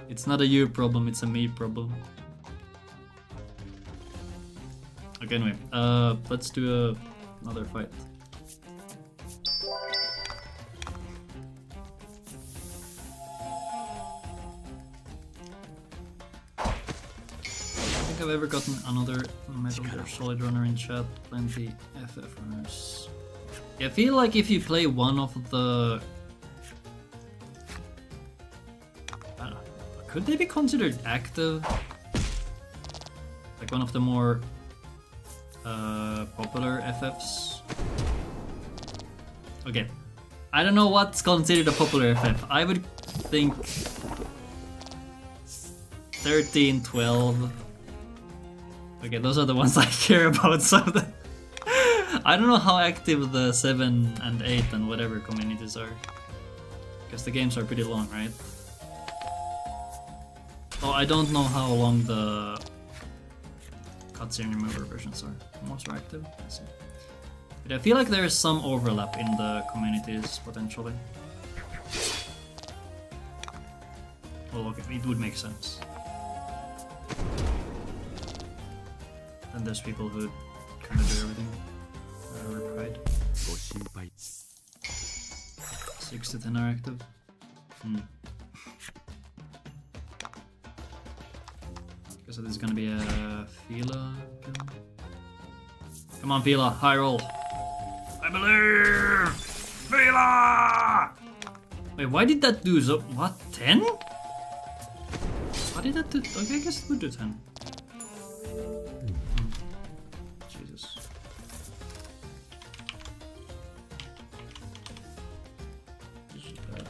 It's not a you problem, it's a me problem. Okay, anyway, let's do another fight. I don't think I've ever gotten another Metal Gear Solid runner in chat. Plenty FF runners. Yeah, I feel like if you play one of the... Could they be considered active? Like one of the more popular FFs? Okay, I don't know what's considered a popular FF. I would think 13, 12. Okay, those are the ones I care about, so that I don't know how active the 7 and 8 and whatever communities are. Because the games are pretty long, right? Oh, I don't know how long the cutscene remover versions are. Most are active, I see. But I feel like there is some overlap in the communities, potentially. Well, okay, it would make sense. And there's people who kind of do everything. Pride. 6 to 10 are active. So this is gonna be a Fila kill. Come on, Fila, high roll. I believe! Fila! Wait, why did that do so? What, 10? Why did that do? Okay, I guess it would do 10. Jesus. This is bad.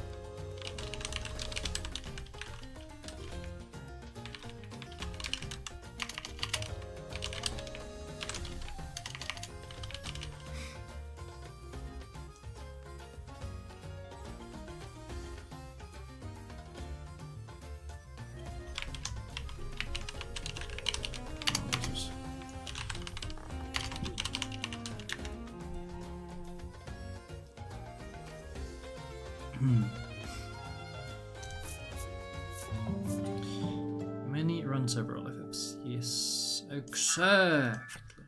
Many run several FFs. Yes, exactly.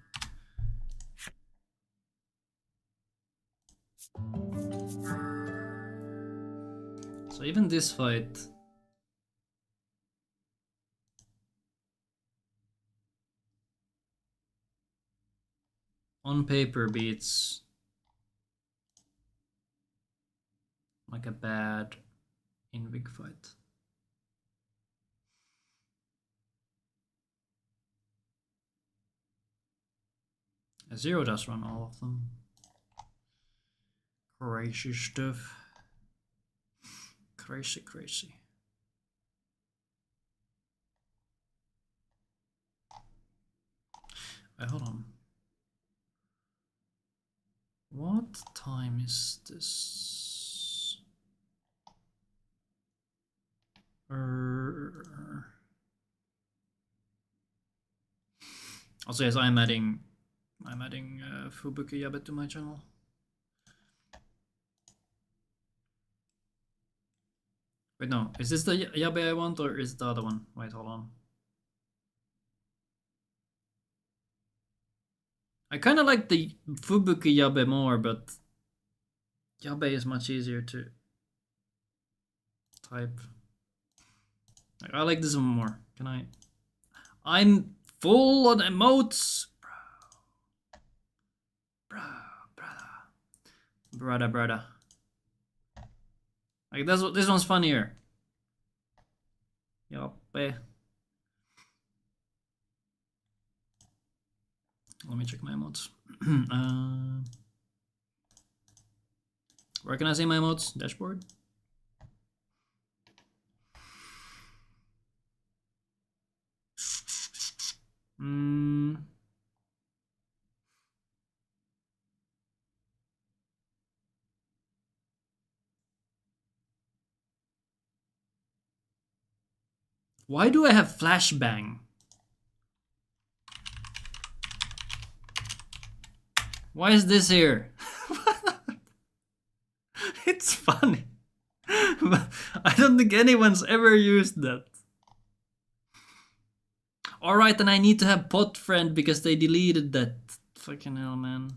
So even this fight, on paper beats like a bad Invig fight. A Zero does run all of them. Crazy stuff. Crazy, crazy. Hold on. What time is this? Also, yes, I'm adding Fubuki Yabe to my channel. Wait, no, is this the Yabe I want or is it the other one? Wait, hold on. I kind of like the Fubuki Yabe more, but Yabe is much easier to type. I like this one more. Can I? I'm full on emotes, brother. Like this one's funnier. Yabe. Let me check my emotes. Where can I see my emotes? Dashboard. Why do I have flashbang? Why is this here? It's funny. But I don't think anyone's ever used that. Alright, then I need to have pot friend because they deleted that. Fucking hell, man.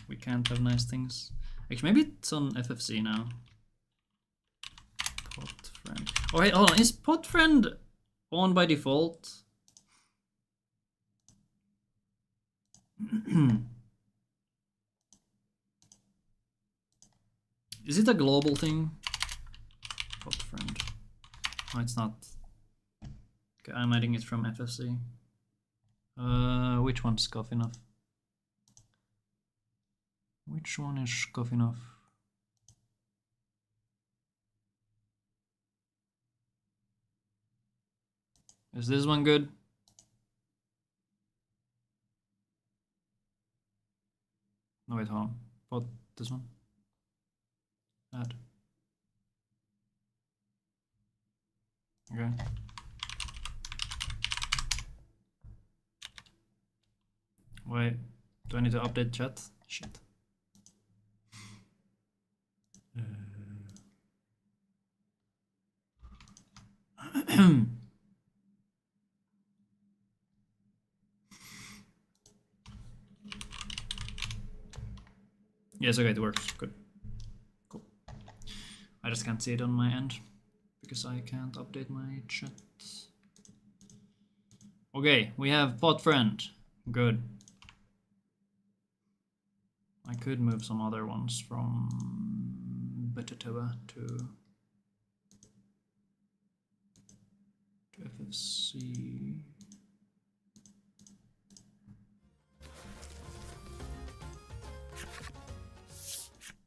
We can't have nice things. Actually, maybe it's on FFC now. Pot friend. Oh, wait, hold on. Is pot friend on by default? Is it a global thing? Pot friend. Oh, it's not. Okay, I'm adding it from FFC. Which one's scuff enough? Which one is scuff enough? Is this one good? No, wait, hold on. What? This one? Add. Okay. Wait, do I need to update chat? Shit. Yes, okay, it works. Good. Cool. I just can't see it on my end because I can't update my chat. Okay, we have pot friend. Good. I could move some other ones from Betatoa to FFC.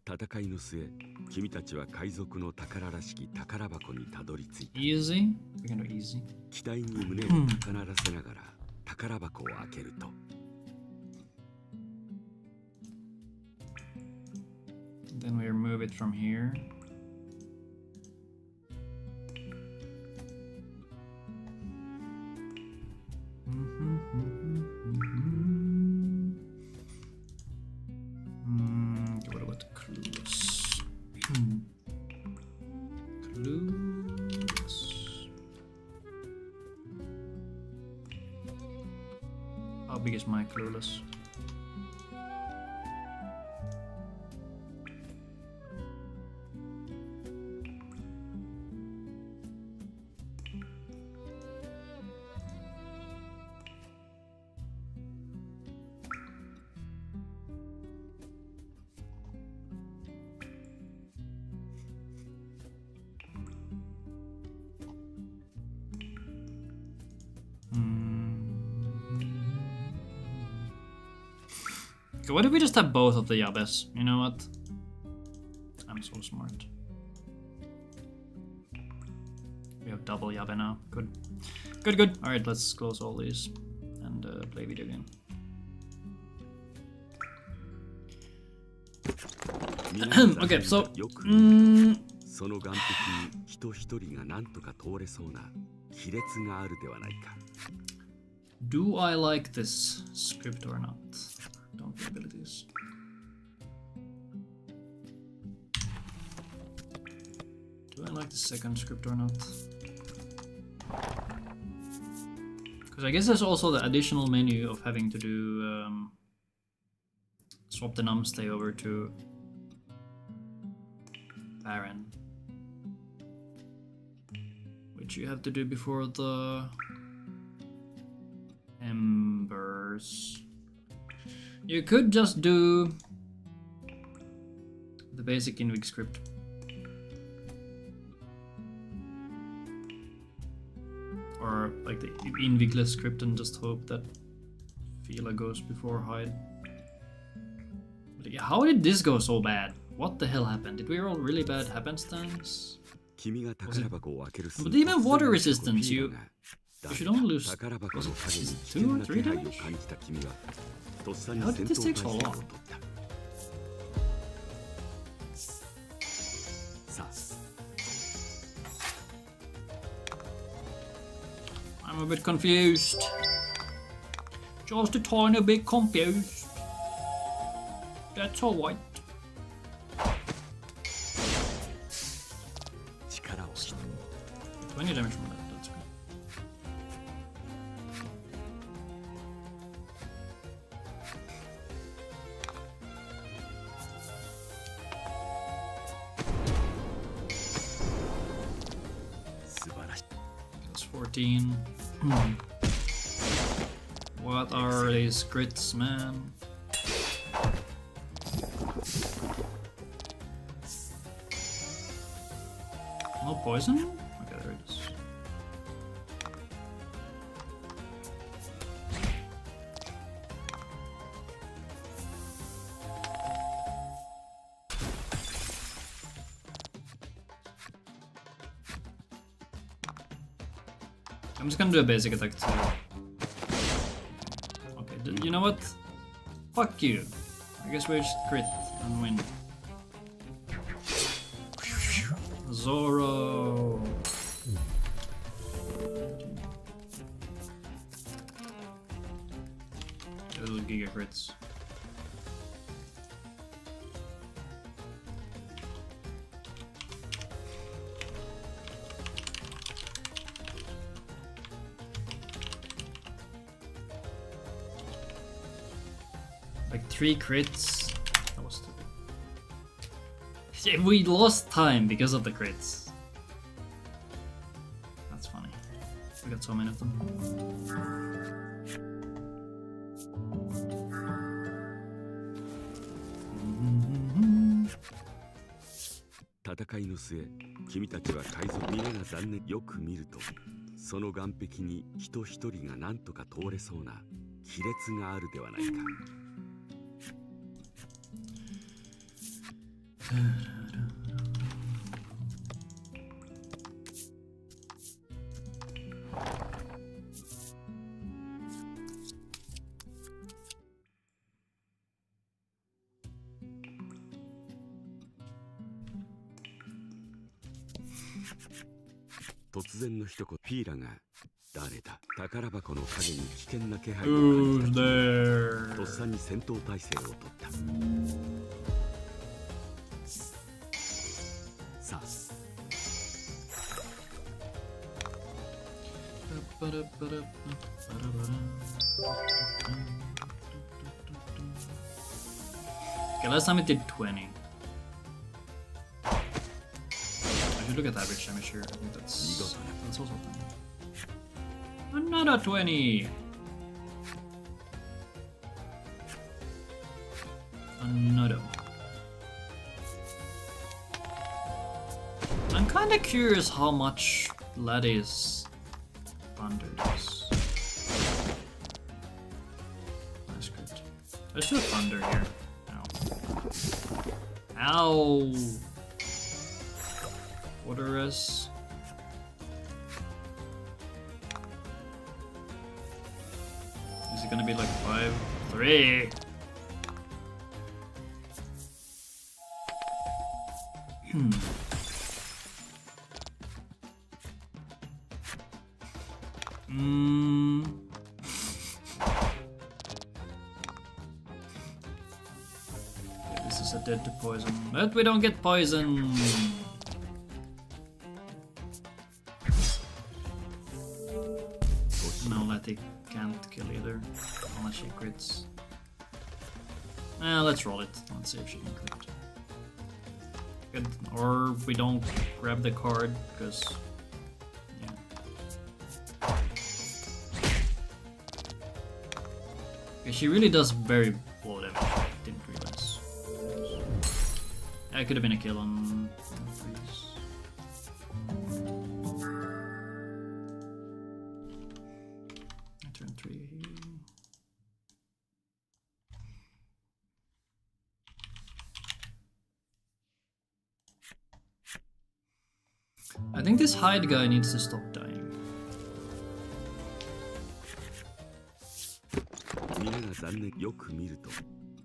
戦いの末、君たちは海賊の宝らしき宝箱にたどり着いた。Easy? We can do easy. 期待に胸を高鳴らせながら宝箱を開けると。Then we remove it from here. What about clueless? Clueless. How big is my clueless? Okay, what if we just have both of the Yabes? You know what? I'm so smart. We have double Yabe now. Good. Good, good. Alright, let's close all these and play video game. Okay, so その岸壁に人一人が何とか通れそうな亀裂があるではないか。 do I like this script or not? Don't the abilities. Do I like the second script or not? Because I guess there's also the additional menu of having to do swap the numstay over to Baron, which you have to do before the Embers. You could just do the basic Invig script. Or like the Invigless script and just hope that Fila goes before Hyde. But yeah, how did this go so bad? What the hell happened? Did we roll really bad happenstance? But even water resistance, you should only lose, was it 2 or 3 damage? How did this take so long? I'm a bit confused. Just a tiny bit confused. That's alright. 20 damage from that, that's good. That's 14. What are these crits, man? No poison? Okay, there it is. I'm just gonna do a basic attack too. Okay, you know what? Fuck you. I guess we just crit and win. Zoro. Those are Giga crits. Like 3 crits. That was stupid. Yeah, we lost time because of the crits. That's funny. We got so many of them. 戦いの末、君たちは海賊皆が残念。よく見ると、その岸壁に人一人が何とか通れそうな亀裂があるではないか。突然の一言、フィーラが誰だ。宝箱の陰に危険な気配を感じた。とっさに戦闘態勢を取った。さあ。Okay, last time it did 20. I should look at the average damage here. I think that's also fine. Another 20! Another. I'm kinda curious how much Laddie's thunder does. Nice crit. Let's do a thunder here. Ow. Ow! Water res. Is it gonna be like 5? 3? This is a dead to poison, but we don't get poison. No, Letty can't kill either, unless she crits. Let's roll it. Let's see if she can crit. Good. Or we don't grab the card, because... yeah. Okay, she really does very low damage. I didn't realize. That could have been a kill on freeze. Turn 3 here. I think this hide guy needs to stop dying. 皆が残念よく見ると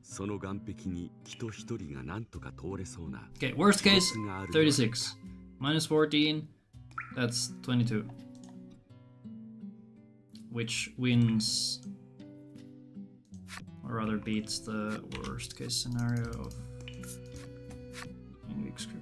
その岸壁に人一人が何とか通れそうな Okay, worst case 36 minus 14, that's 22, which wins or rather beats the worst case scenario of in weak script.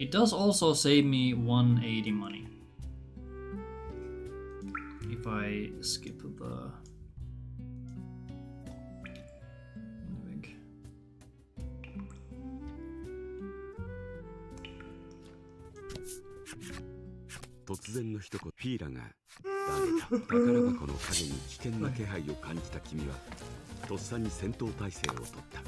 It does also save me 180 money if I skip the big. 突然の一言フィーラが誰か宝箱の影に危険な気配を感じた君はとっさに戦闘態勢を取った。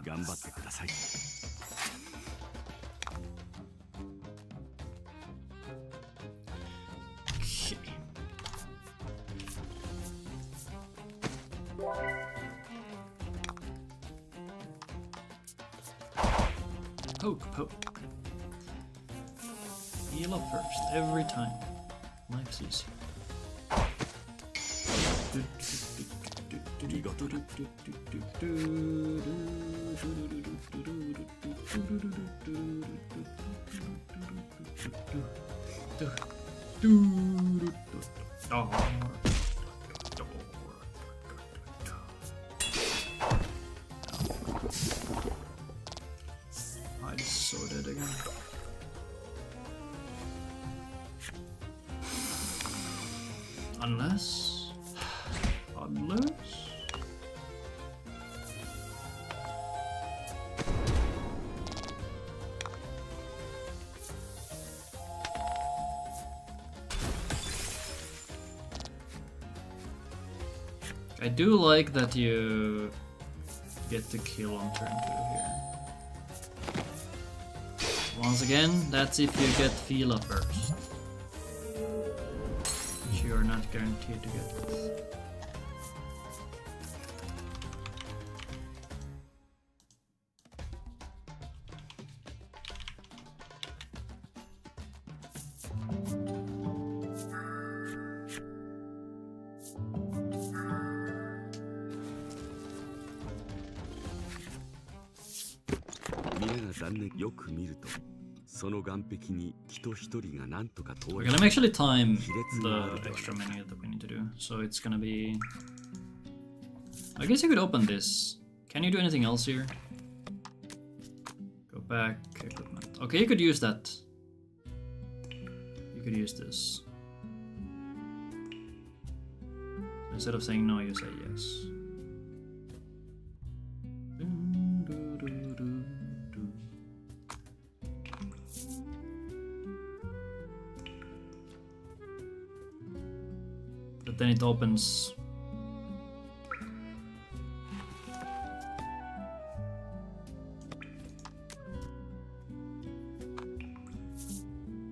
頑張ってください。Poke, poke. Heal up first, every time. Life's easy. Oh. I'm so dead again. Unless... I do like that you get to kill on turn 2 here. Once again, that's if you get Fila first, which you are not guaranteed to get. が残念よく見るとその岸壁に人一人が何とか通 Okay, れ let me actually time the extra menu that we need to do. So it's gonna be... I guess you could open this. Can you do anything else here? Go back, equipment. Okay, you could use that. You could use this. Instead of saying no, you say yes. But then it opens.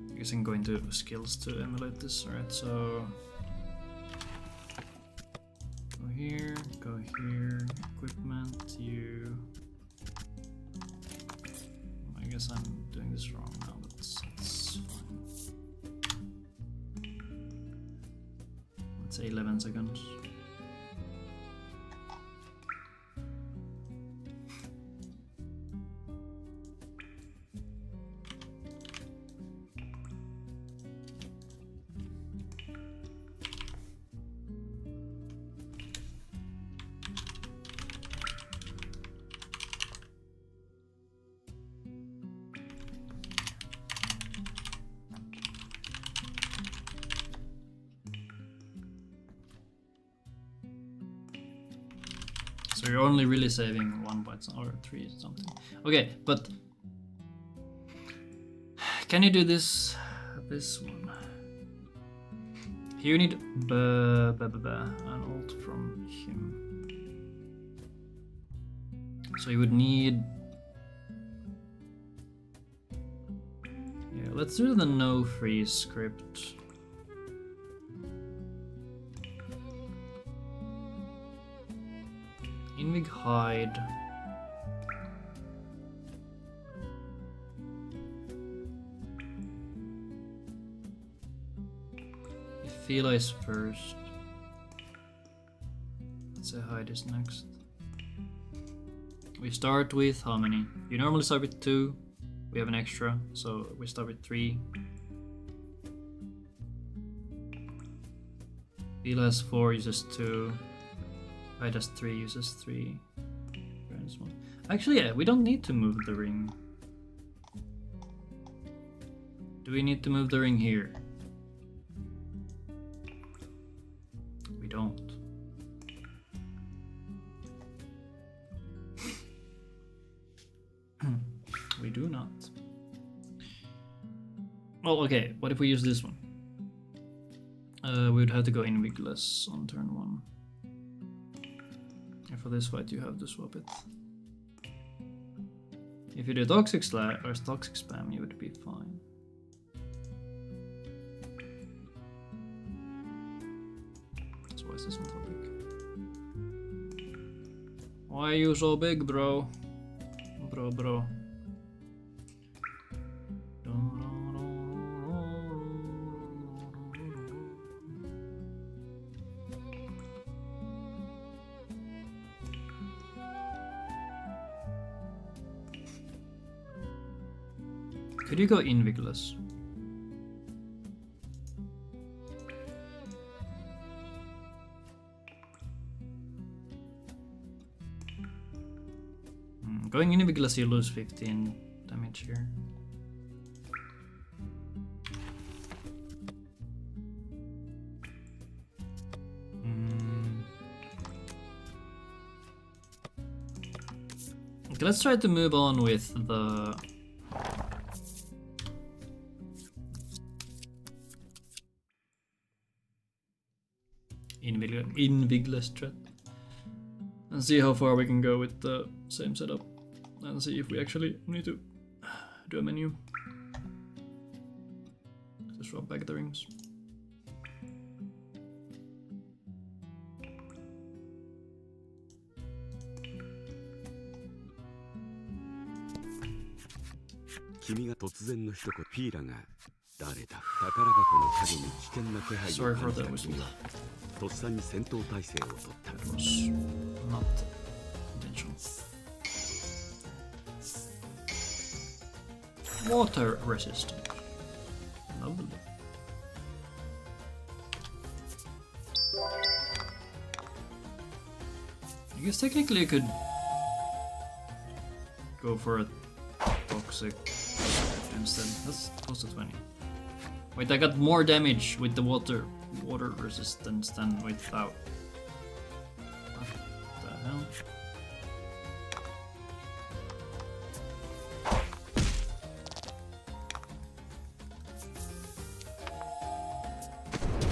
I guess I can go into skills to emulate this. Alright, so go here, equipment, you. I guess I'm doing this wrong now, but that's fine. Let's say 11 seconds. So you're only really saving 1 byte or 3 something. Okay, but can you do this one? Here you need an alt from him. So you would need... Yeah, let's do the no freeze script. Invig hide. Fila is first. Let's say hide is next. We start with how many? You normally start with 2. We have an extra, so we start with 3. Fila has 4, uses 2. Hide has 3, uses 3. Actually, yeah, we don't need to move the ring. Do we need to move the ring here? We don't. We do not. Well, okay, what if we use this one? We would have to go invigless on turn 1. And for this fight you have to swap it. If you do toxic slash or toxic spam, you would be fine. So why is this one so big? Why are you so big, bro? Bro. Could you go invigless? Going invigless, you lose 15 damage here. Okay, let's try to move on with the invigless threat and see how far we can go with the same setup and see if we actually need to do a menu. Just swap back the rings. Sorry for that whistle. That was not intentional. Water resistant. Lovely. I guess technically you could go for a toxic instead. That's close to 20. Wait, I got more damage with the water resistance than without. What the hell?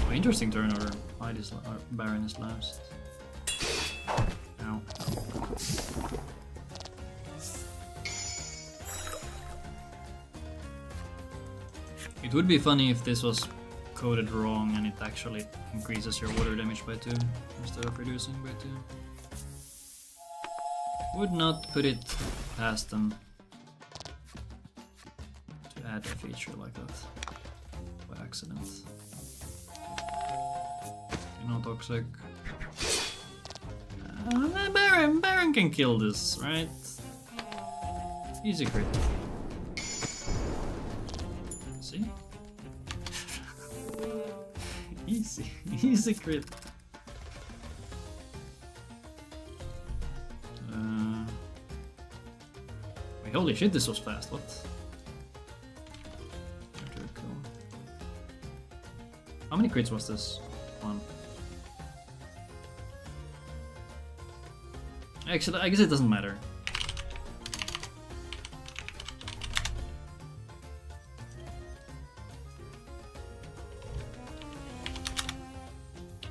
Oh, interesting turn order. Baron is last. Ow. It would be funny if this was coded wrong and it actually increases your water damage by 2 instead of reducing by 2. Would not put it past them to add a feature like that by accident. You know, toxic. Baron can kill this, right? Easy crit. See? Easy crit. Wait, holy shit, this was fast, what? How many crits was this? 1. Actually, I guess it doesn't matter.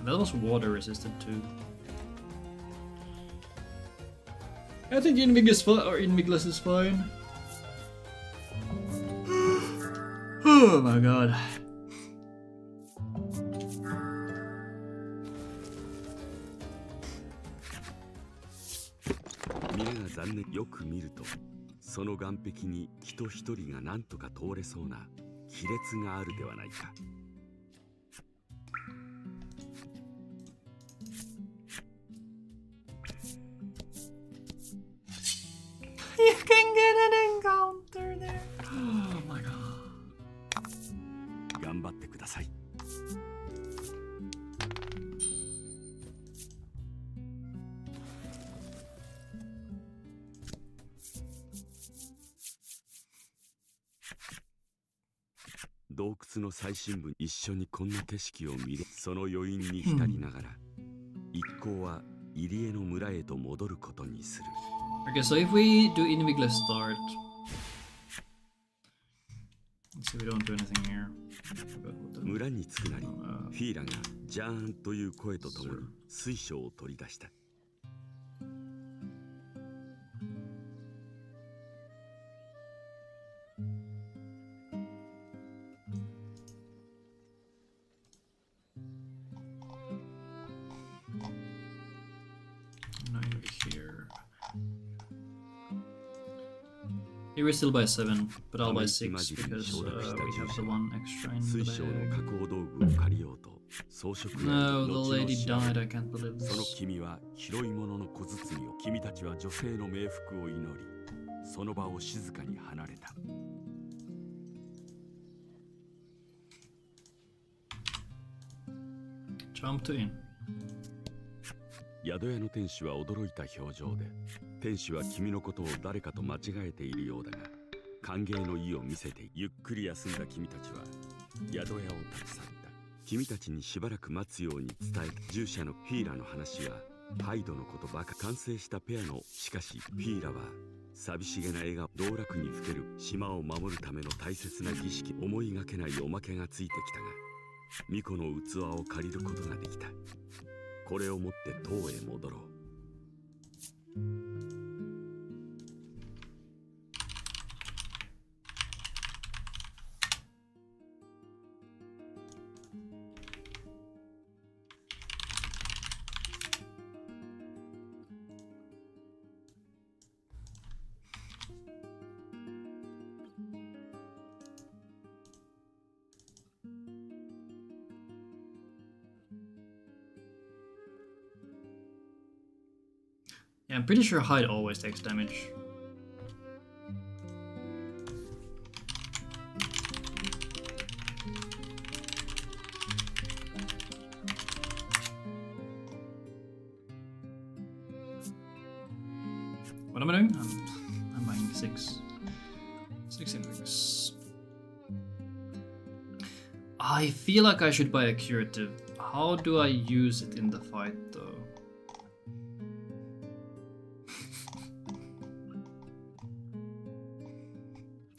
That was water resistant too. I think Invictus is fine. Oh my god. Mira よく見ると、その岩壁に人一人が何とか通れそうな亀裂があるではないか。You can get an encounter there. Oh my god. 頑張ってください。洞窟の最深部、一緒にこんな景色を見れ、その余韻に浸りながら、一行は入江の村へと戻ることにする。Okay, so if we do Invictus start, let's see, we don't do anything here. 村に着くなり、フィーラがジャーンという声とともに水晶を取り出した。Here we still buy 7, but I'll buy 6 because we have the 1 extra in the bag. No, the lady died, I can't believe this. その君は広いものの小包を、君たちは女性の冥福を祈り、その場を静かに離れた。Jump to in. 宿屋の店主は驚いた表情で、店主は君のことを誰かと間違えているようだが、歓迎の意を見せてゆっくり休んだ君たちは宿屋を立ち去った。君たちにしばらく待つように伝えた従者のフィーラの話はハイドのことばか。完成したペアの、しかしフィーラは寂しげな笑顔、道楽にふける島を守るための大切な儀式、思いがけないおまけがついてきたが、巫女の器を借りることができた。これを持って塔へ戻ろう。Yeah, I'm pretty sure hide always takes damage. What am I doing? I'm buying 6. 6 index. I feel like I should buy a curative. How do I use it in the fight though?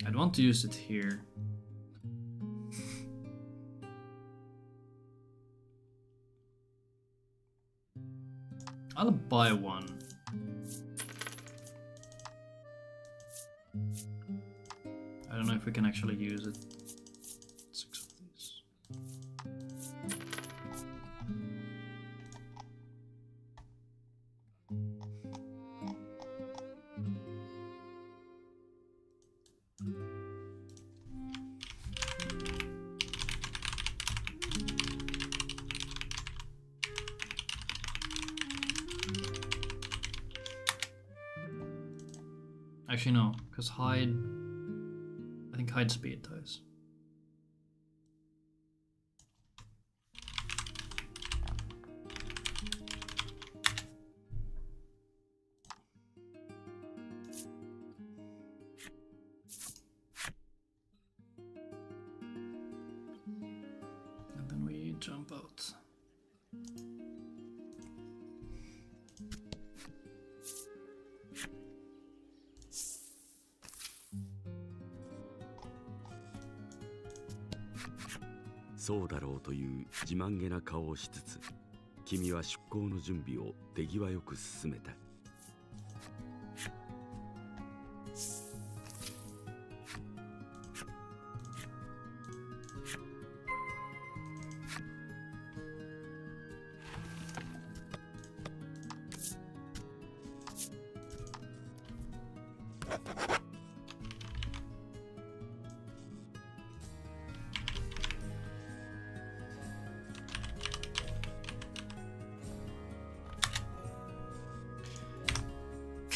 I'd want to use it here. I'll buy one. I don't know if we can actually use it. 6 of these. Actually no, because hide, I think hide speed dies. And then we jump out.そうだろうという自慢げな顔をしつつ、君は出航の準備を手際よく進めた。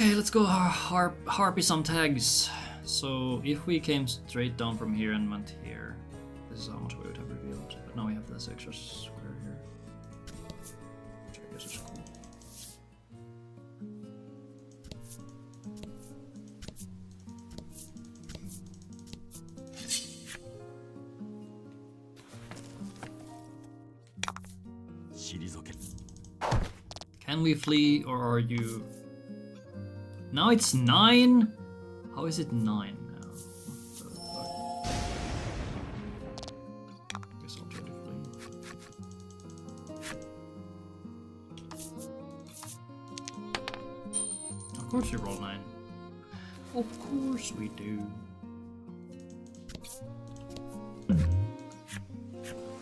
Okay, let's go harpy some tags. So if we came straight down from here and went here, this is how much we would have revealed. But now we have this extra square here, which I guess is cool. Can we flee, or are you... Now it's 9? How is it 9 now? What the fuck? Guess I'll try to flee. Of course we roll 9. Of course we do.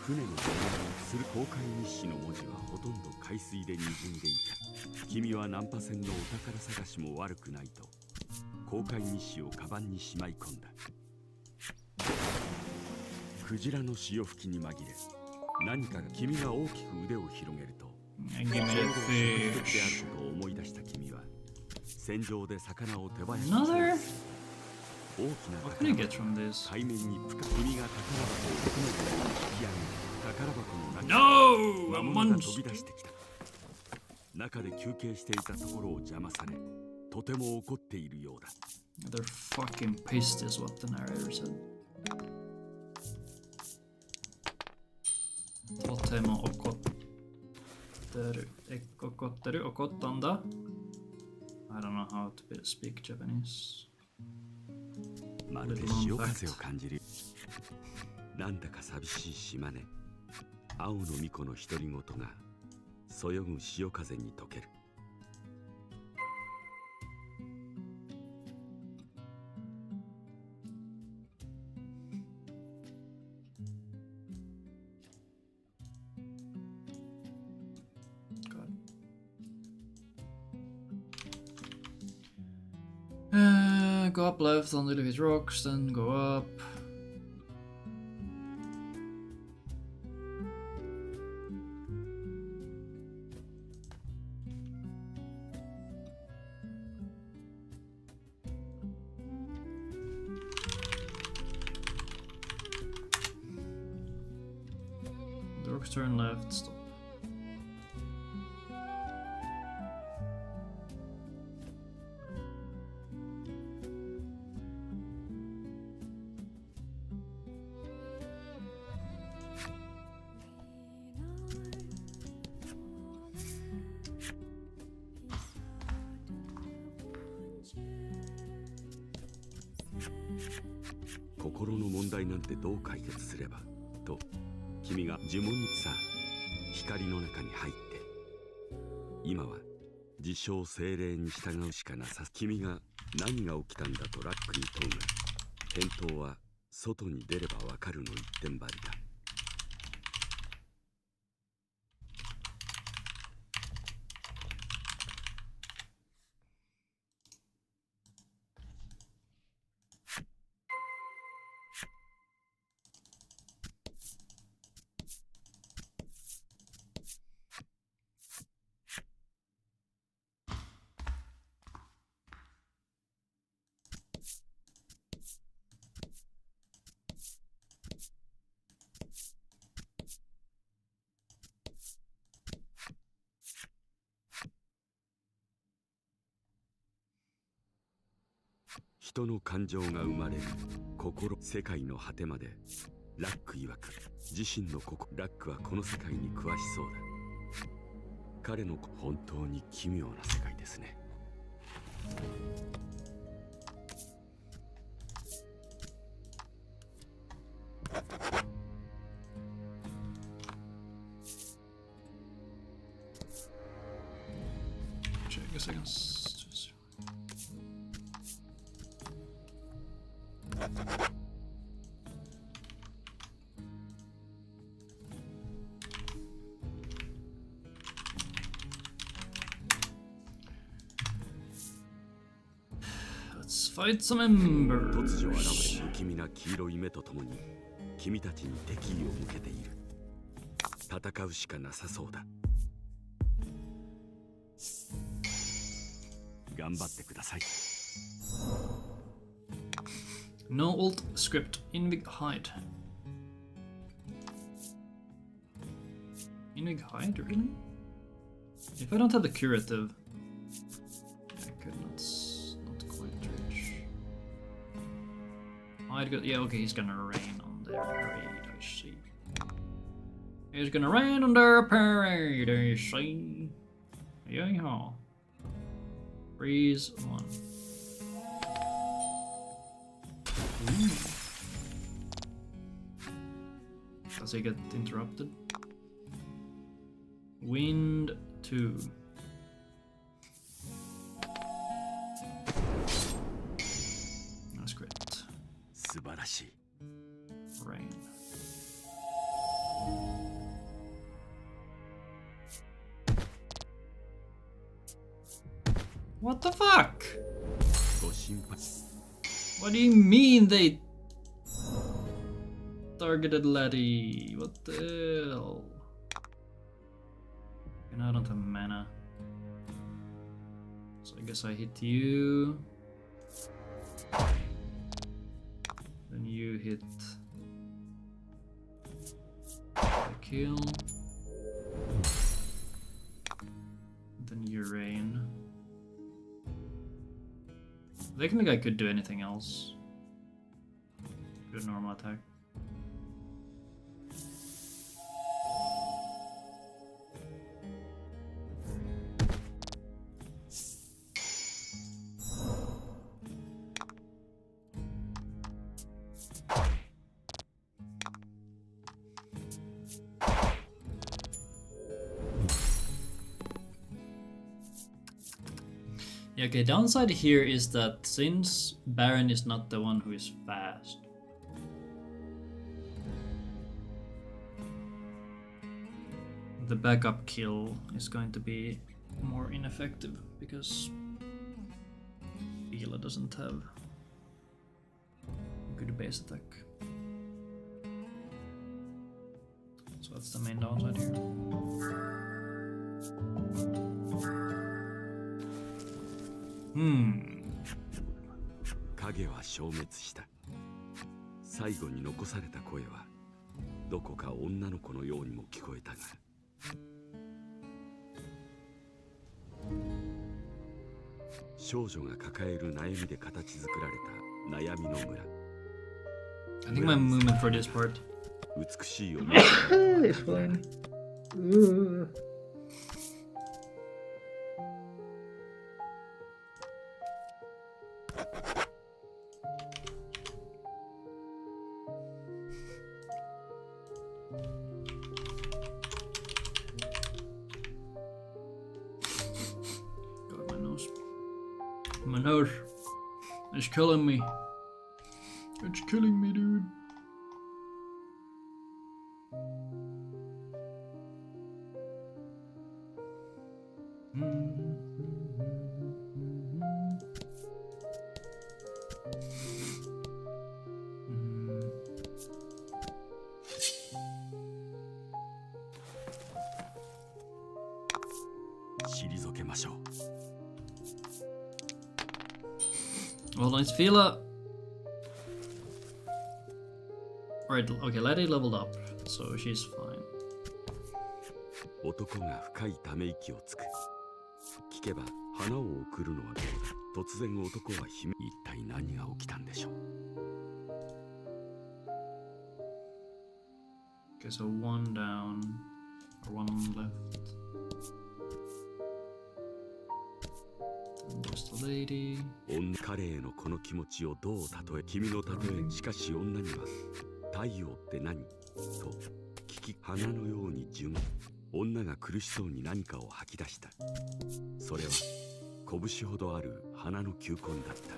船のする航海日誌の文字はほとんど海水で滲んでいた。君は難破船のお宝探しも悪くないと航海日誌をカバンにしまい込んだ。クジラの潮吹きに紛れ、何かが君が大きく腕を広げるとちょうど食事であることを思い出した君は船上で魚を手早く大きな宝海面にぷか君が宝箱を船で引き上げ宝箱の中に魔物が飛び出してきた。中で休憩していたところを邪魔され、とても怒っているようだ。They're fucking pissed is what the narrator said. とても怒ってる。怒ってる。怒ったんだ。I don't know how to speak Japanese. まるで潮風を感じる。なんだか寂しい島ね。青の巫女の独り言がそよぐ潮風に溶ける。Go up left on the hit rocks, then go up. The rocks turn left, stop. 問題なんてどう解決すればと君が呪文にさ光の中に入って今は自称精霊に従うしかなさ。君が何が起きたんだとラックに問うが返答は外に出ればわかるの一点張りだ。人の感情が生まれる心、世界の果てまで。ラック曰く自身の心。ラックはこの世界に詳しそうだ。彼の本当に奇妙な世界ですね。Let's fight some embers. 突如現れ不気味な黄色い目とともに君たちに敵意を向けている。戦うしかなさそうだ。頑張ってください。No alt script. Invig hide. Invig hide, really? If I don't have the curative, I could not quite reach. Hide go. Yeah, okay, he's gonna rain on their parade. I see. He's gonna rain on their parade. I see. Yeah. Freeze on. Does he get interrupted? Wind 2. That's great. 素晴らしい。Rain. What the fuck? ご心配。What do you mean they targeted Letty? What the hell? And I don't have mana. So I guess I hit you. Then you hit the kill. Then you rain. I don't think I could do anything else. Do a normal attack. Yeah, okay, downside here is that since Baron is not the one who is fast, the backup kill is going to be more ineffective because Bila doesn't have a good base attack. So that's the main downside here. Hmm. 影は消滅した。最後に残された声はどこか女の子のようにも聞こえたが。少女が抱える悩みで形作られた悩みの村。I think my movement for this part. 美しい思い。It's fine. My nose is killing me. It's killing me, dude. Well, let's feel a... Right, okay, Letty leveled up, so she's fine. 男が深いため息をつく。聞けば花を贈るのはどうだ。突然男は悲鳴。一体何が起きたんでしょう。Okay, so one down, or one left. And there's the lady. 彼へのこの気持ちをどう例え。君の例え。しかし女には太陽って何と聞き、花のように純。女が苦しそうに何かを吐き出した。それは拳ほどある花の球根だった。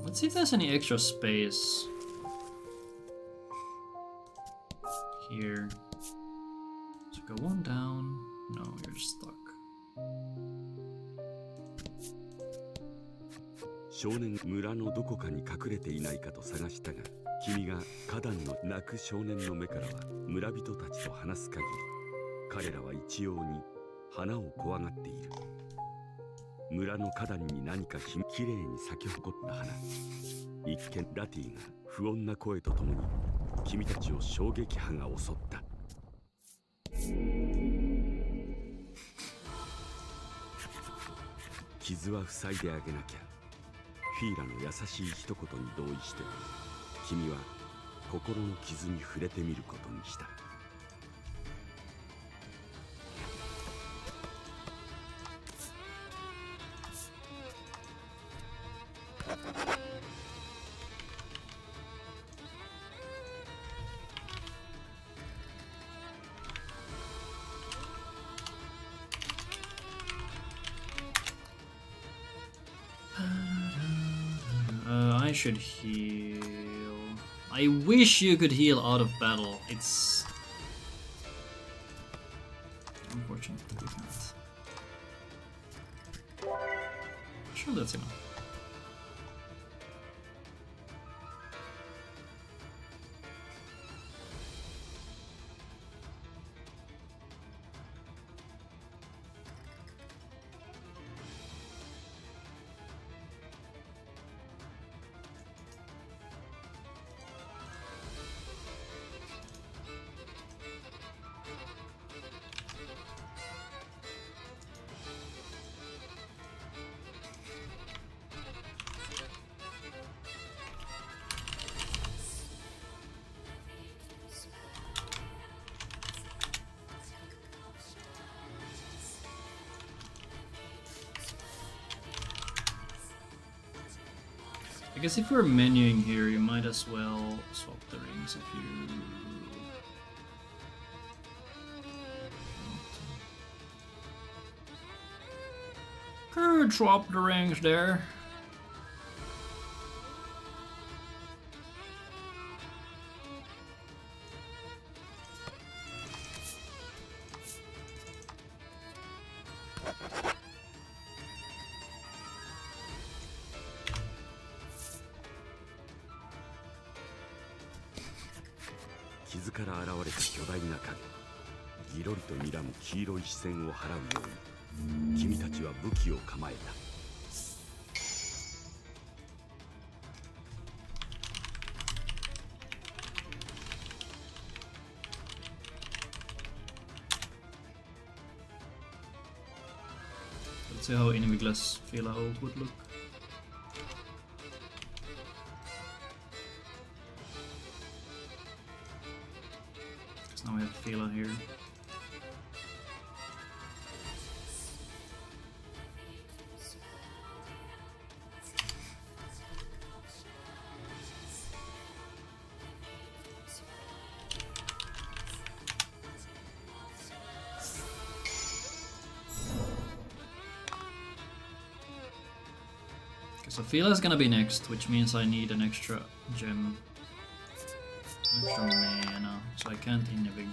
Let's see if there's any extra space here. So go one down. No, you're stuck. 少年、村のどこかに隠れていないかと探したが、君が花壇の泣く少年の目からは村人たちと話す限り、彼らは一様に花を怖がっている。村の花壇に何かきれいに咲き誇った花。一見ラティが不穏な声とともに君たちを衝撃波が襲った。傷は塞いであげなきゃ。フィーラの優しい一言に同意して君は心の傷に触れてみることにした。I should heal. I wish you could heal out of battle. It's unfortunate that you can't. Sure, that's enough. I guess if we're menuing here, you might as well swap the rings if you... Could swap the rings there.傷から現れた巨大な影。ギロリと睨む黄色い視線を払うように君たちは武器を構えた。Let's see how enemyless Fila ult would look. Fila here. So Fila is gonna be next, which means I need an extra gem. Extra mana, so I can't Innevig.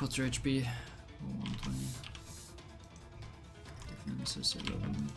What's your HP? 120. Defense is 11.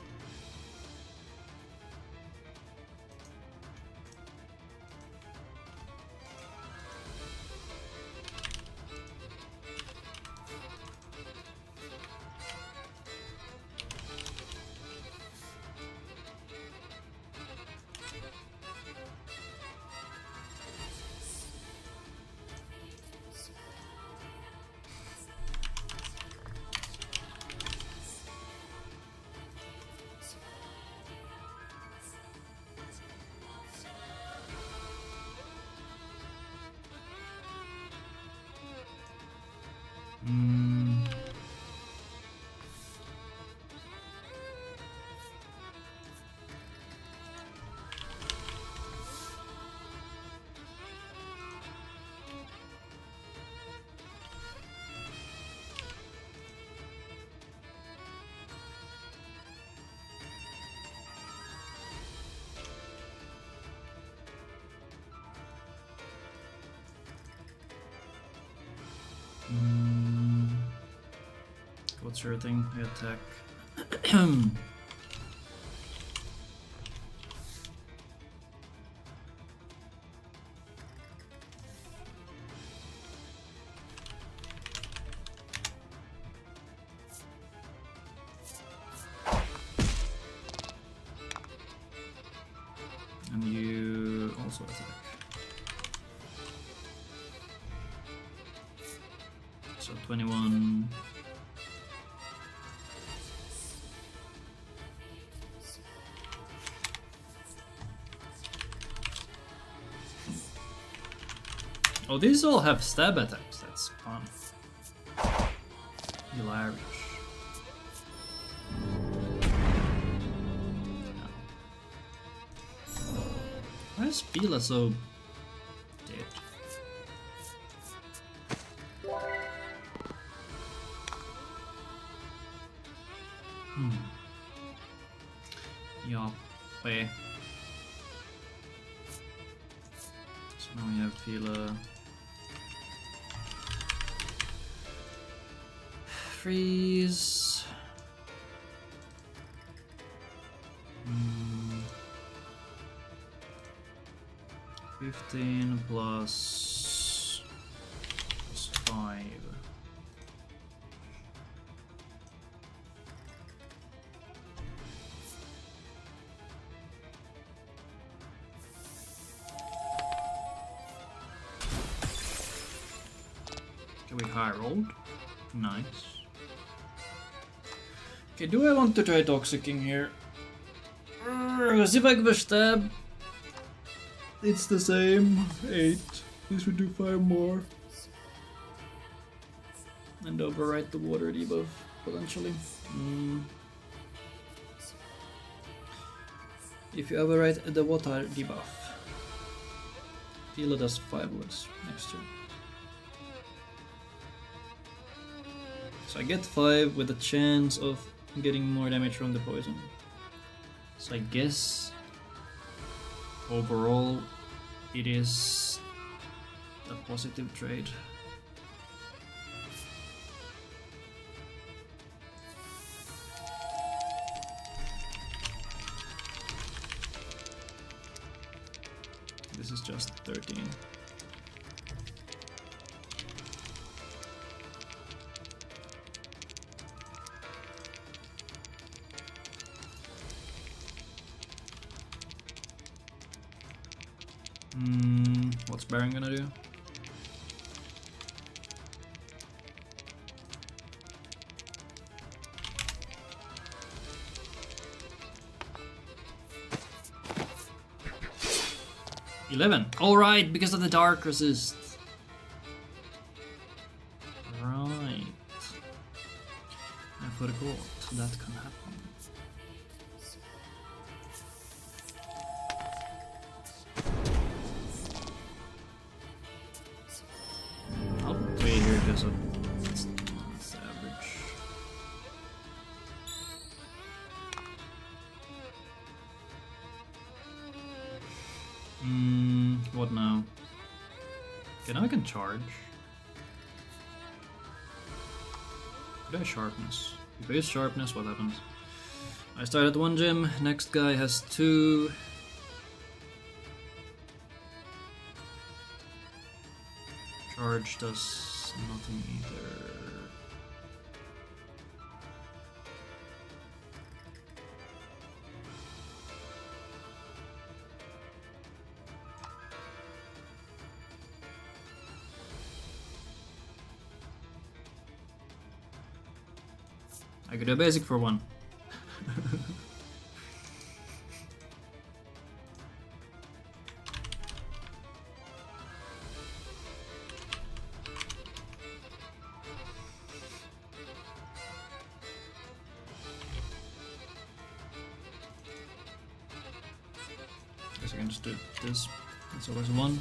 What's your thing? You attack. And you also attack. So 21. Oh, these all have stab attacks. That's fun. Hilarious. Why is Fila so dead? Yappe. So now we have Fila. Freeze. 15 plus 5. Okay, we high rolled. Nice. Okay, do I want to try Toxicking here? Because if I give a stab, it's the same. 8. This would do 5 more. And overwrite the water debuff, potentially. If you overwrite the water debuff, Fila does 5 less next turn. So I get 5 with a chance of getting more damage from the poison. So I guess overall it is a positive trade. This is just 13. What's Baron gonna do? $11. All right, because of the dark resist. Right. I forgot that can happen. I'll wait here because of it's average. What now? Okay, now I can charge. Could I sharpness? If I use sharpness, what happens? I start at 1 gem, next guy has 2. Charge does nothing either. I could do a basic for 1. Guess I can just do this. It's always 1.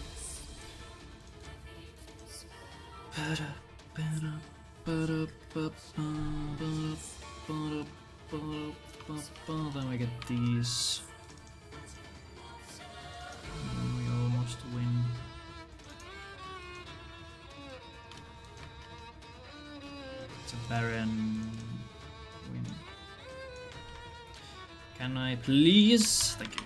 Then we get these. And we almost win. It's a Baron win. Can I please? Thank you.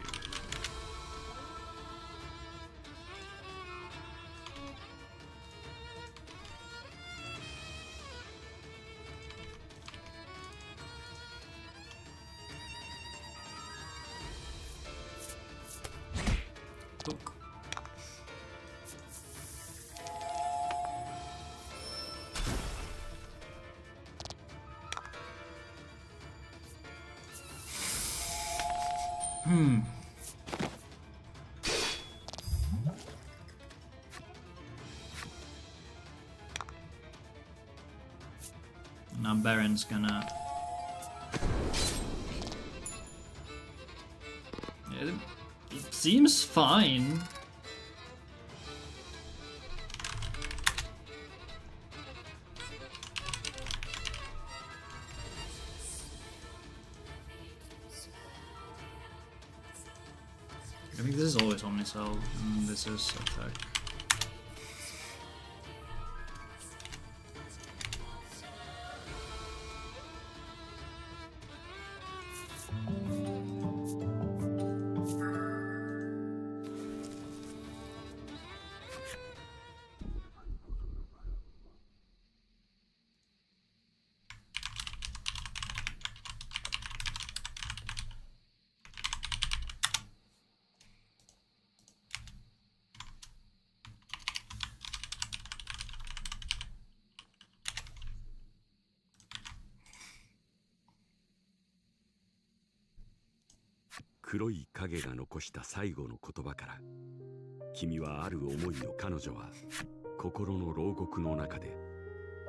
Book. Now Baron's gonna... Yeah, it seems fine. I think this is always Omnicell, and this is attack.黒い影が残した最後の言葉から、君はある思いを、彼女は心の牢獄の中で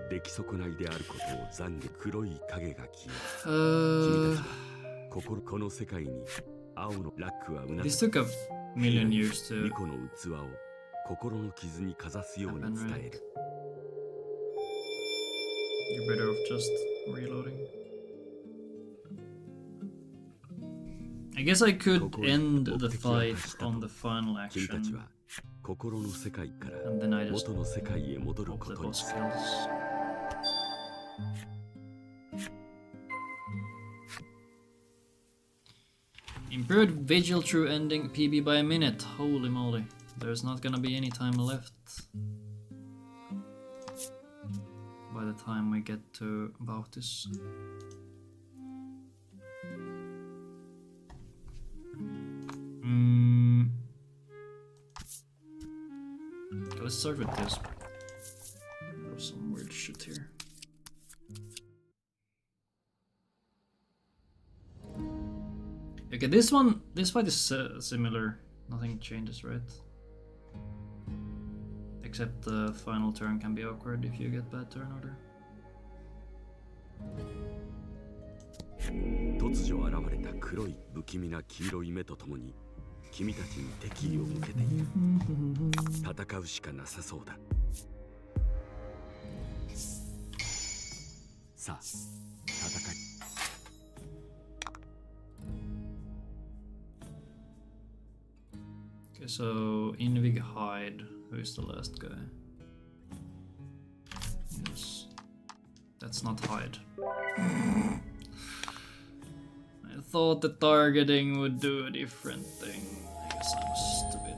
出来損ないであることを懺悔。黒い影が消え、君たちは心、この世界に青のラックはうなず This took a million years to 巫女の器を心の傷にかざすように伝える。You're better off just reloading. I guess I could end the fight on the final 君た action, ちは心の世界から and then I just 元の世界へ戻る hope こ the とに boss する。 kills. Improved Vigil True Ending PB by a minute. Holy moly. There's not gonna be any time left by the time we get to Bautis. let's start with this. There's some weird shit here. Okay, this fight is similar. Nothing changes, right? Except the final turn can be awkward if you get bad turn order. 突如現れた黒い不気味な黄色い目とともに君たちに敵意を向けている。戦うしかなさそうだ。さあ、戦い。Okay, so Invig Hyde, who is the last guy? Yes. That's not Hyde. I thought the targeting would do a different thing. I guess I'm stupid.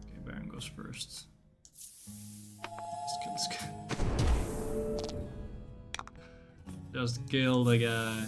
Okay, Baron goes first. Let's kill this guy. Just kill the guy.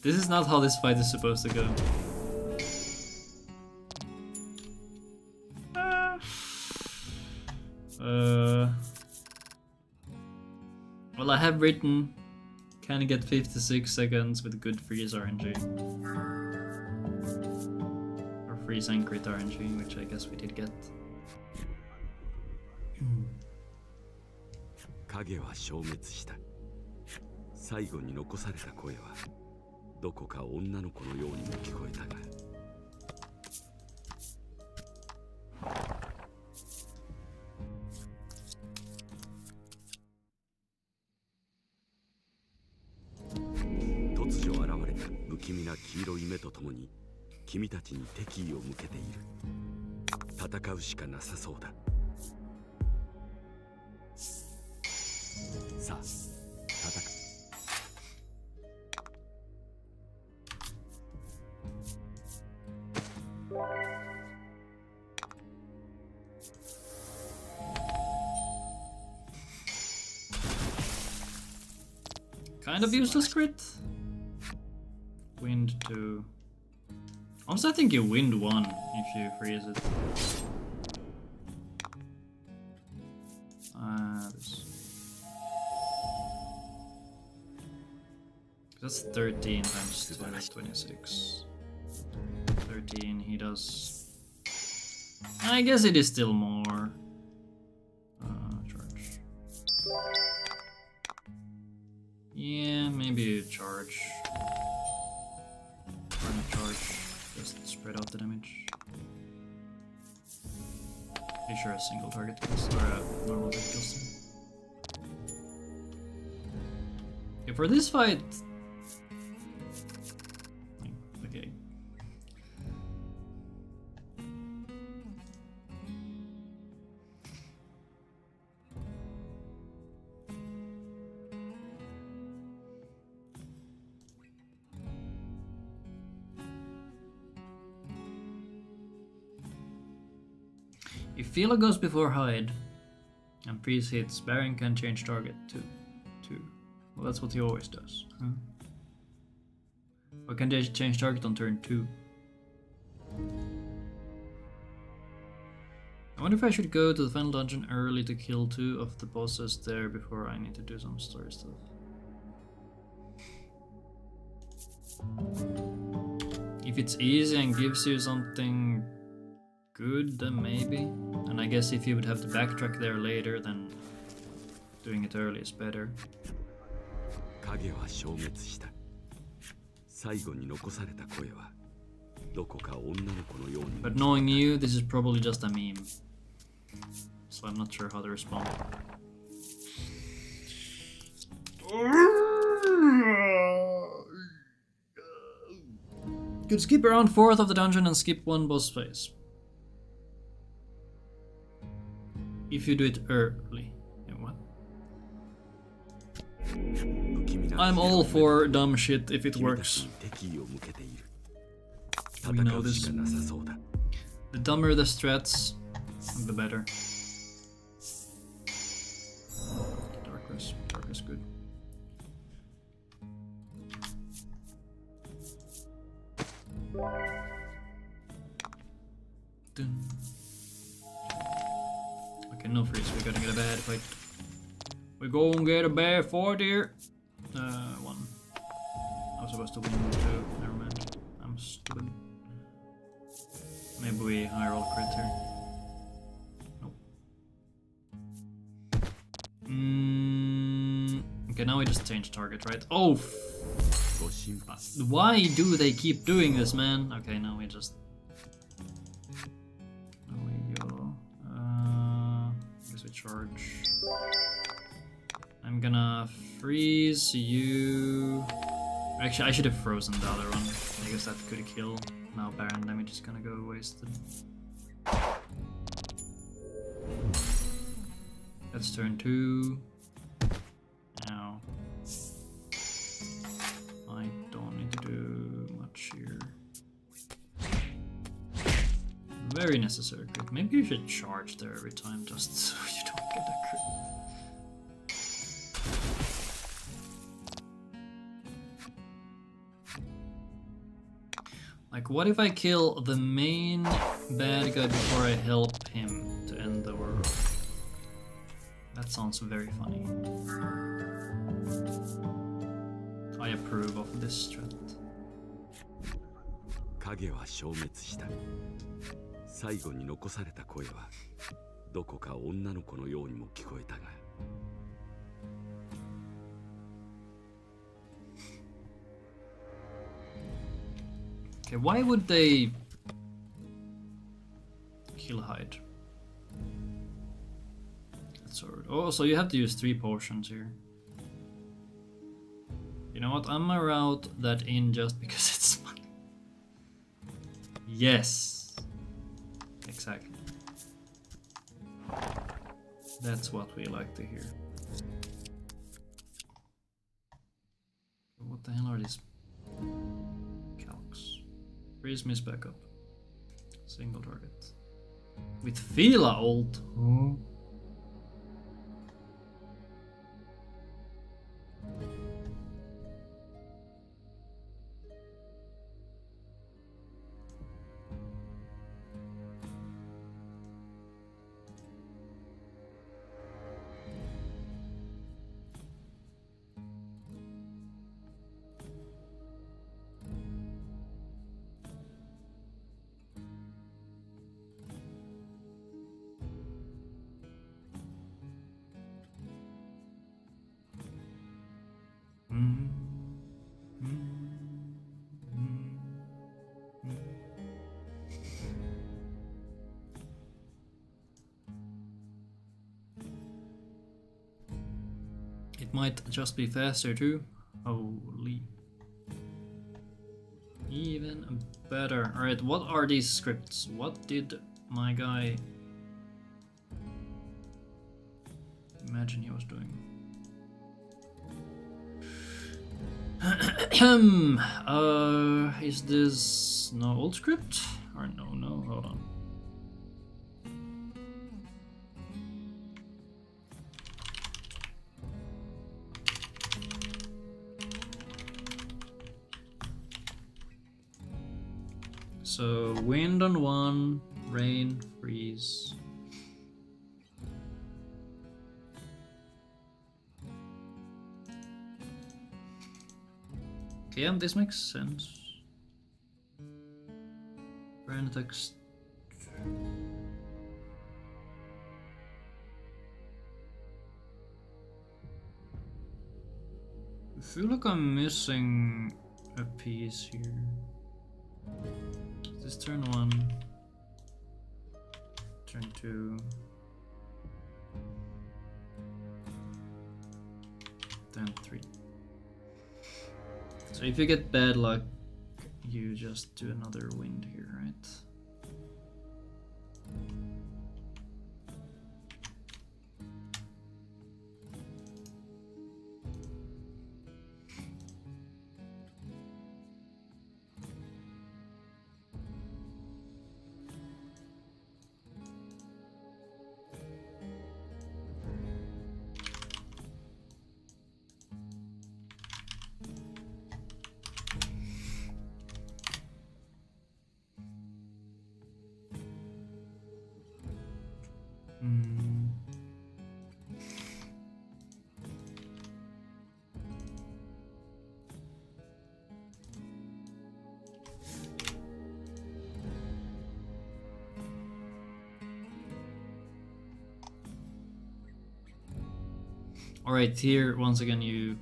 This is not how this fight is supposed to go. Well, I have written can get 56 seconds with good freeze RNG. Or freeze and crit RNG, which I guess we did get. 影は消滅した。最後に残された声はどこか女の子のようにも聞こえたが。突如現れた不気味な黄色い目とともに君たちに敵意を向けている。戦うしかなさそうだ。さあ、戦う。Kind of useless crit. Wind 2. Honestly, I think you wind 1 if you freeze it. This. That's 13 times 2 is 26. 13, he does. I guess it is still more. Charge. Yeah, maybe charge. Or not charge, just spread out the damage. Pretty sure a single target kills, or a normal hit kills him. Okay, for this fight... Okay. If Philo goes before Hyde and freeze hits, Baron can change target to 2. Well, that's what he always does. Huh? Or can they change target on turn 2? I wonder if I should go to the final dungeon early to kill 2 of the bosses there before I need to do some story stuff. If it's easy and gives you something good, then maybe. And I guess if you would have to backtrack there later, then doing it early is better. 影は消滅した。最後に残された声はどこか女の子のように。But knowing you, this is probably just a meme. So I'm not sure how to respond. Could skip around 4th of the dungeon and skip 1 boss phase. if you do it early. Yeah, what? I'm all for dumb shit if it works. We know this. The dumber the strats, the better. Dark is good. Dun. Okay, no freeze. We're gonna get a bad fight. We're gonna get a bad fight here. One. I was supposed to win two. Never mind. I'm stupid. Maybe we high roll crit here. Nope. Okay, now we just change target, right? Oh! Why do they keep doing this, man? Okay, now we just... Now we go... I guess we charge. I'm gonna freeze you... Actually, I should have frozen the other one. I guess that could kill. Now Baron damage is gonna go wasted. That's turn 2. Now I don't need to do much here. Very necessary crit. Maybe you should charge there every time just so you don't get a crit. Like, what if I kill the main bad guy before I help him to end the world? That sounds very funny. I approve of this strat. 影は消滅した。最後に残された声はどこか女の子のようにも聞こえたが。Okay, why would they kill Hyde? That's so rude. Oh, so you have to use 3 potions here. You know what? I'm gonna route that in just because it's funny. Yes. Exactly. That's what we like to hear. What the hell are these calcs? Freeze miss backup. Single target. With Fila ult. Oh. It might just be faster too. Holy. Even better. Alright, what are these scripts? What did my guy imagine he was doing? Is this no old script? Or no, hold on. So wind on 1, rain, freeze. Okay, yeah, this makes sense. Rain attacks. I feel like I'm missing a piece here. This turn 1, turn 2, then 3. So if you get bad luck, you just do another wind here, right? Mm. Alright, here once again you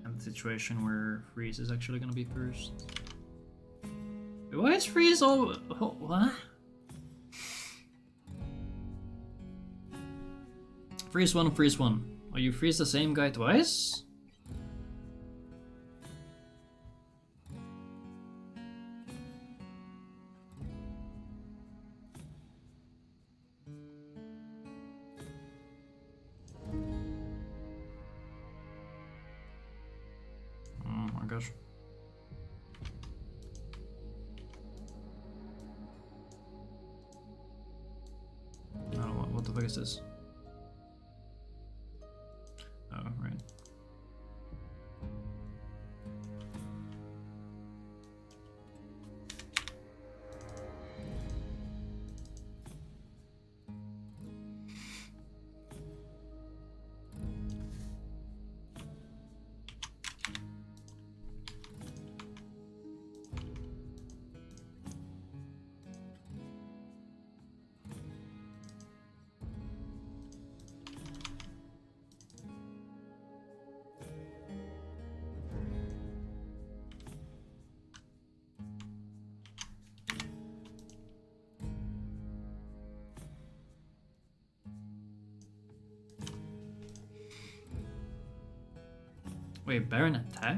have the situation where freeze is actually gonna be first. Why is freeze all... Oh, what? Freeze one, freeze one. Oh, you freeze the same guy twice? Oh my gosh. Oh, what the fuck is this? Oh, right. Wait, Baron attack?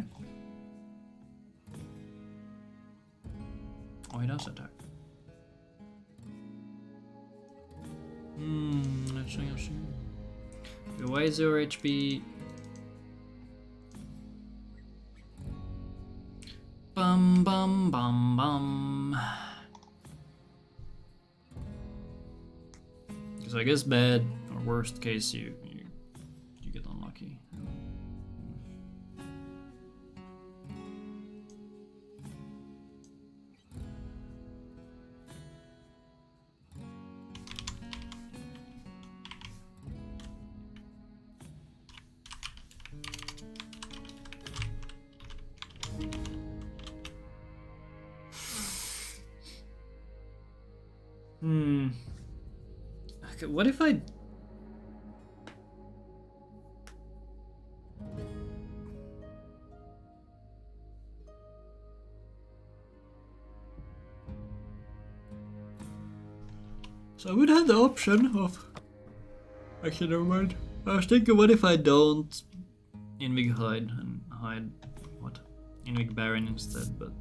Oh, he does attack. Let's see. Why is 0 HP? Bum bum bum bum. Because I guess bad or worst case you get unlucky. Okay, what if I... So I would have the option of... Actually, never mind. I was thinking, what if I don't Invig hide and hide... What? Invig Baron instead, but...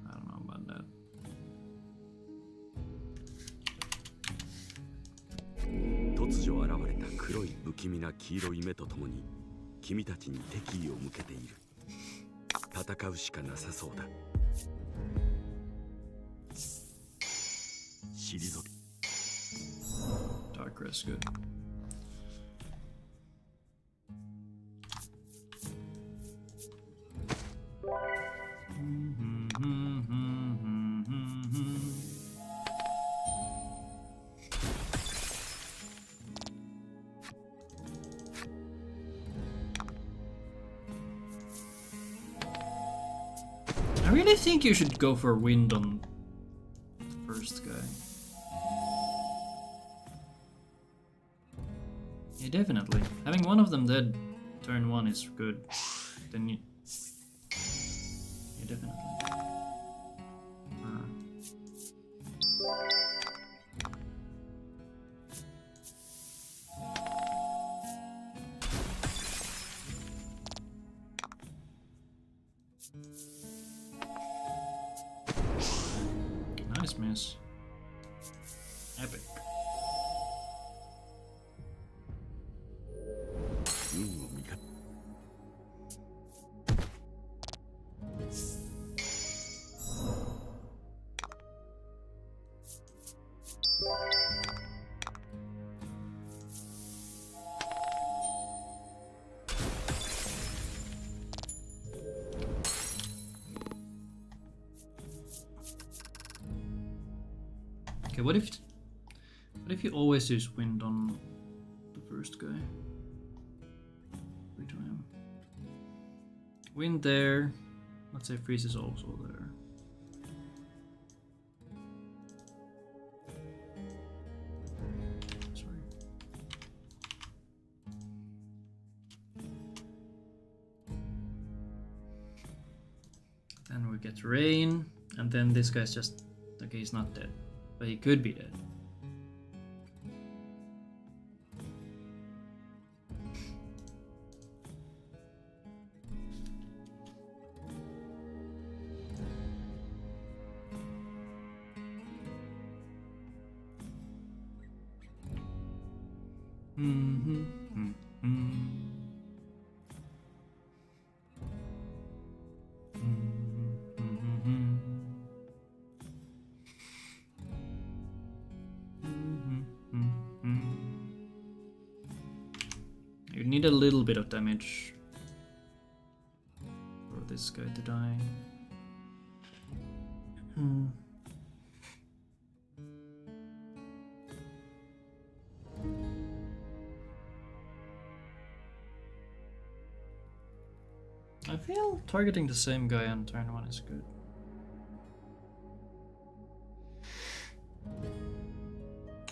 I don't know about that. 突如現れた黒い不気味な黄色い目とともに君たちに敵意を向けている。戦うしかなさそうだ。退け。Dark Crest, good. I really think you should go for wind on the first guy. Yeah, definitely. Having one of them dead turn 1 is good. Then you... Yeah, definitely. Nice miss. Epic. Okay, what if you always use wind on the first guy? Every time. Wind there. Let's say freeze is also there. Sorry. Then we get rain, and then this guy's just okay, he's not dead. But he could be dead. You need a little bit of damage for this guy to die. I feel targeting the same guy on turn 1 is good.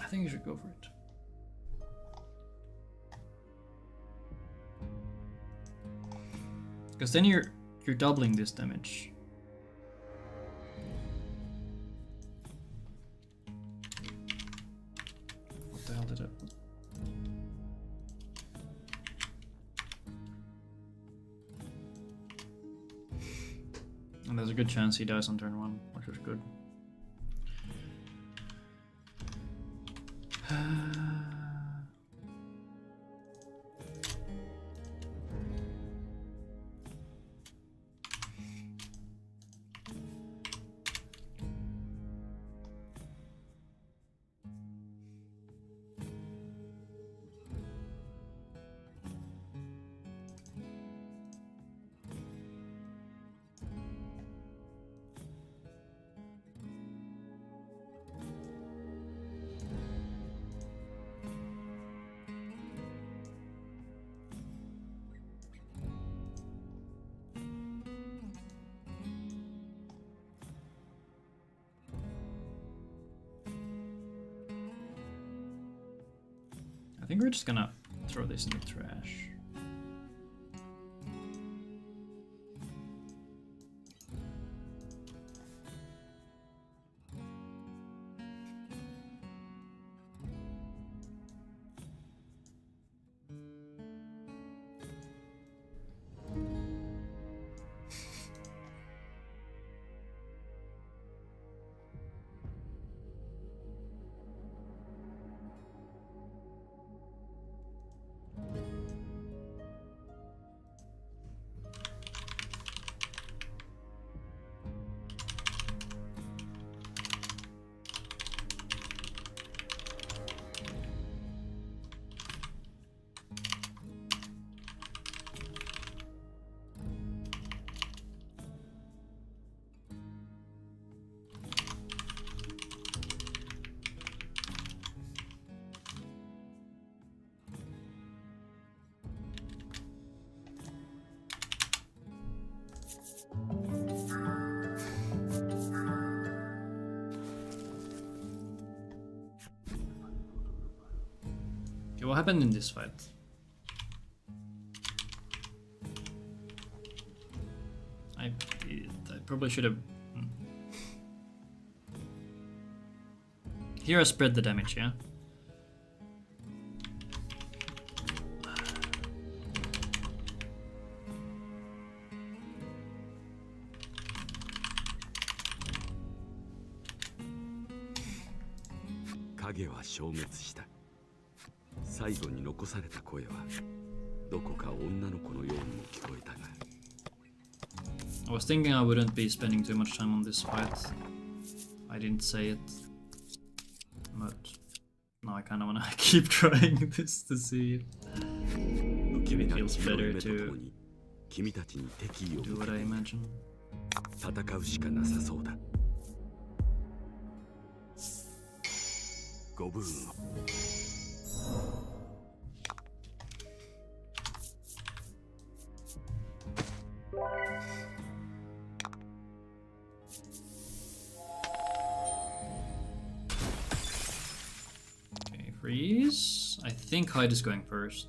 I think you should go for it. Because then you're doubling this damage. What the hell did I put? And there's a good chance he dies on turn 1, which is good. I think we're just gonna throw this in the trash. Okay, what happened in this fight? I probably should have... Here I spread the damage, yeah? I was thinking I wouldn't be spending too much time on this fight. I didn't say it. But now I kinda wanna keep trying this to see if it feels better to do what I imagine. ご分を Okay, freeze. I think Hyde is going first.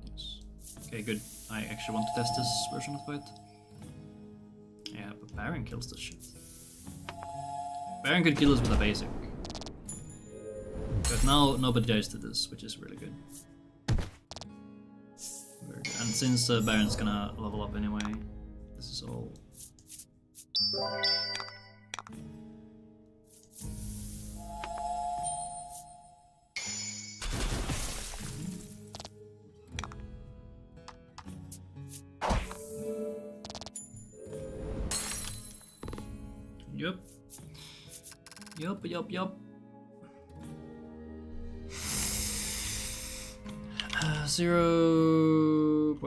Yes. Okay, good. I actually want to test this version of fight. Yeah, but Baron kills this shit. Baron could kill us with a basic. But now nobody dies to this, which is really good. Very good. And since Baron's gonna level up anyway, this is all. Yup. Yup. 0.5036.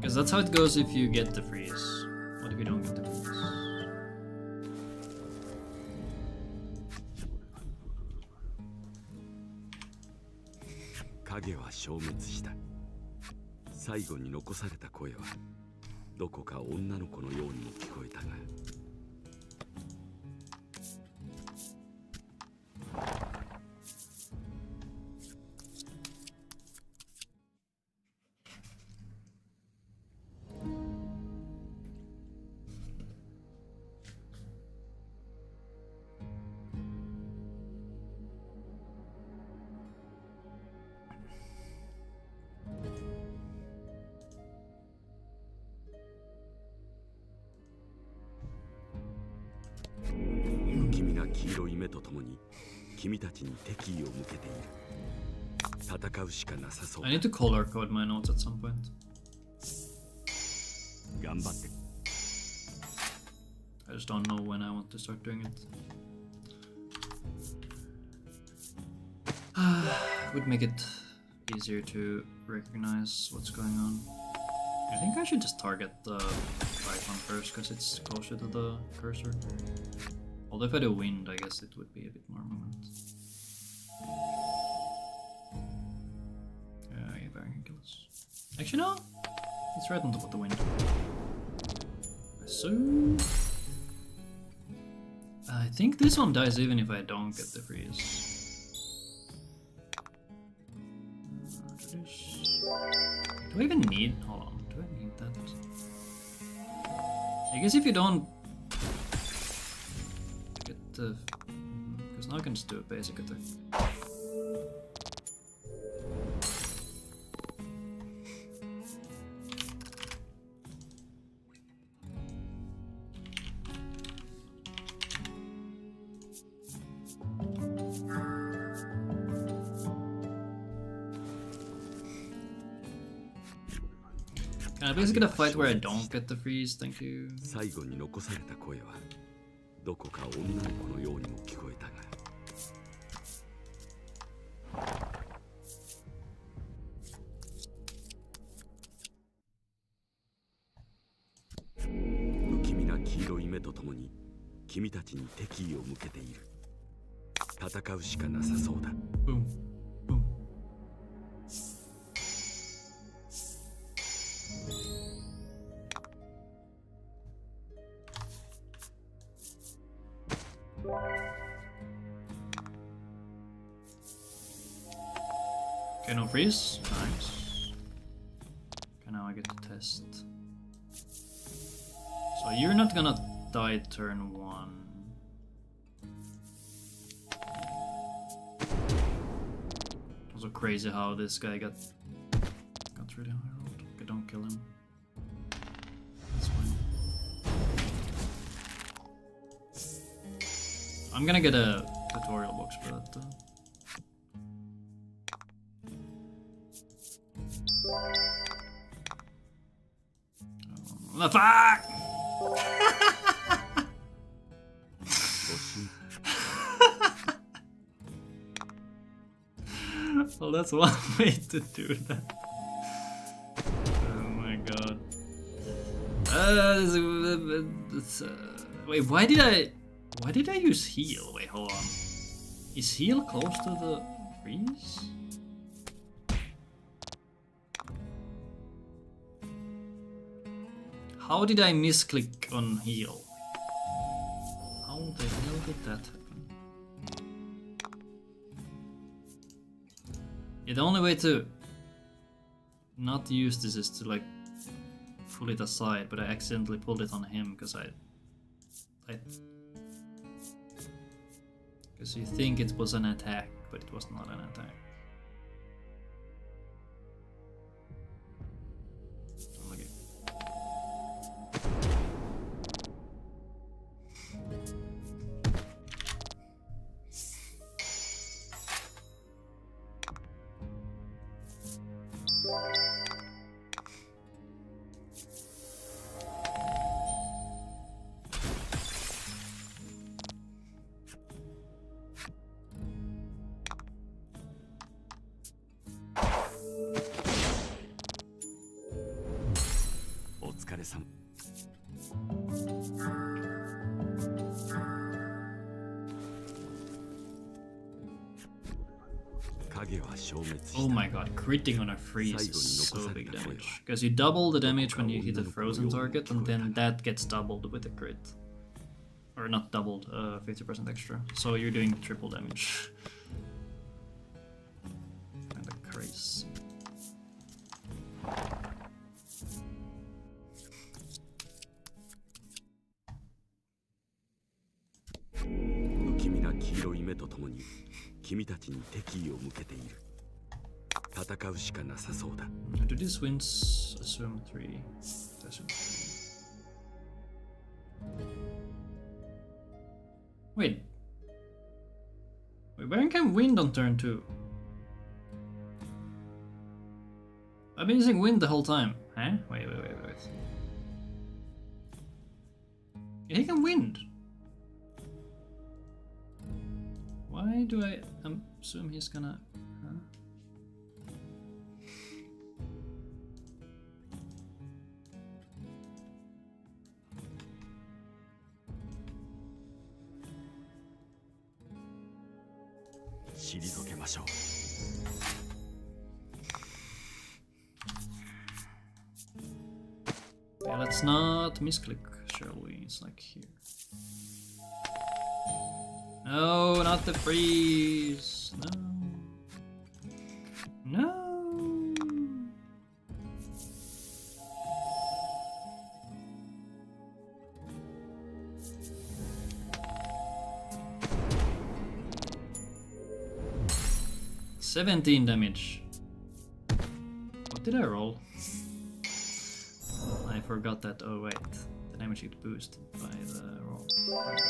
Because that's how it goes if you get the freeze. What if you don't get the freeze?影は消滅した。最後に残された声はどこか女の子のようにも聞こえたが。黄色い目とともに君たちに敵意を向けている。戦うしかなさそう。 I need to color code my notes at some point. 頑張って。 I just don't know when I want to start doing it. Would make it easier to recognize what's going on. I think I should just target the right one first because it's closer to the cursor. Although if I do wind, I guess it would be a bit more movement. Yeah, Baron can kill us. Actually, no. It's right on top of the wind. So I think this one dies even if I don't get the freeze. Do I even need? Hold on. Do I need that? I guess if you don't get the, because now I can just do a basic attack. Can I basically get a fight where I don't get the freeze? Thank you. 最後に残された声はどこか女の子のようにも聞こえたが。不気味な黄色い目とともに君たちに敵意を向けている。戦うしかなさそうだ。Boom. Boom. Okay, no freeze. Nice. Okay, now I get to test. So you're not gonna die turn 1. Also crazy how this guy got really high rolled. Okay, don't kill him. That's fine. I'm gonna get a tutorial box for that though. Oh, fuck! Well, that's one way to do that. Oh my god. Wait, why did I use heal? Wait, hold on. Is heal close to the freeze? How did I misclick on heal? How the hell did that happen? Yeah, the only way to not use this is to like pull it aside, but I accidentally pulled it on him because because you think it was an attack, but it was not an attack. Okay. Oh my god, critting on a freeze is so big damage. Because you double the damage when you hit a frozen target, and then that gets doubled with a crit. Or not doubled, 50% extra. So you're doing triple damage. Kinda crazy. Do these wins assume 3? Assume 3. Wait, Baron can wind on turn 2. I've been using wind the whole time. Huh? Wait. Yeah, he can wind. Why do I assume he's gonna... Huh? Yeah, let's not misclick, shall we? It's like here. No, not the freeze. No. 17 damage. What did I roll? I forgot that. Oh wait, the damage is boosted by the roll. Right.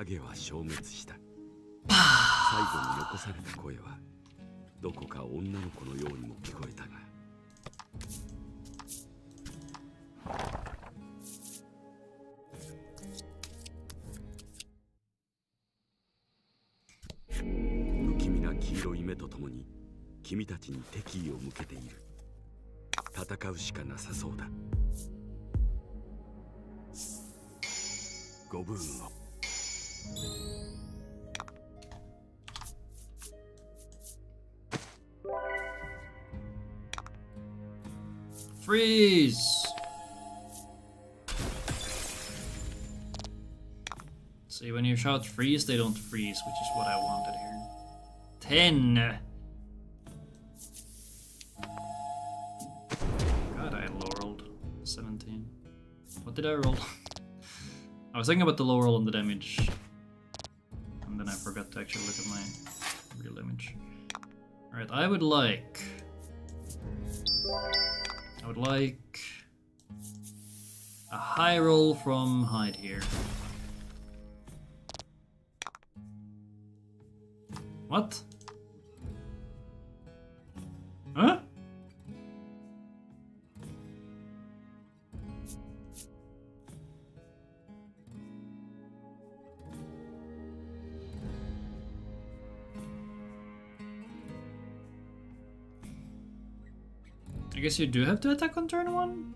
影は消滅した。最後に残された声はどこか女の子のようにも聞こえたが、不気味な黄色い目とともに君たちに敵意を向けている。戦うしかなさそうだ。ご武運を。Freeze! See, when you shout freeze, they don't freeze, which is what I wanted here. 10! God, I low-rolled. 17. What did I roll? I was thinking about the low roll on the damage. And then I forgot to actually look at my real damage. Alright, I would like a high roll from Hyde here. What? Huh? I guess you do have to attack on turn 1?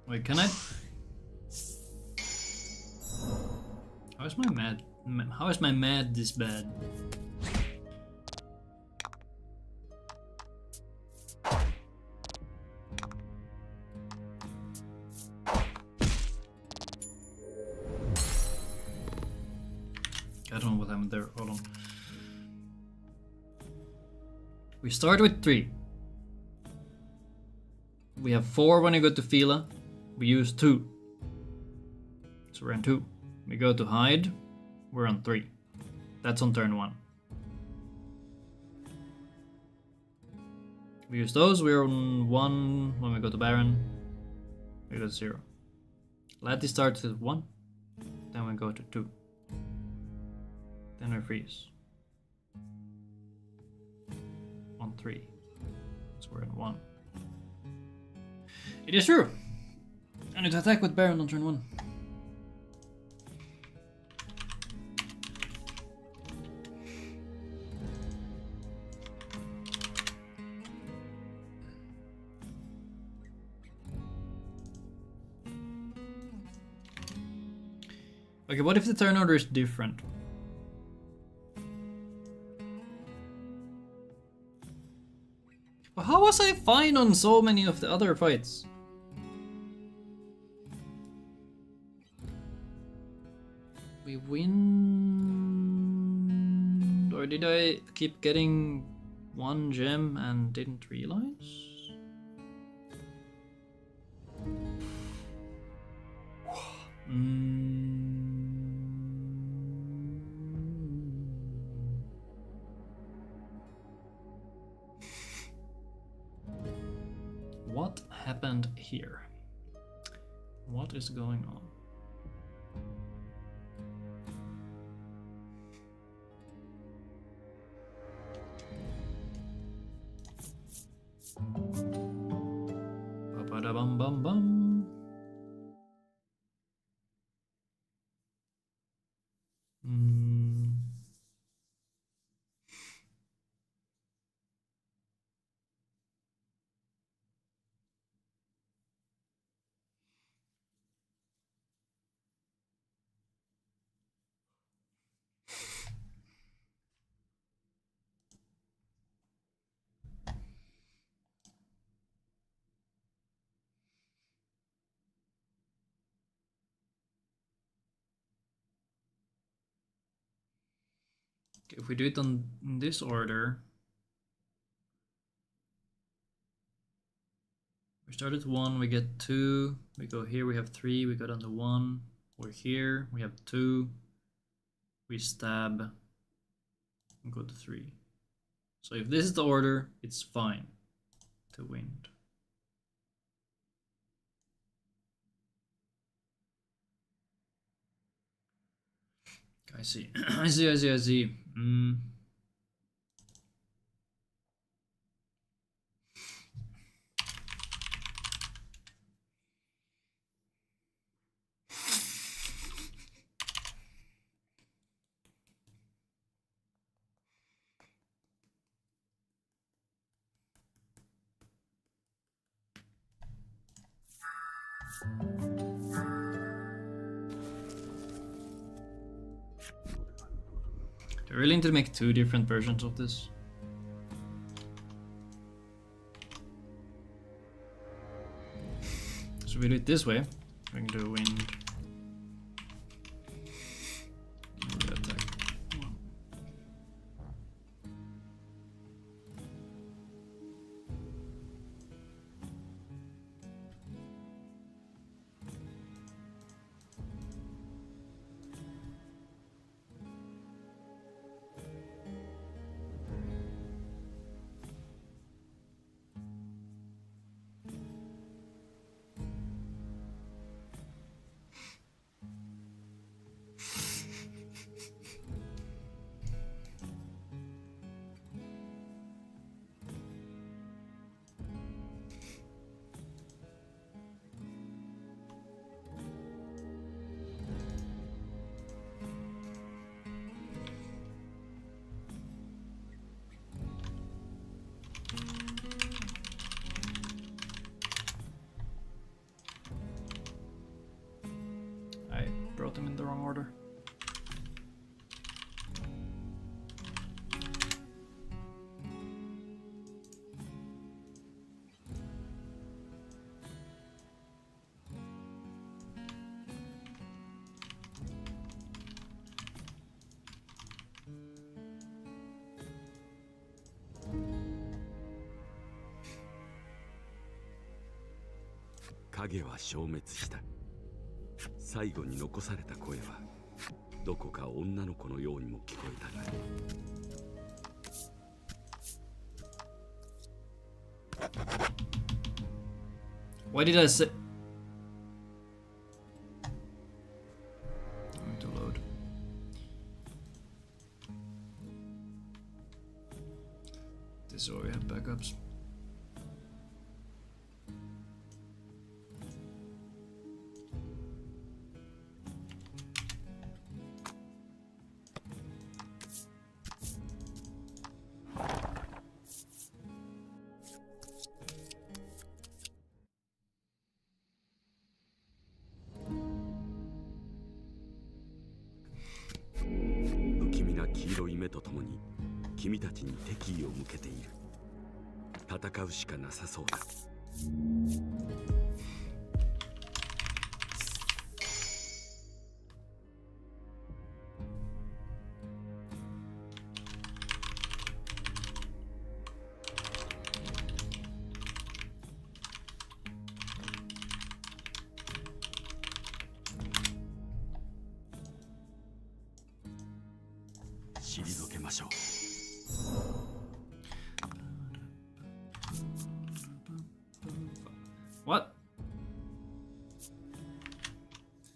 Wait, can I? How is my mad? How is my mad this bad? I don't know what happened there. Hold on. We start with 3. We have 4 when you go to Fila. We use 2. So we're on 2. We go to Hide. We're on 3. That's on turn 1. We use those. We're on 1 when we go to Baron. We go to 0. Lati starts with 1. Then we go to 2. Then we freeze. On 3. So we're in 1. It is true! I need to attack with Baron on turn 1. Okay, what if the turn order is different? Well, how was I fine on so many of the other fights? We win... Or did I keep getting 1 gem and didn't realize? What happened here? What is going on? Ba-ba-da-bum-bum-bum. If we do it in this order, we start at 1, we get 2, we go here, we have 3, we go down to 1, we're here, we have 2, we stab, and go to 3. So if this is the order, it's fine to wind. I see. I see. Do I really need to make 2 different versions of this? So we do it this way. We can do wind. Attack. Brought them in the wrong order.影は消滅した。最後に残された声はどこか女の子のようにも聞こえたが。Why did I say? I need to load. This is where we have backups.君たちに敵意を向けている。戦うしかなさそうだ。退けましょう。What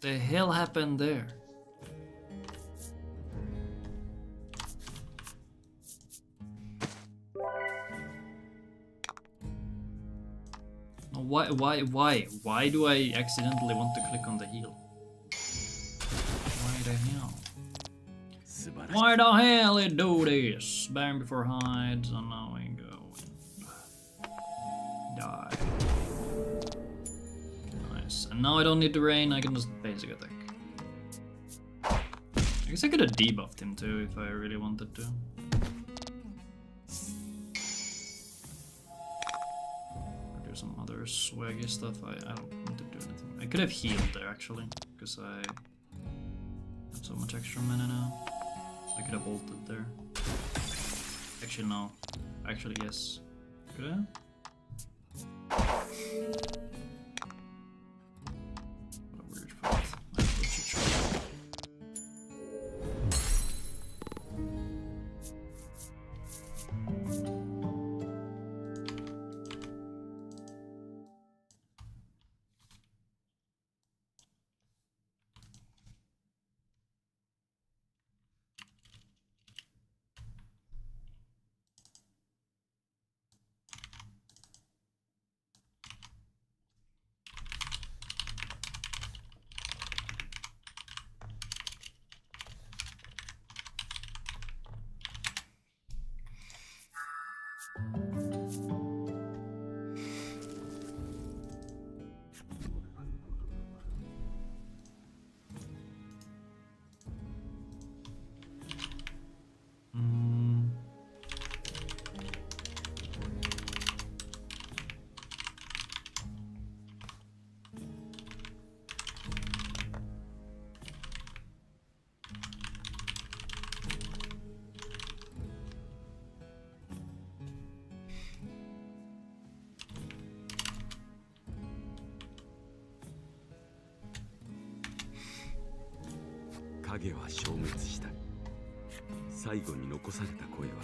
the hell happened there? Why do I accidentally want to click on the heal? Why the hell? Why the hell it do this? Bang before hides, and now we go and die. Nice. And now I don't need to rain, I can just basic attack. I guess I could have debuffed him too if I really wanted to. Or do some other swaggy stuff. I don't want to do anything. I could have healed there actually, because I have so much extra mana now. I could have bolted there. Actually, no. Actually, yes. Could I? What a weird fight. I should try.影は消滅した。最後に残された声は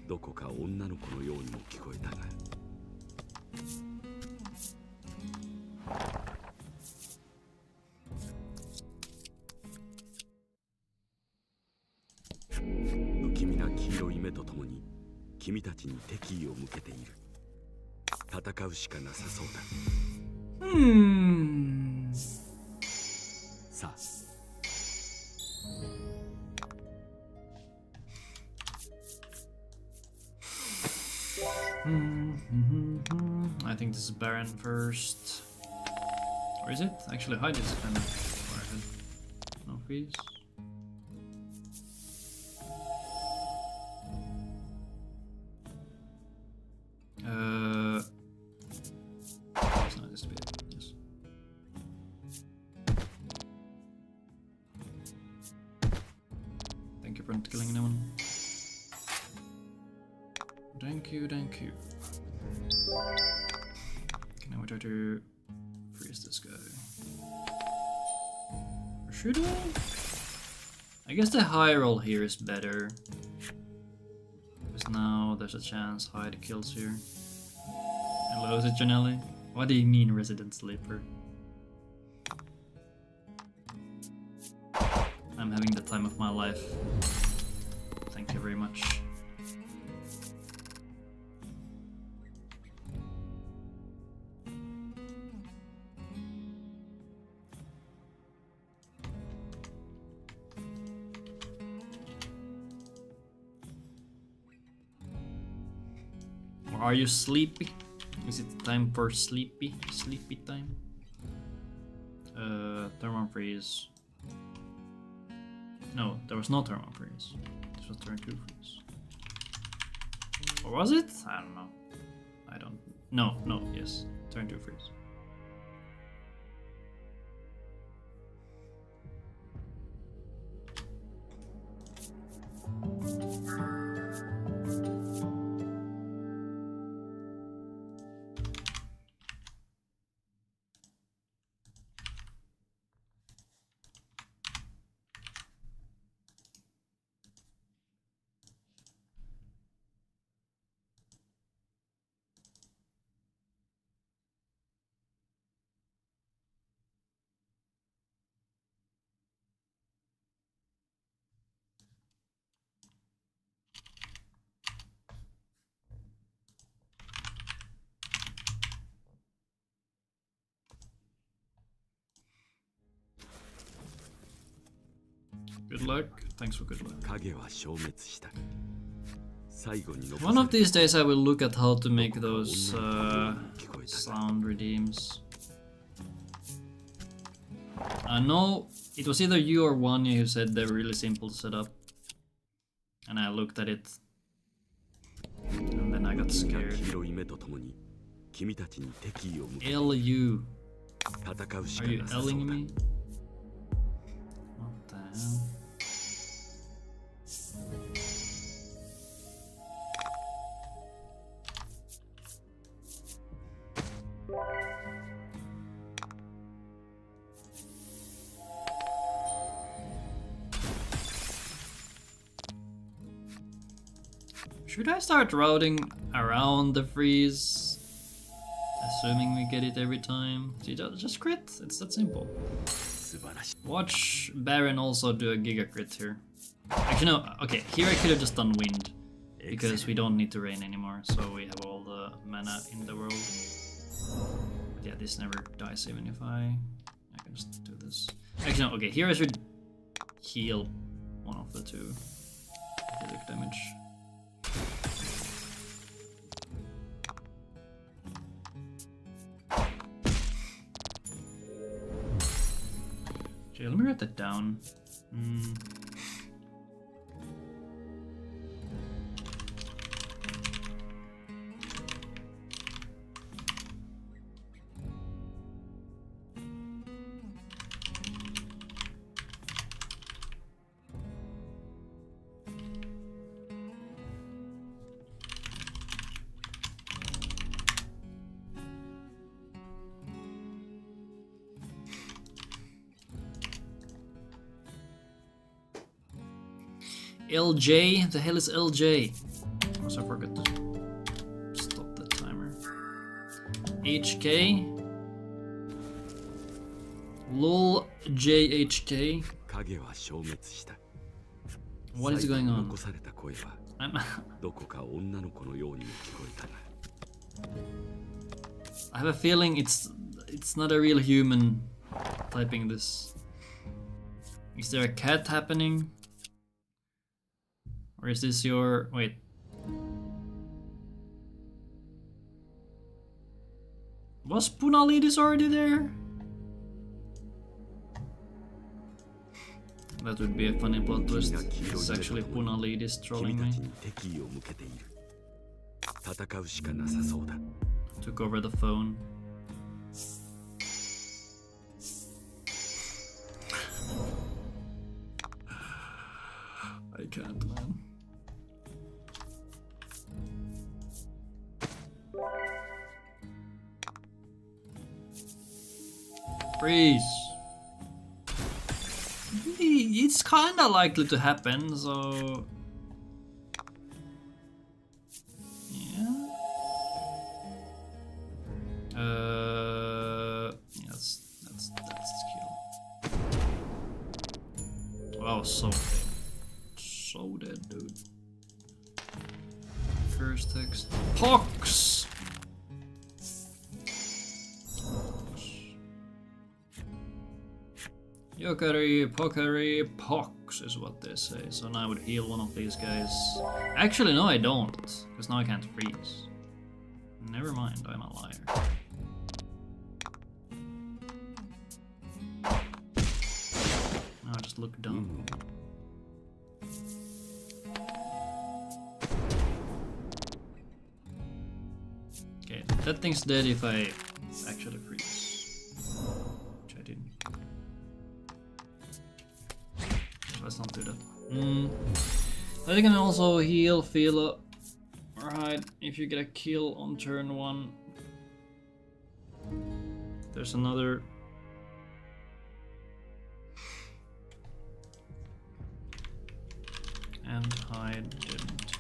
どこか女の子のようにも聞こえたが、不気味な黄色い目とともに君たちに敵意を向けている。戦うしかなさそうだ。さあ、I think this is Baron first. Or is it? Actually, Hyde is kind of far ahead. No fees. It's not this bit. Yes. Thank you for not killing anyone. Thank you, thank you. Okay, now we try to freeze this guy. Or should I? I guess the high roll here is better. Because now there's a chance Hyde kills here. Hello, is it Janelli? What do you mean, Resident Sleeper? I'm having the time of my life. Thank you very much. Are you sleepy? Is it time for sleepy time? Thermal freeze. No, there was no thermal freeze. This was turn 2 freeze. Or was it? I don't know. I don't. No, yes. Turn 2 freeze. Good luck. Thanks for good luck. One of these days I will look at how to make those sound redeems. I know it was either you or Wanya who said they're really simple to set up. And I looked at it. And then I got scared. L-U. Are you L-ing me? What the hell? Should I start routing around the freeze? Assuming we get it every time. See, just crit. It's that simple. Watch Baron also do a Giga crit here. Actually, no. Okay, here I could have just done wind. Because we don't need to rain anymore. So we have all the mana in the world. But yeah, this never dies even if I can just do this. Actually, no. Okay, here I should heal one of the two. Physic damage. Okay, let me write that down. LJ? The hell is LJ? Also, I forgot to stop the timer. HK? LOL JHK? What is going on? I have a feeling it's not a real human typing this. Is there a cat happening? Or is this your... wait. Was Punalidis already there? That would be a funny plot twist. It's actually Punalidis trolling me. Took over the phone. I can't, man. Freeze. It's kinda likely to happen, so... yeah. Yeah, that's skill. Wow, so dead. So dead, dude. First text. Pox! Yokari, Pokari, Pox is what they say. So now I would heal one of these guys. Actually, no, I don't. Because now I can't freeze. Never mind, I'm a liar. Now I just look dumb. Okay, that thing's dead if I actually freeze. Which I didn't. Let's not do that. I can also heal, feel up. Alright, if you get a kill on turn 1. There's another. And hide didn't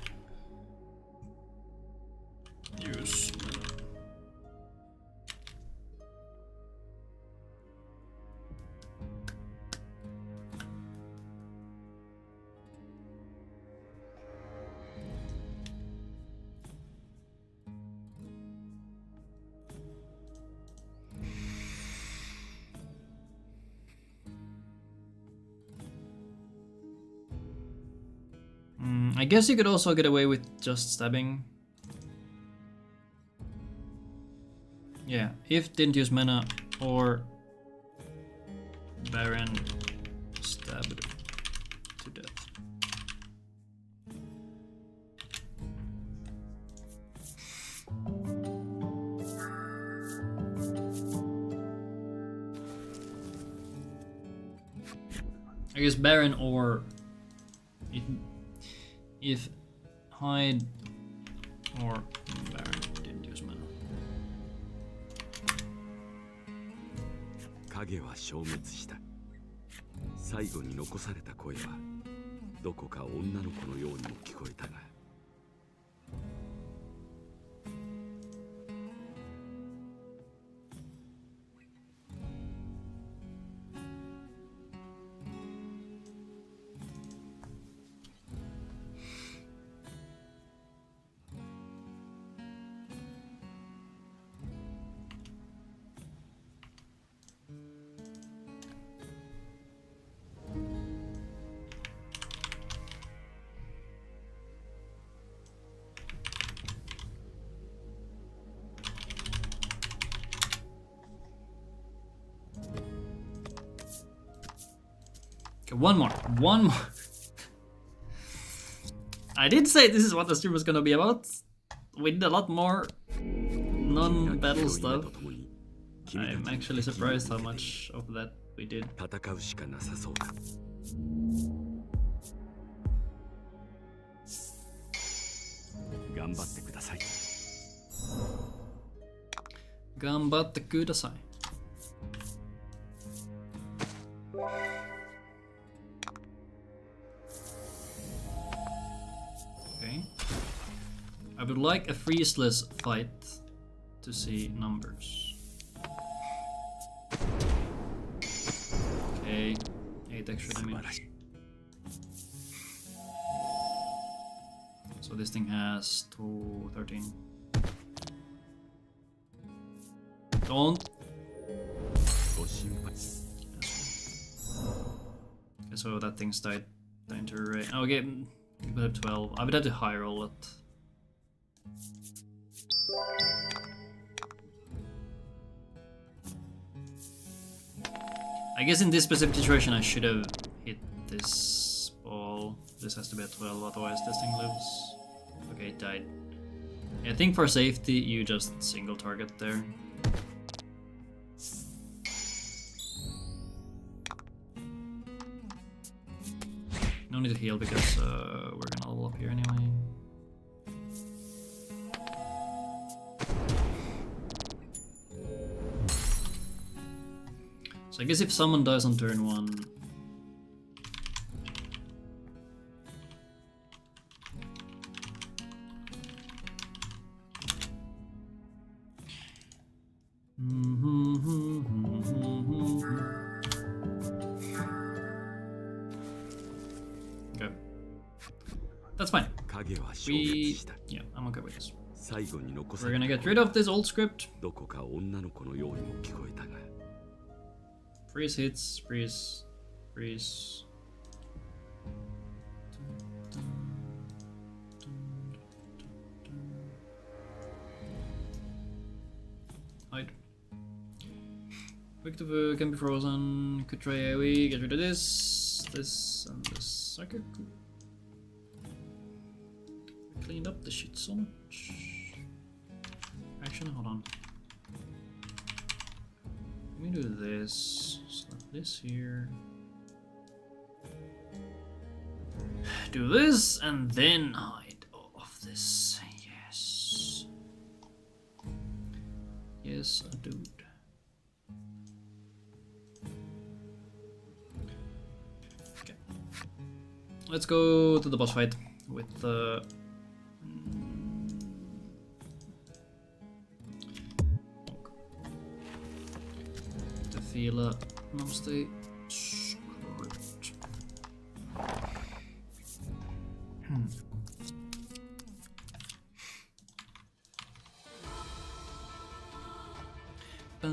use mana. I guess you could also get away with just stabbing. Yeah, if didn't use mana or Baron stabbed to death. I guess Baron or if hide or Baron didn't use mana. 影は消滅した。最後に残された声はどこか女の子のようにも聞こえたが、Okay, one more. One more. I did say this is what the stream was gonna be about. We did a lot more non-battle stuff. I'm actually surprised how much of that we did. 戦うしかなさそうだ。頑張ってください。頑張ってください。Okay. I would like a freezeless fight to see numbers. Okay, 8 extra damage. So this thing has 13. Don't. Okay, so that thing's died down to array. Okay, we would have 12. I would have to high roll it. I guess in this specific situation I should have hit this ball. This has to be a 12, otherwise this thing lives. Okay, it died. I think for safety you just single target there. No need to heal because we're gonna level up here anyway. So I guess if someone dies on turn 1... Okay. That's fine. Yeah, I'm okay with this. We're gonna get rid of this old script. Freeze hits, freeze, freeze. Hide. Quick to can be frozen. Could try AoE. Get rid of this, this, and this. Okay, cool. We cleaned up the shit so much. Actually, hold on. Let me do this. Slap this here. Do this and then hide all of this. Yes. Yes, a dude. Okay. Let's go to the boss fight with the. Feel namaste script. I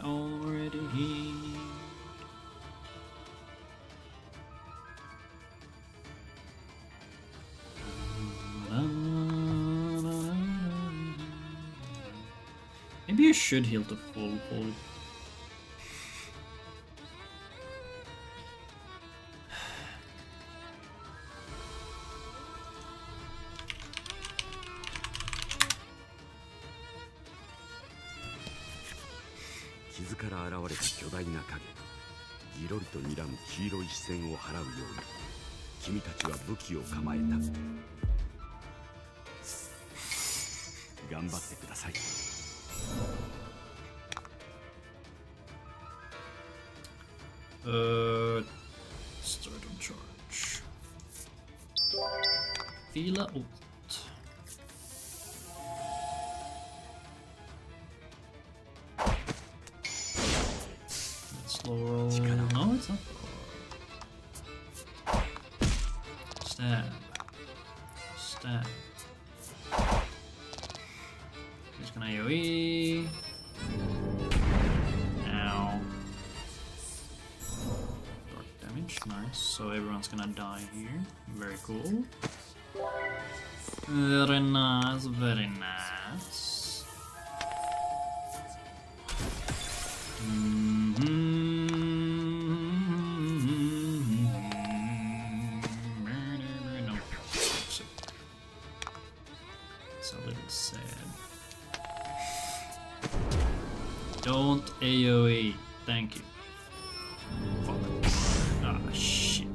already healed. Maybe you should heal to full. Start on charge. Fila ult. Let's slow roll. No, it's not. Stab. Stab. He's gonna AoE. Nice, so everyone's gonna die here. Very cool. Very nice, very nice. AoE. Thank you. Fuck. Ah, shit.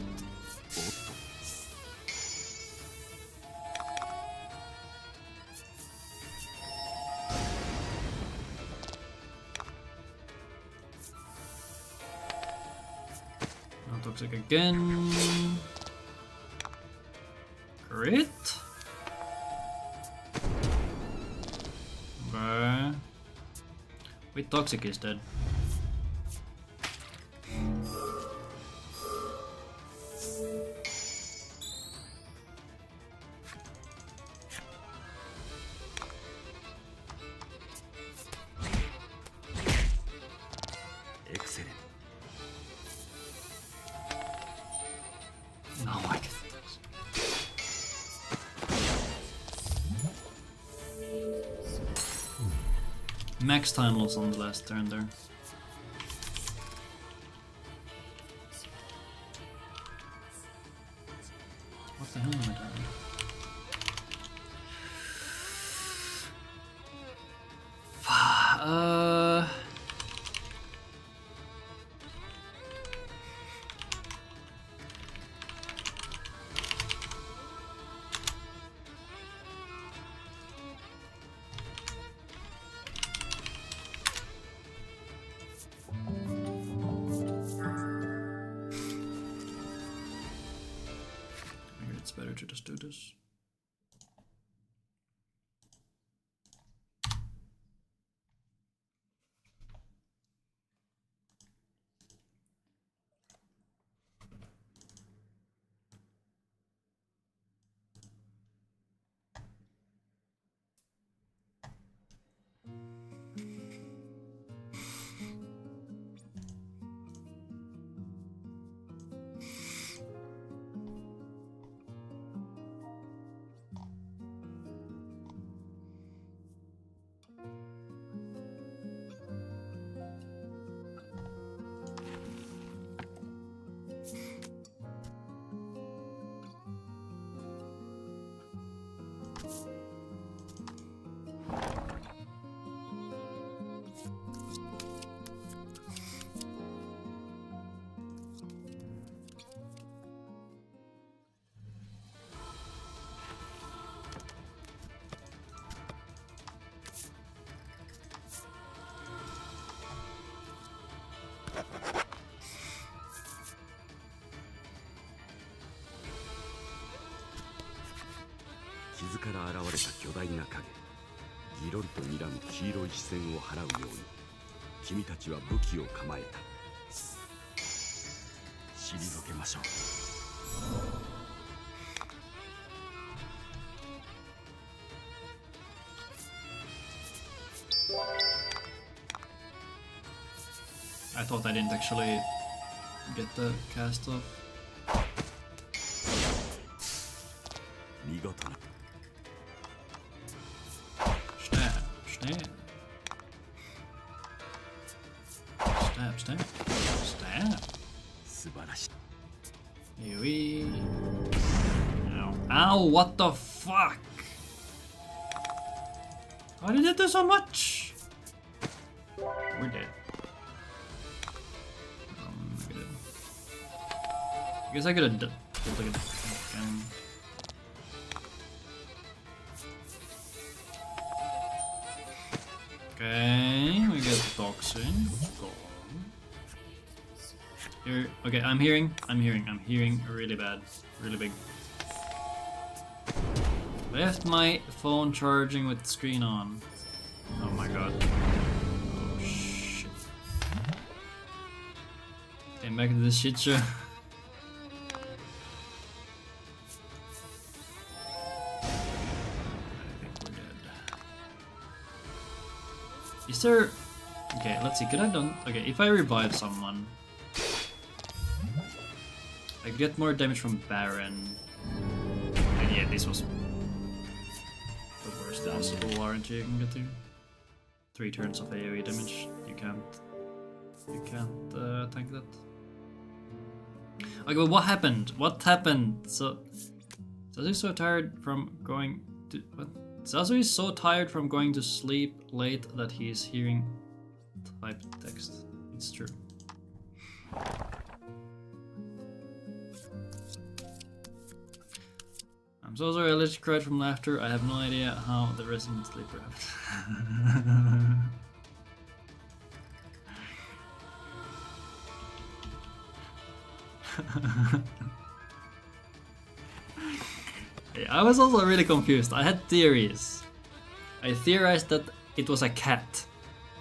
Now toxic again. Crit. Wait, toxic is dead. Excellent. No, I can. Max time loss on the last turn there. What the hell am I doing? Maybe it's better to just do this.傷から現れた巨大な影、ギロリと睨む黄色い視線を払うように君たちは武器を構えた。退けましょう。I thought I didn't actually get the cast off. 見事な。Stab. Stab, stab. Stab. 素晴らしい。AoE. Ow. Ow, what the fuck? Why did it do so much? We're dead. I guess I could have done it again. Okay, we get toxin. Here, okay, I'm hearing really bad, really big. Left my phone charging with the screen on. Oh my god. Oh shit. Came back to this shit show. Is there... Okay, let's see, could I done... Okay, if I revive someone... I get more damage from Baron. And yeah, this was... the worst possible RNG you can get to. 3 turns of AoE damage. You can't tank that. Okay, but what happened? What happened? So... Sasuke's so tired from going to... What? Sasuke is so tired from going to sleep late that he is hearing hype text. It's true. I'm so sorry I let you cry from laughter. I have no idea how the Resident Sleeper happened. Yeah, I was also really confused. I had theories. I theorized that it was a cat.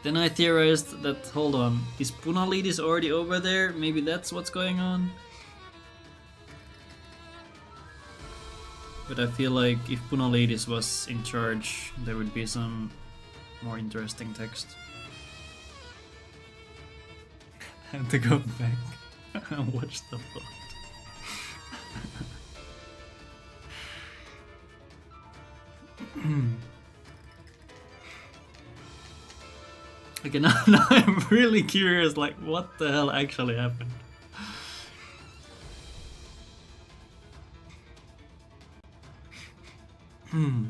Then I theorized that, hold on, is Punalidis already over there? Maybe that's what's going on? But I feel like if Punalidis was in charge, there would be some more interesting text. I have to go back and watch the plot. Okay, now I'm really curious, like, what the hell actually happened? I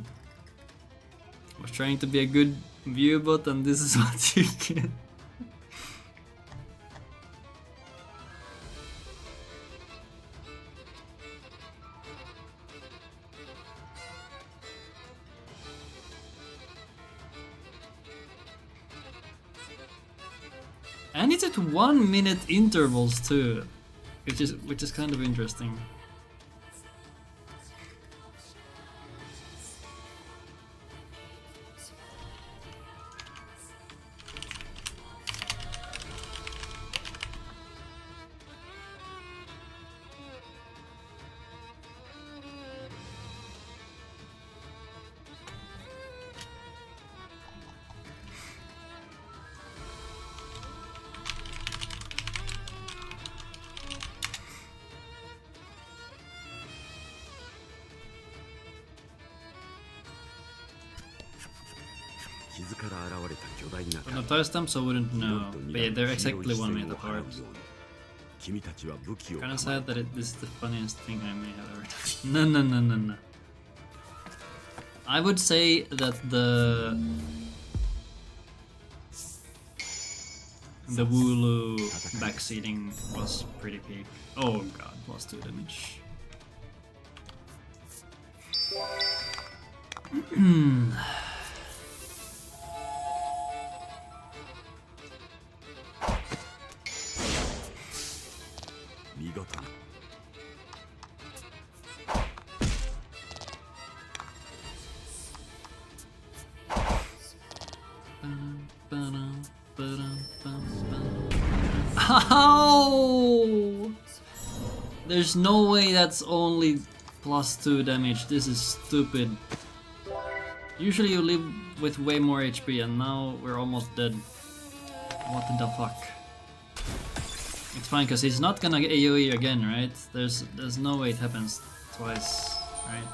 was trying to be a good viewbot and this is what you get. And it's at 1 minute intervals too, which is kind of interesting. On the timestamps I wouldn't know, but yeah, they're exactly 1 minute apart. Kinda sad that this is the funniest thing I may have ever done. No. I would say that the Wooloo backseating was pretty peak. Oh god, +2 damage. Ow! There's no way that's only +2 damage. This is stupid. Usually you live with way more HP and now we're almost dead. What the fuck? It's fine because he's not gonna get AoE again, right? There's no way it happens twice, right?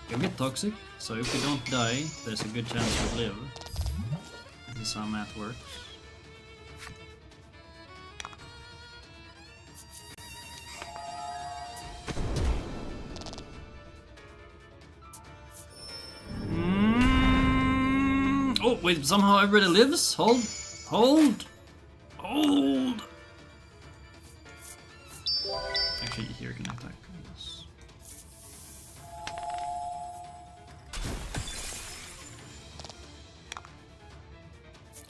You'll get toxic, so if you don't die, there's a good chance you'll live. This is how math works. Oh wait, somehow everybody lives? Hold! Actually, here can attack. Yes.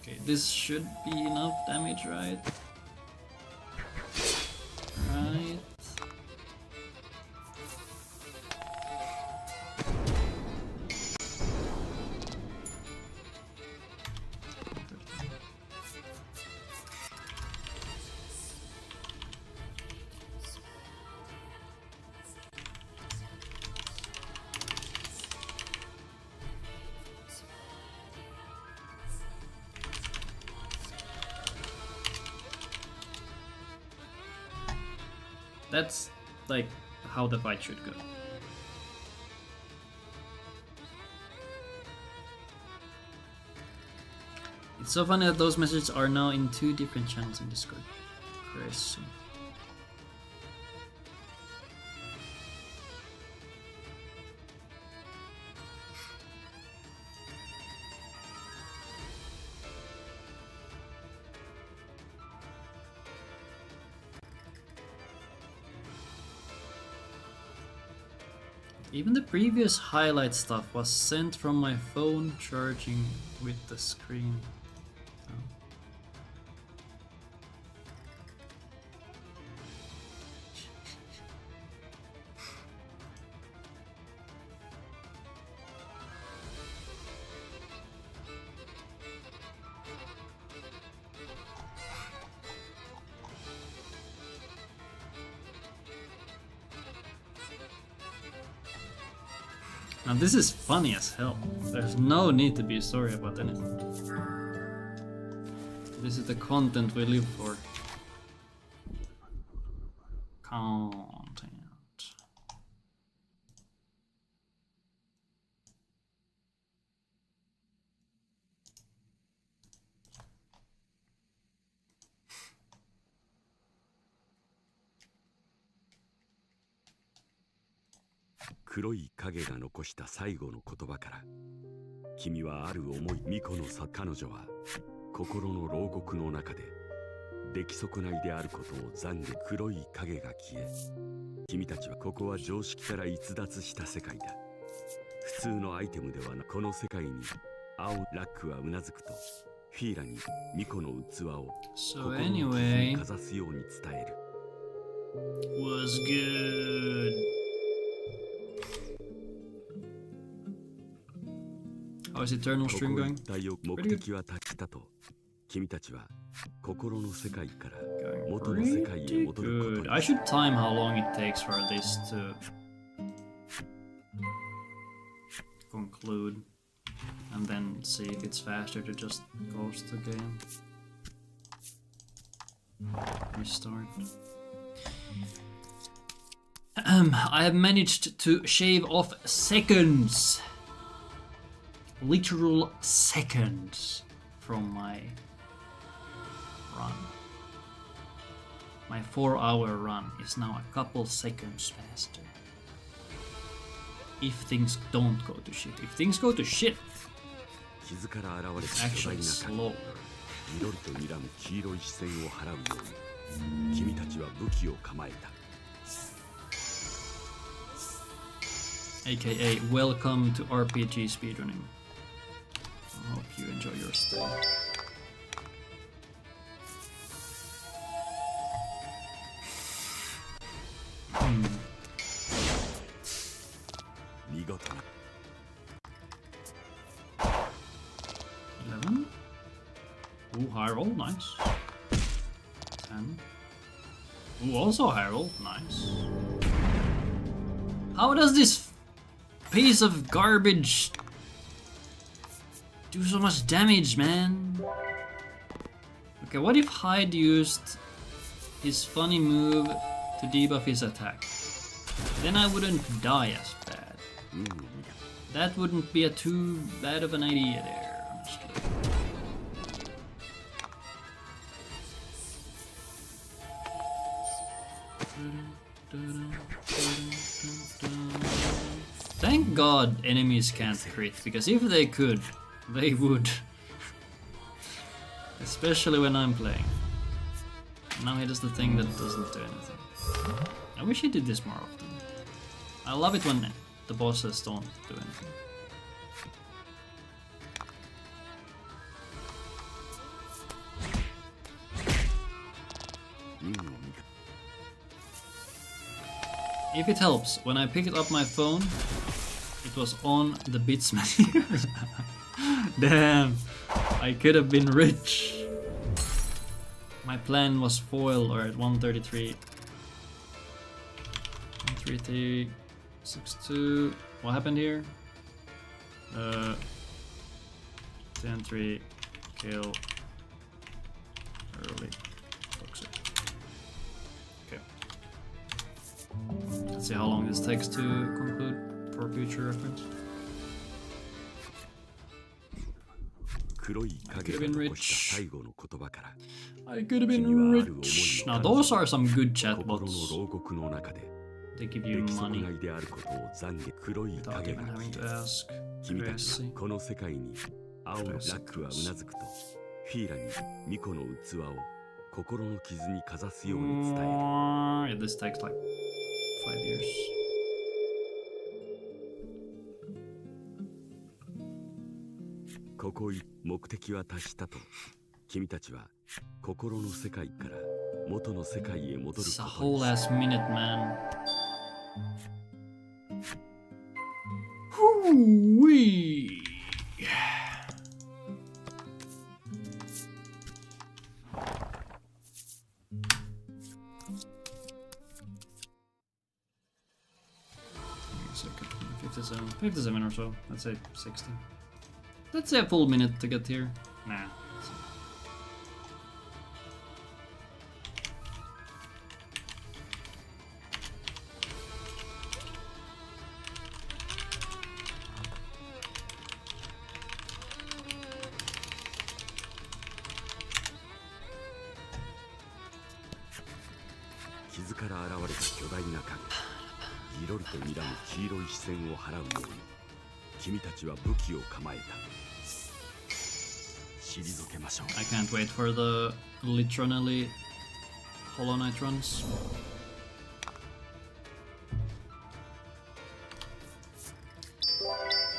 Okay, this should be enough damage, right? Right. That's like how the fight should go. It's so funny that those messages are now in 2 different channels in Discord. Crazy. Even the previous highlight stuff was sent from my phone charging with the screen. So. Now this is funny as hell. There's no need to be sorry about anything. This is the content we live for. Content.黒い影が残した最後の言葉から、君はある思い。巫女のさ、彼女は心の牢獄の中で出来損ないであることを懺悔。黒い影が消え、君たちはここは常識から逸脱した世界だ。普通のアイテムではなく、この世界に青。ラックはうなずくと、フィーラに巫女の器を心の傷にかざすように伝える。Was good. How's Eternal Stream going? 目的は達したと、君たちは心の世界から Going 元の世界へ戻ること good. に。 I should time how long it takes for this to conclude and then see if it's faster to just close the game. Restart. I have managed to shave off seconds. Literal seconds from my run. My 4-hour run is now a couple seconds faster. If things don't go to shit. If things go to shit, 傷から現れ it's た巨大 actually な影。 slower. 緑と睨む黄色い視線を払うように、君たちは武器を構えた。AKA welcome to RPG speedrunning. I hope you enjoy your stay. Hmm. 見事な。 11. Ooh, high roll, nice. 10. Ooh, also high roll, nice. How does this piece of garbage do so much damage, man? Okay, what if Hyde used his funny move to debuff his attack? Then I wouldn't die as bad. That wouldn't be a too bad of an idea there, honestly. Thank God enemies can't crit, because if they could, they would. Especially when I'm playing. Now he does the thing that doesn't do anything. I wish he did this more often. I love it when the bosses don't do anything. If it helps, when I picked up my phone, it was on the bits menu. Damn, I could have been rich. My plan was foil or at 133. 13362. What happened here? 10-3 kill early. Toxic. Okay. Let's see how long this takes to conclude for future reference. 黒い影が残した最後の言葉から、 I could have been rich. Now those are some good 心の chatbots. 牢獄の中で They give 出 you 来損 money ないであることを懺悔。黒い without 影 even が having 消 to え、 ask. 君たち Crazy. はこの世界に青のラックはうなずくと、フィーラに巫女の器を心の傷にかざすように伝える。 Yeah, this takes like 5 years. ここい目的は達したと。君たちは心の世界から元の世界へ戻る It's a ことに whole し ass minute, man. Hoo-wee. Second, 57 or so. Let's say 60. Let's say a full minute to get here. Nah. I can't wait for the literally Hollow Knight runs.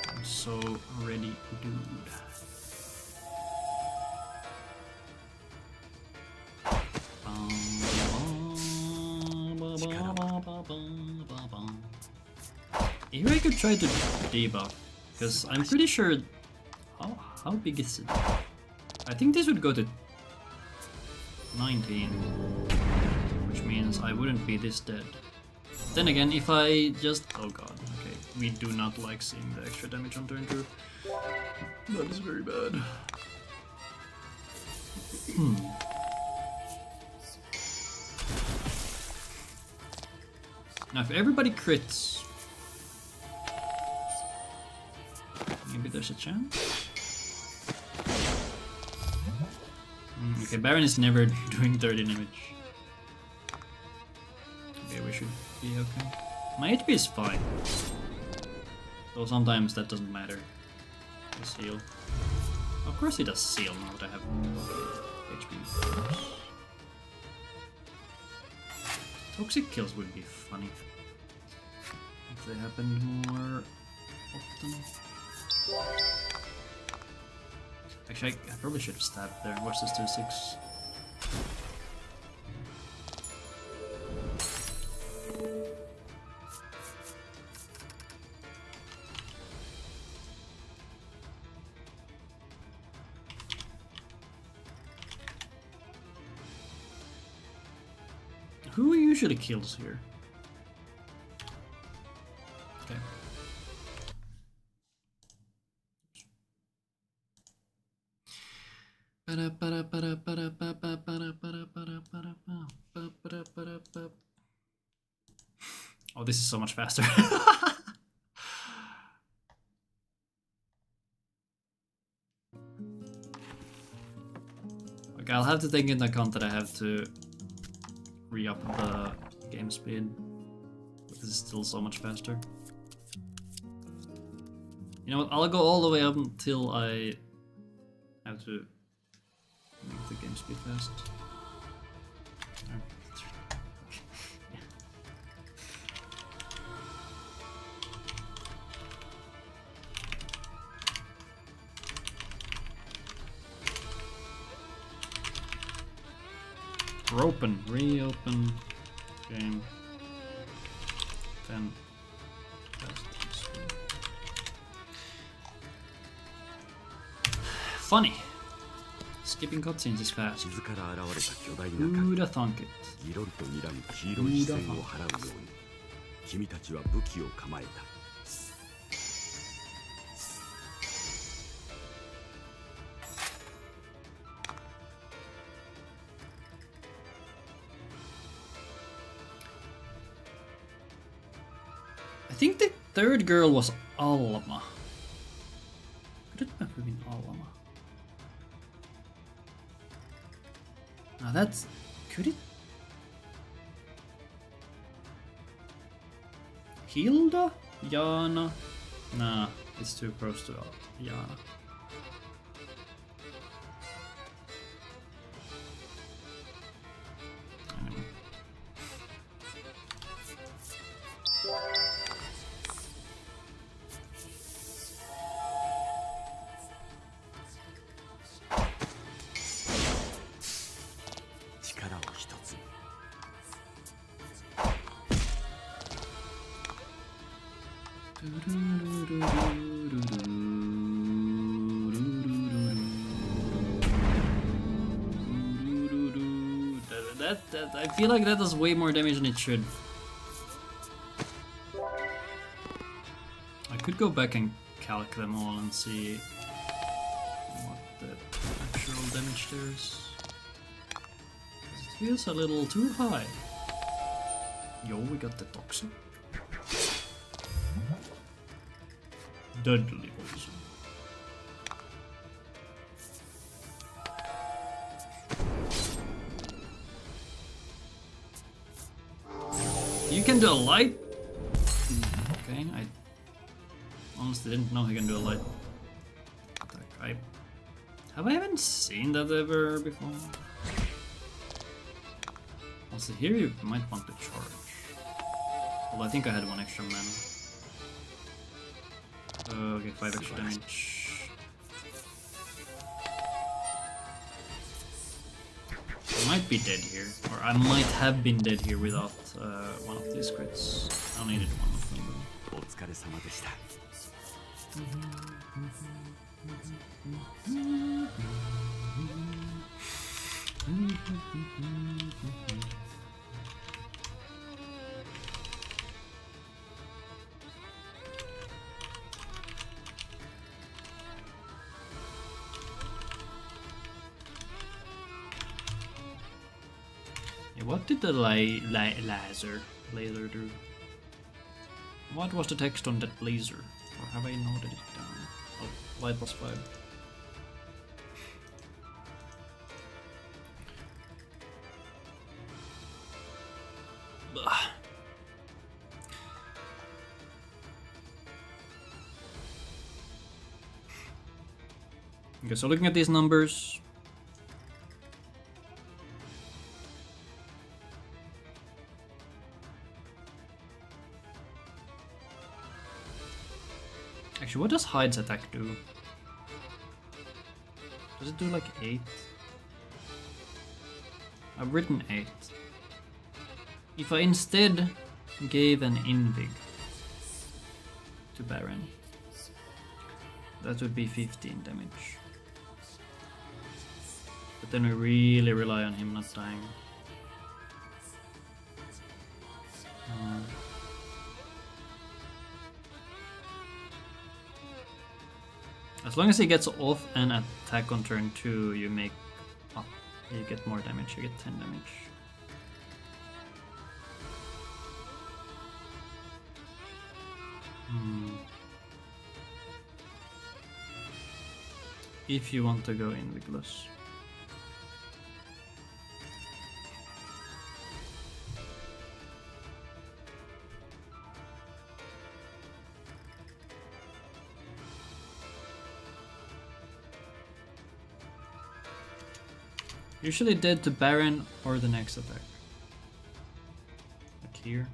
I'm so ready, dude. Here I could try to debuff, because I'm pretty sure... How big is it? I think this would go to 19, which means I wouldn't be this dead. Then again, if I just... Oh god, okay. We do not like seeing the extra damage on turn 2. That is very bad. Now if everybody crits... Maybe there's a chance? Okay, Baron is never doing 30 damage. Okay, we should be okay. My HP is fine. Though sometimes that doesn't matter. I seal. Of course he does seal now that I have HP. Toxic kills would be funny. If they happened more often. Actually, I probably should have stabbed there. Watch this 2-6. Who usually kills here? Okay. Oh, this is so much faster. Okay, I'll have to take into account that I have to re-up the game speed. But this is still so much faster. You know what, I'll go all the way up until I have to make the game speed fast. Open, reopen game. Then funny. Skipping cutscenes is fast. Who'd have thunk it? I think the third girl was Alma. Could it have been Alma? Now that's... could it? Hilda? Jana? Nah, it's too close to Jana. Anyway. That I feel like that does way more damage than it should. I could go back and calc them all and see what the actual damage there is. It feels a little too high. Yo, we got the toxin. Deadly poison. You can do a light? Okay, I honestly didn't know he can do a light attack. Have I even seen that ever before? Also here you might want to charge. Well, I think I had one extra mana. Okay, 5 extra damage. I might be dead here, or I might have been dead here without one of these crits. I needed one of them though. What did the laser do? What was the text on that laser? Or have I noted it down? Oh, light plus 5. Ugh. Okay, so looking at these numbers, actually, what does Hyde's attack do? Does it do like 8? I've written 8. If I instead gave an Invig to Baron, that would be 15 damage. But then we really rely on him not dying. As long as he gets off an attack on turn 2, you make up. You get more damage, you get 10 damage. If you want to go Invictus. Usually dead to Baron or the next attack. Like here.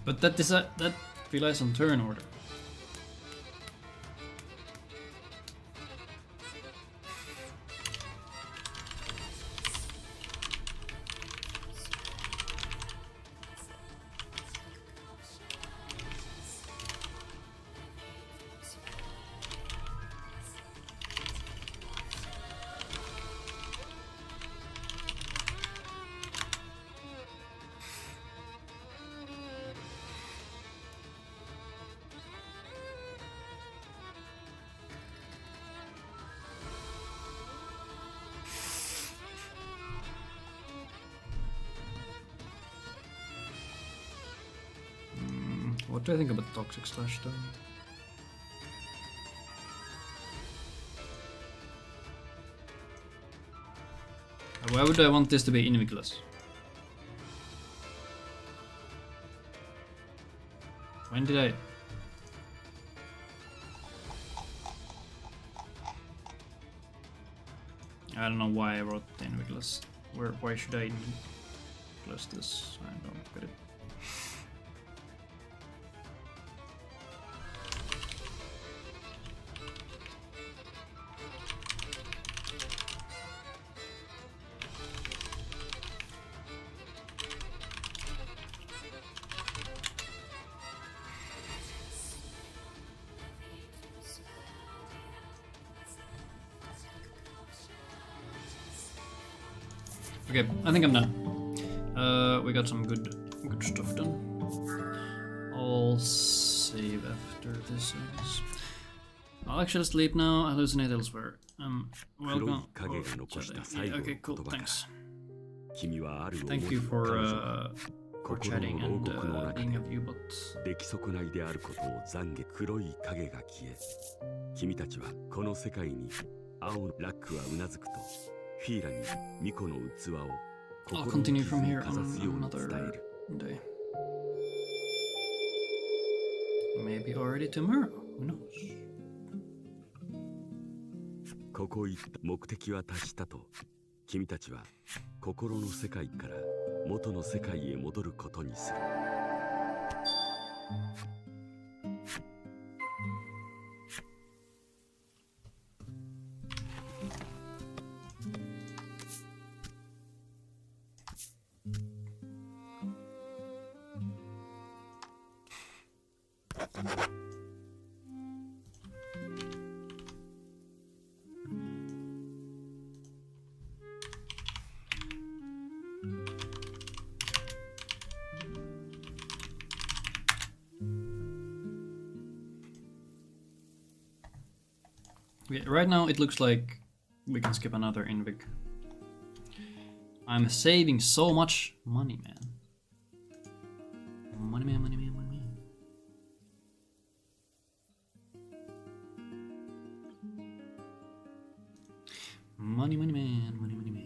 But that relies on turn order. What do I think about Toxic Slash though? Why would I want this to be Invictus? When did I... I don't know why I wrote Invictus. Why should I Invictus this? I don't get it. Okay, I think I'm done. We got some good stuff done. I'll save after this. I'll actually sleep now. Hallucinate elsewhere. Welcome. Yeah, okay, cool. Thanks. Thank you for chatting and being a viewbot. 出来損ないであることを懺悔黒い影が消え君たちはこの世界に青のラックはうなずくとフィーラに巫女の器を I'll continue from here on another day. Maybe already tomorrow. Who knows? ここ行った目的は達したと君たちは心の世界から元の世界へ戻ることにする Okay, right now it looks like we can skip another Invig. I'm saving so much money, man. Money man, money man, money man. Money, money man, money, money man.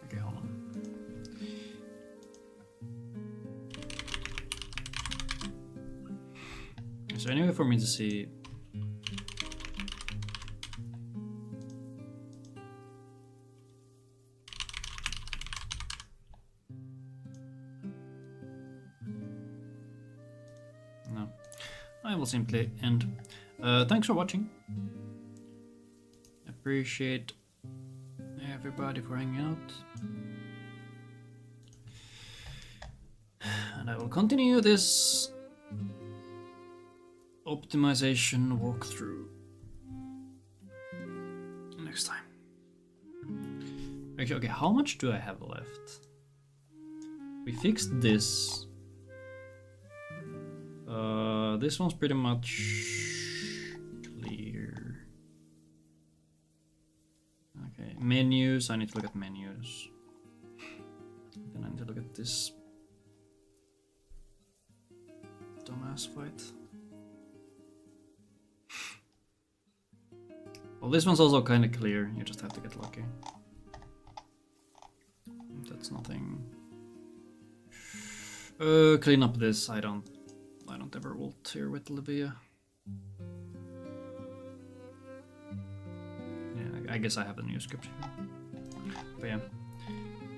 Okay, hold on. Is there any way for me to see? No. I will simply end. Thanks for watching. Appreciate everybody for hanging out. And I will continue this optimization walkthrough next time. Okay, how much do I have left? We fixed this. This one's pretty much clear. Okay, menus. I need to look at menus. Then I need to look at this dumbass fight. Well, this one's also kind of clear. You just have to get lucky. That's nothing. Clean up this. I don't ever ult here with Livia. Yeah, I guess I have a new script here. But yeah,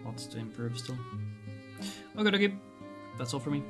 lots to improve still. Okay, that's all for me.